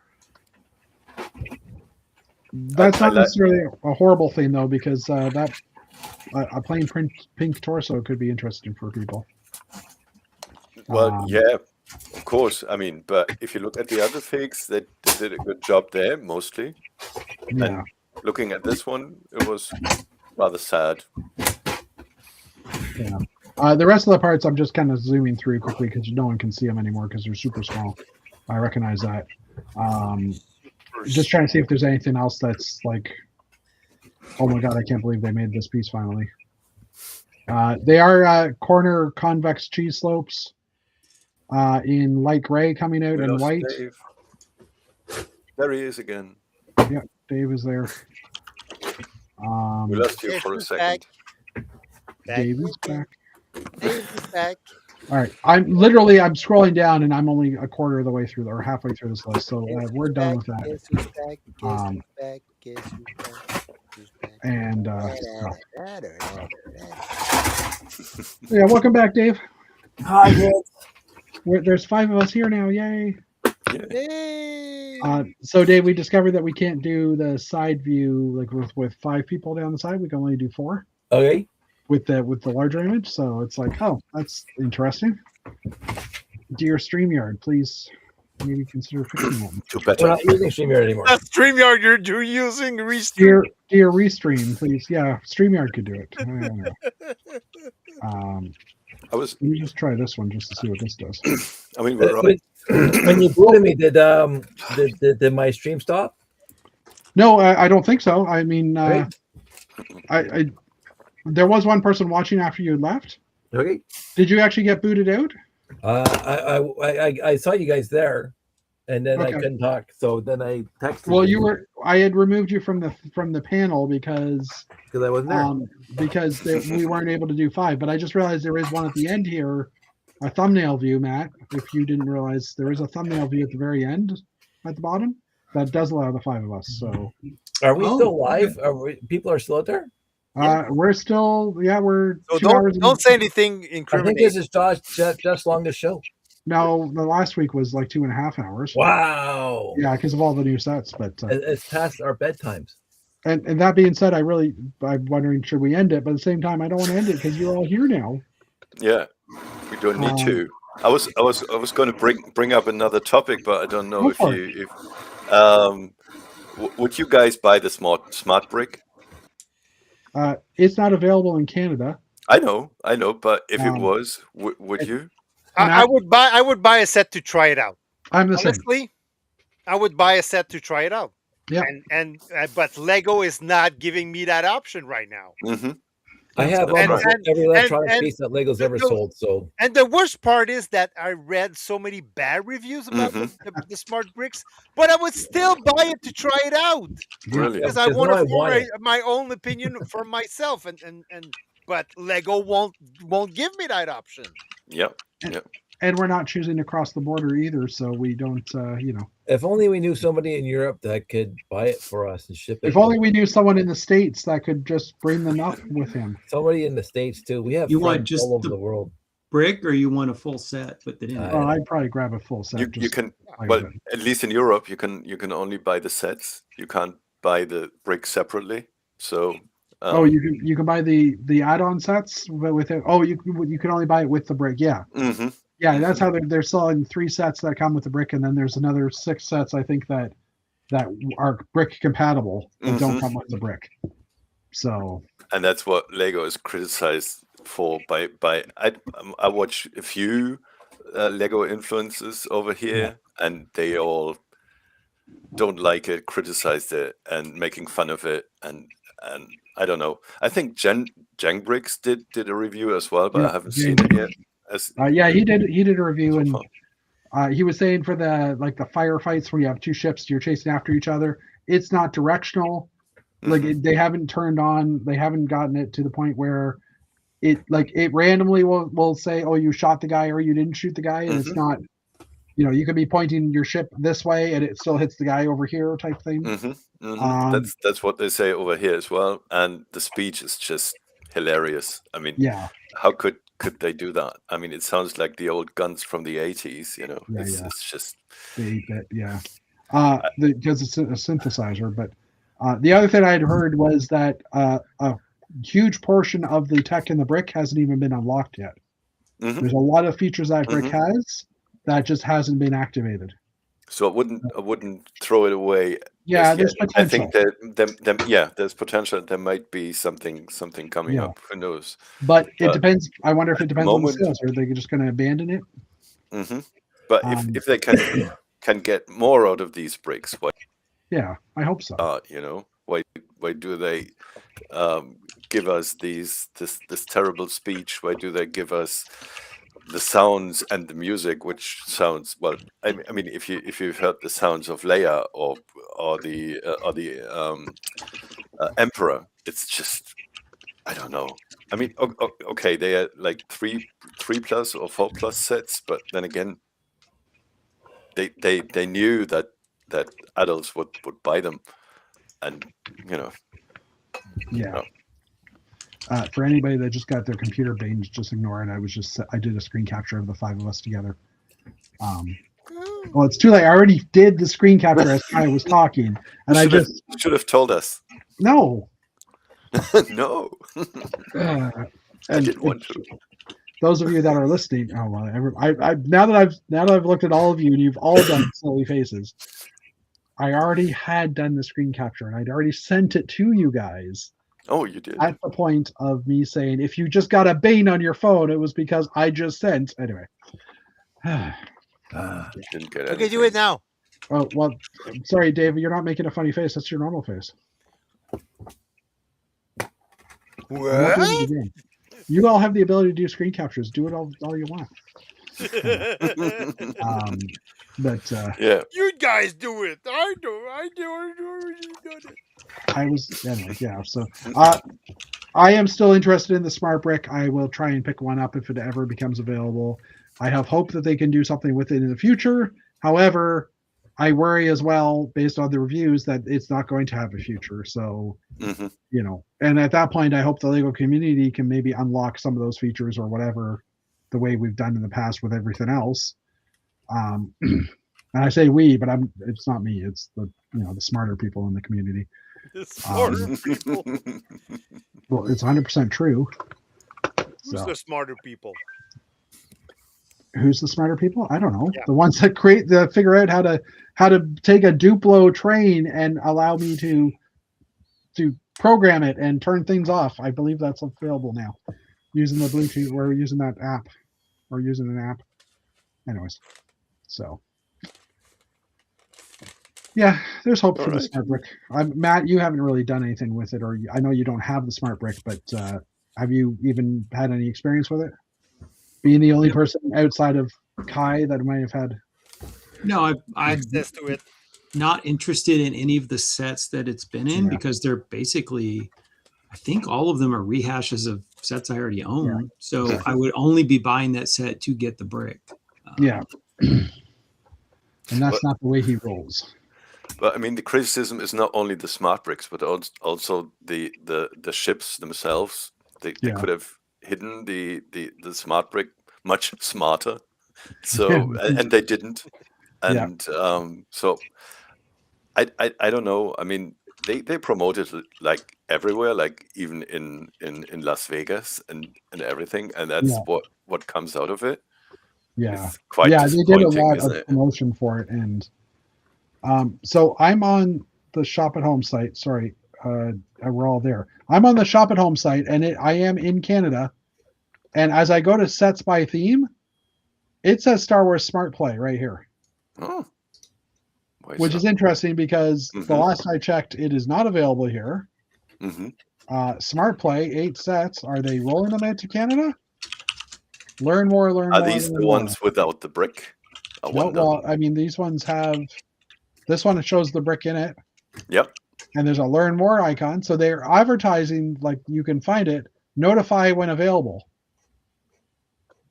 that's I not like- necessarily a horrible thing though, because that a plain pink torso could be interesting for people. Well, yeah, of course. I mean, but if you look at the other figs, they did a good job there, mostly. Yeah. Looking at this one, it was rather sad. The rest of the parts I'm just kind of zooming through quickly because no one can see them anymore because they're super small. I recognize that. Just trying to see if there's anything else that's like, oh my god, I can't believe they made this piece finally. They are corner convex cheese slopes in light gray coming out and white. Dave. There he is again. Yeah, Dave is there. We lost you Dave for a is second. Dave is back. Dave is back. All right, I'm scrolling down and I'm only a quarter of the way through or halfway through this list, so we're done with that. Guess who's back? Guess who's back? Guess who's back? Who's back? And yeah, welcome back, Dave. Hi, kids. There's 5 of us here now. Yay! Hey! So Dave, we discovered that we can't do the side view like with 5 people down the side. We can only do 4 Okay. with the larger image. So it's like, oh, that's interesting. Dear StreamYard, please maybe consider fixing that. We're not using StreamYard anymore. That StreamYard you're using Restream. Dear Restream, please. Yeah, StreamYard could do it. I don't know. Let me just try this one just to see what this does. I mean, we're When you booted me, did my stream stop? No, I don't think so. I mean, Right. I there was one person watching after you had left. Okay. Did you actually get booted out? I saw you guys there, and then I Okay. couldn't talk. So then I texted. Well, I had removed you from the panel because I wasn't there. we weren't able to do 5. But I just realized there is one at the end here, a thumbnail view, Matt. If you didn't realize, there is a thumbnail view at the very end, at the bottom, that does allow the 5 of us. So Are we still live? People are still out there? we're still, we're So 2 hours. don't say anything I think incriminating. this is Josh's longest show. No, the last week was like 2.5 hours. Wow. Yeah, because of all the new sets. But It's past our bedtimes. and that being said, I'm wondering, should we end it? But at the same time, I don't want to end it because you're all here now. Yeah, we don't need to. I was going to bring up another topic, but I don't know would you guys buy the smart brick? It's not available in Canada. I know, but if it was, would you? I would buy a set to try it out. I'm the same. Honestly, I would buy a set to try it out. Yeah. But Lego is not giving me that option right now. Mm-hmm. I have almost every electronic piece that Lego's ever sold. So, and the worst part is that I read so many bad reviews about the smart bricks, but I would still buy it to try it out. Brilliant. Because I want to form my own opinion for myself, but Lego won't give me that option. Yep. And we're not choosing to cross the border either, so we don't, if only we knew somebody in Europe that could buy it for us and ship it. If only we knew someone in the States that could just bring them up with him. Somebody in the States too. We have friends all over the world. Brick, or you want a full set with it in? I'd probably grab a full set. You can, well, at least in Europe, you can only buy the sets. You can't buy the brick separately. So. You can buy the add-on sets with it. Oh, you can only buy it with the brick. Yeah. Mm-hmm. Yeah, that's how they're selling 3 sets that come with the brick, and then there's another 6 sets I think that are brick compatible and don't come with the brick. So. And that's what Lego is criticized for by I watch a few Lego influencers over here, and they all don't like it, criticize it, and making fun of it, and I don't know. I think Jeng Bricks did a review as well, but I haven't seen it yet. He did a review, and he was saying for the firefights where you have 2 ships, you're chasing after each other. It's not directional. Like they haven't gotten it to the point where it randomly will say, oh, you shot the guy or you didn't shoot the guy, and it's not. You could be pointing your ship this way and it still hits the guy over here, type thing. That's what they say over here as well, and the speech is just hilarious. I mean, how could they do that? I mean, it sounds like the old guns from the 80s, It's just the 8-bit, because it's a synthesizer. But the other thing I'd heard was that a huge portion of the tech in the brick hasn't even been unlocked yet. There's a lot of features that brick has that just hasn't been activated. So I wouldn't throw it away. Yeah, there's potential. I think that there's potential. There might be something coming up. Who knows? But it depends. I wonder if it depends on the sales. Are they just going to abandon it? But if they can get more out of these bricks. Why, Yeah, I hope so. you know, why do they give us this terrible speech? Why do they give us the sounds and the music, which sounds well? I mean, if you've heard the sounds of Leia or the Emperor, it's just, I don't know. I mean, okay, they are like 3+ or 4+ sets, but then again, they knew that adults would buy them, and you know. Yeah. For anybody that just got their computer banged, just ignore it. I did a screen capture of the 5 of us together. Well, it's too late. I already did the screen capture as I was talking, and I just should have told us. no. No, I didn't want to. Those of you that are listening, oh well, now that I've looked at all of you and you've all done silly faces, I already had done the screen capture and I'd already sent it to you guys. Oh, you did. At the point of me saying, if you just got a bane on your phone, it was because I just sent. Anyway. Didn't get Okay, do it now. Oh, well, I'm sorry, David, you're not making a funny face. That's your normal face. What? You all have the ability to do screen captures. Do it all you want. But yeah, you guys do it. I already done it. I was anyway, yeah. So I am still interested in the smart brick. I will try and pick one up if it ever becomes available. I have hope that they can do something with it in the future. However, I worry as well, based on the reviews, that it's not going to have a future. So, you know, and at that point, I hope the Lego community can maybe unlock some of those features or whatever, the way we've done in the past with everything else. And I say we, but it's not me. It's the smarter people in the community. The smarter people. Well, it's 100% true. Who's the smarter people? Who's the smarter people? I don't know. Yeah. The ones that figure out how to take a Duplo train and allow me to program it and turn things off. I believe that's available now using the Bluetooth. We're using that app or using an app. Anyways, so yeah, there's hope for the smart brick. Matt, you haven't really done anything with it, or I know you don't have the smart brick, but have you even had any experience with it? Being the only person outside of Kai that might have had. No, I'm access to it. Not interested in any of the sets that it's been in because they're basically, I think all of them are rehashes of sets I already own. Yeah. So I would only be buying that set to get the brick. Yeah. And that's not the way he rolls. But I mean, the criticism is not only the smart bricks, but also the ships themselves. They could have hidden the smart brick much smarter. So and they didn't. And so I don't know. I mean, they promoted it like everywhere, like even in Las Vegas and everything, and that's what comes out of it. Yeah. It's quite they did a lot isn't of it? promotion for it, and so I'm on the Shop at Home site. Sorry, we're all there. I'm on the Shop at Home site, and I am in Canada. And as I go to sets by theme, it says Star Wars Smart Play right here. Oh. Which is interesting because the last I checked, it is not available here. Smart Play, 8 sets. Are they rolling them out to Canada? Learn more. Are these the ones without the brick? No, well, I mean, these ones have. This one shows the brick in it. Yep. And there's a learn more icon. So they're advertising like you can find it. Notify when available.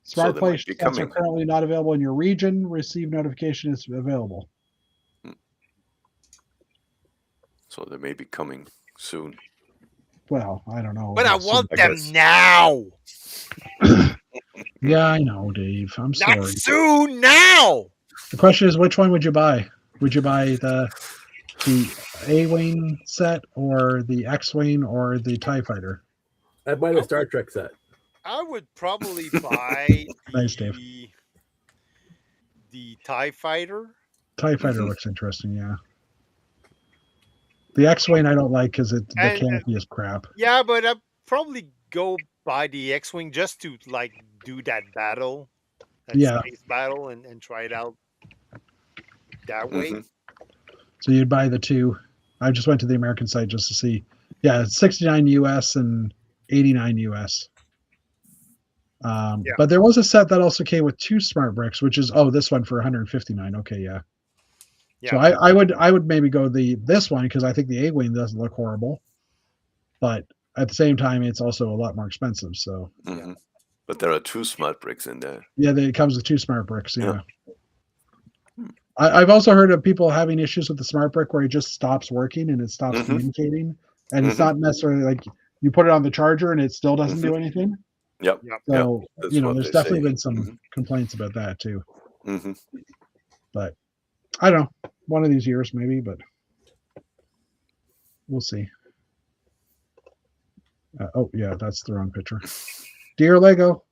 Smart Play sets are currently not available in your region. Receive notification is available. So they may be coming soon. Well, I don't know. But I want them now. Yeah, I know, Dave. I'm sorry. Not soon, now. The question is, which one would you buy? Would you buy the A-Wing set or the X-Wing or the TIE Fighter? I'd buy the Star Trek set. I would probably buy nice, Dave. The TIE Fighter. TIE Fighter looks interesting, yeah. The X-Wing I don't like because the canopy is crap. Yeah, but I'd probably go buy the X-Wing just to like do that battle. That space battle and try it out. that way. Mhm. So you'd buy the two. I just went to the American site just to see. Yeah, it's 69 US and 89 US. Yeah. But there was a set that also came with 2 smart bricks, which is this one for 159. Okay, yeah. So Yeah. I would maybe go this one because I think the A-wing doesn't look horrible, but at the same time it's also a lot more expensive. So Mhm. But there are 2 smart bricks in there. yeah, it comes with 2 smart bricks. Yeah. Hmm. I've also heard of people having issues with the smart brick where it just stops working and it stops Mhm. communicating, and it's Mhm. not necessarily like you put it on the charger and it still doesn't do anything. Yep. Yep. So That's what there's they definitely say. been some complaints about that too. Hmm. But I don't know, one of these years maybe, but we'll see. Oh yeah, that's the wrong picture. Dear Lego.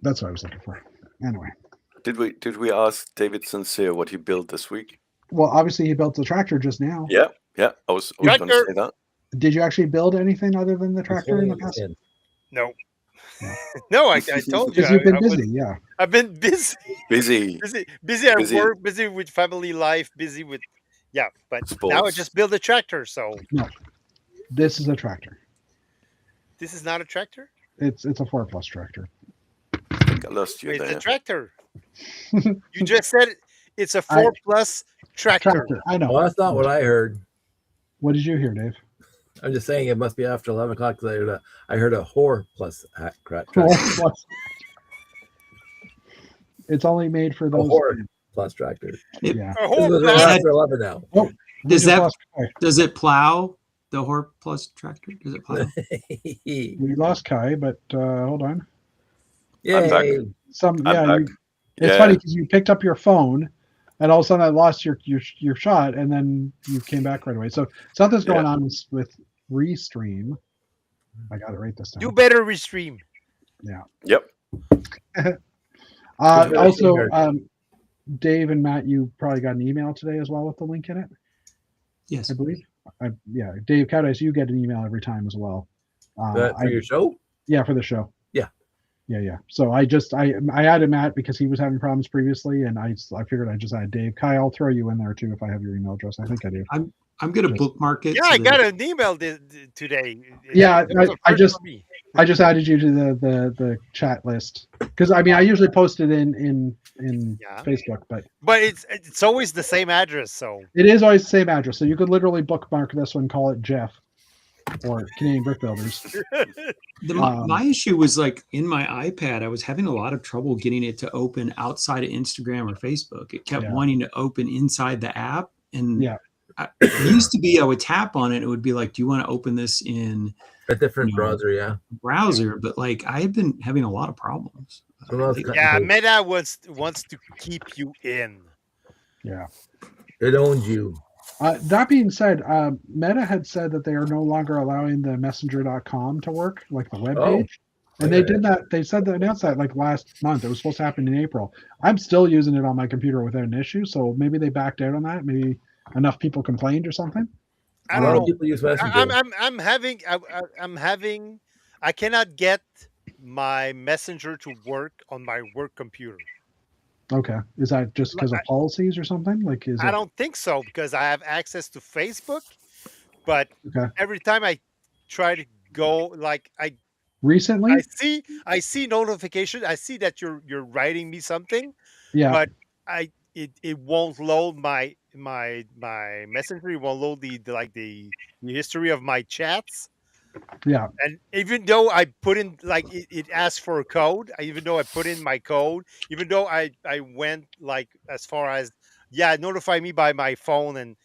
That's what I was looking for. Anyway. Did we ask David Sincere what he built this week? Well, obviously he built the tractor just now. Yeah. I was going to Tractor. say that. Did you actually build anything other than the tractor in the past? No. No. No, I told you. Because you've been busy, yeah. I've been busy. Busy. Busy at Busy. work, busy with family life, busy with but now I Sports. just build a tractor, so No. This is a tractor. this is not a tractor? It's a 4+ tractor. I think I lost you It's there. a tractor. You just said it's a 4+ tractor. Tractor. I know. Well, that's not what I heard. What did you hear, Dave? I'm just saying it must be after 11 o'clock because I heard a whore plus tractor. 4+. It's only made for A those. whore plus tractor. Yeah. A This whole is plastic- after 11 now. Oh, we Does just that- lost Kai. Does it plow the Hor Plus tractor? Does it plow? We lost Kai, but hold on. Yay. I'm It's back. funny because you picked up your phone, and all of a sudden I lost your shot, and then you came back right away. So something's going on with Restream. I got it right this time. You better restream. Yep. Also, Dave and Matt, you probably got an email today as well with the link in it, Yes. I believe. Dave Cowdice, you get an email every time as well. For your show? Yeah, for the show. Yeah. Yeah. So I added Matt because he was having problems previously, and I figured I just add Dave. Kai, I'll throw you in there too if I have your email address. I think I do. I'm gonna bookmark it. Yeah, so I that- got an email today. Yeah, It was a I first just- for me. I just added you to the chat list because I usually post it in Yeah. Facebook, but But it's always the same address, so it is always the same address. So you could literally bookmark this one, call it Jeff or Canadian Brick Builders. My issue was like in my iPad, I was having a lot of trouble getting it to open outside of Instagram or Facebook. It kept wanting to open inside the app, and it used to be I would tap on it, and it would be like, "Do you want to open this in A different browser, yeah. browser?" But like I have been having a lot of problems. So now it's yeah, Meta wants to keep you in. Yeah. It owns you. That being said, Meta had said that they are no longer allowing the messenger.com to work, like the web page. And they did that. They said they announced that like last month. It was supposed to happen in April. I'm still using it on my computer without an issue. So maybe they backed out on that. Maybe enough people complained or something. I don't know. People use Messenger. I'm having. I cannot get my Messenger to work on my work computer. Okay. Is that just because of policies or something? Like, I don't think so because I have access to Facebook, but every time I try to go, like recently, I see notification. I see that you're writing me something, but it won't load my Messenger. It won't load the history of my chats. Yeah. And even though I put in it asks for a code, even though I put in my code, even though I went like as far as notify me by my phone and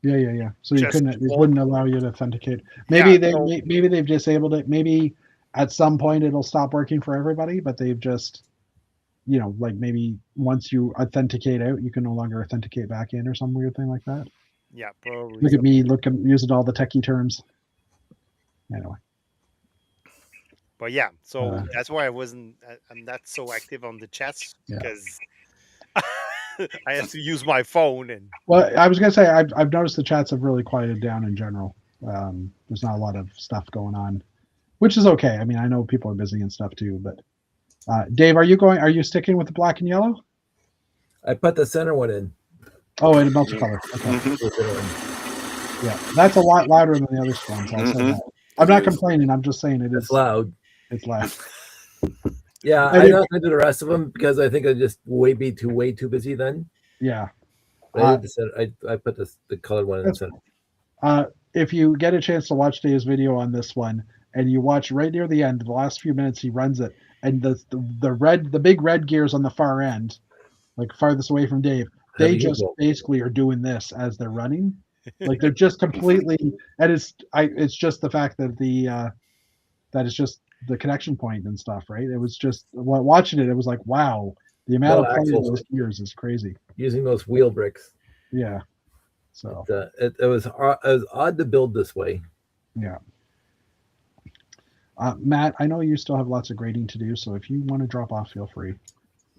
yeah. So you couldn't. It wouldn't allow you to authenticate. Maybe maybe they've disabled it. Maybe at some point it'll stop working for everybody, but they've just like maybe once you authenticate out, you can no longer authenticate back in or some weird thing like that. Yeah, probably. Look at me using all the techie terms. Anyway. But yeah, so that's why I'm not so active on the chats because I have to use my phone. And well, I was gonna say I've noticed the chats have really quieted down in general. There's not a lot of stuff going on, which is okay. I mean, I know people are busy and stuff too. But Dave, are you sticking with the black and yellow? I put the center one in. Oh, and multicolor. Okay. Yeah, that's a lot louder than the other ones. I'll say that. I'm not complaining. I'm just saying It's loud. It's loud. Yeah, I'm not gonna do the rest of them because I think I'd just way too busy then. Yeah. I put the colored one in the center. If you get a chance to watch Dave's video on this one, and you watch right near the end, the last few minutes he runs it, and the big red gears on the far end, like farthest away from Dave, they just basically are doing this as they're running. Like they're just completely, and it's just the fact that that it's just the connection point and stuff, right? It was just watching it was like, wow, the amount of play of those gears is crazy. Using those wheel bricks. Yeah. So it was odd to build this way. Yeah. Matt, I know you still have lots of grading to do, so if you want to drop off, feel free.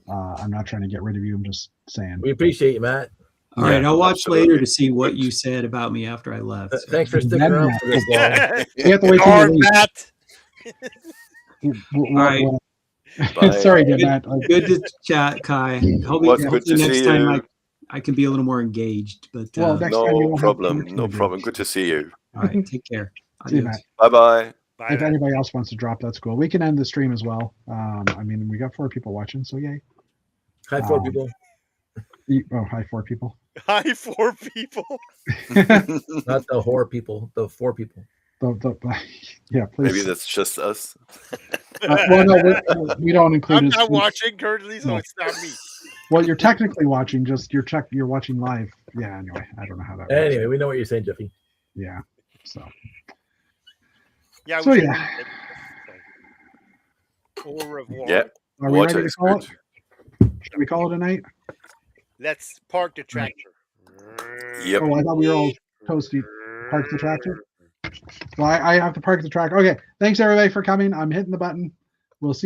I'm not trying to get rid of you. I'm just saying. We appreciate you, Matt. All right, I'll watch later to see what you said about me after I left. So. Thanks for sticking around for this long. You have to wait till you leave. All right. Sorry, Matt. Good to chat, Kai. Hopefully next time I can be a little more engaged. But no problem. No problem. Good to see you. All right. Take care. See you, Matt. Bye-bye. If anybody else wants to drop, that's cool. We can end the stream as well. I mean, we got 4 people watching, so yay. Hi, 4 people. Hi, 4 people. Hi, 4 people. Not the whore people, the 4 people. Yeah, please. Maybe that's just us. Well, no, we don't include. I'm not watching currently, so it's not me. Well, you're technically watching. Just you're watching live. Yeah. Anyway, I don't know how that works. Anyway, we know what you're saying, Jeffy. Yeah. So. Yeah. So yeah. Au revoir. Yeah. Are we ready to call it? Should we call it a night? Let's park the tractor. Yep. Oh, I thought we were all toasty. Park the tractor. Well, I have to park the tractor. Okay. Thanks everybody for coming. I'm hitting the button. We'll see.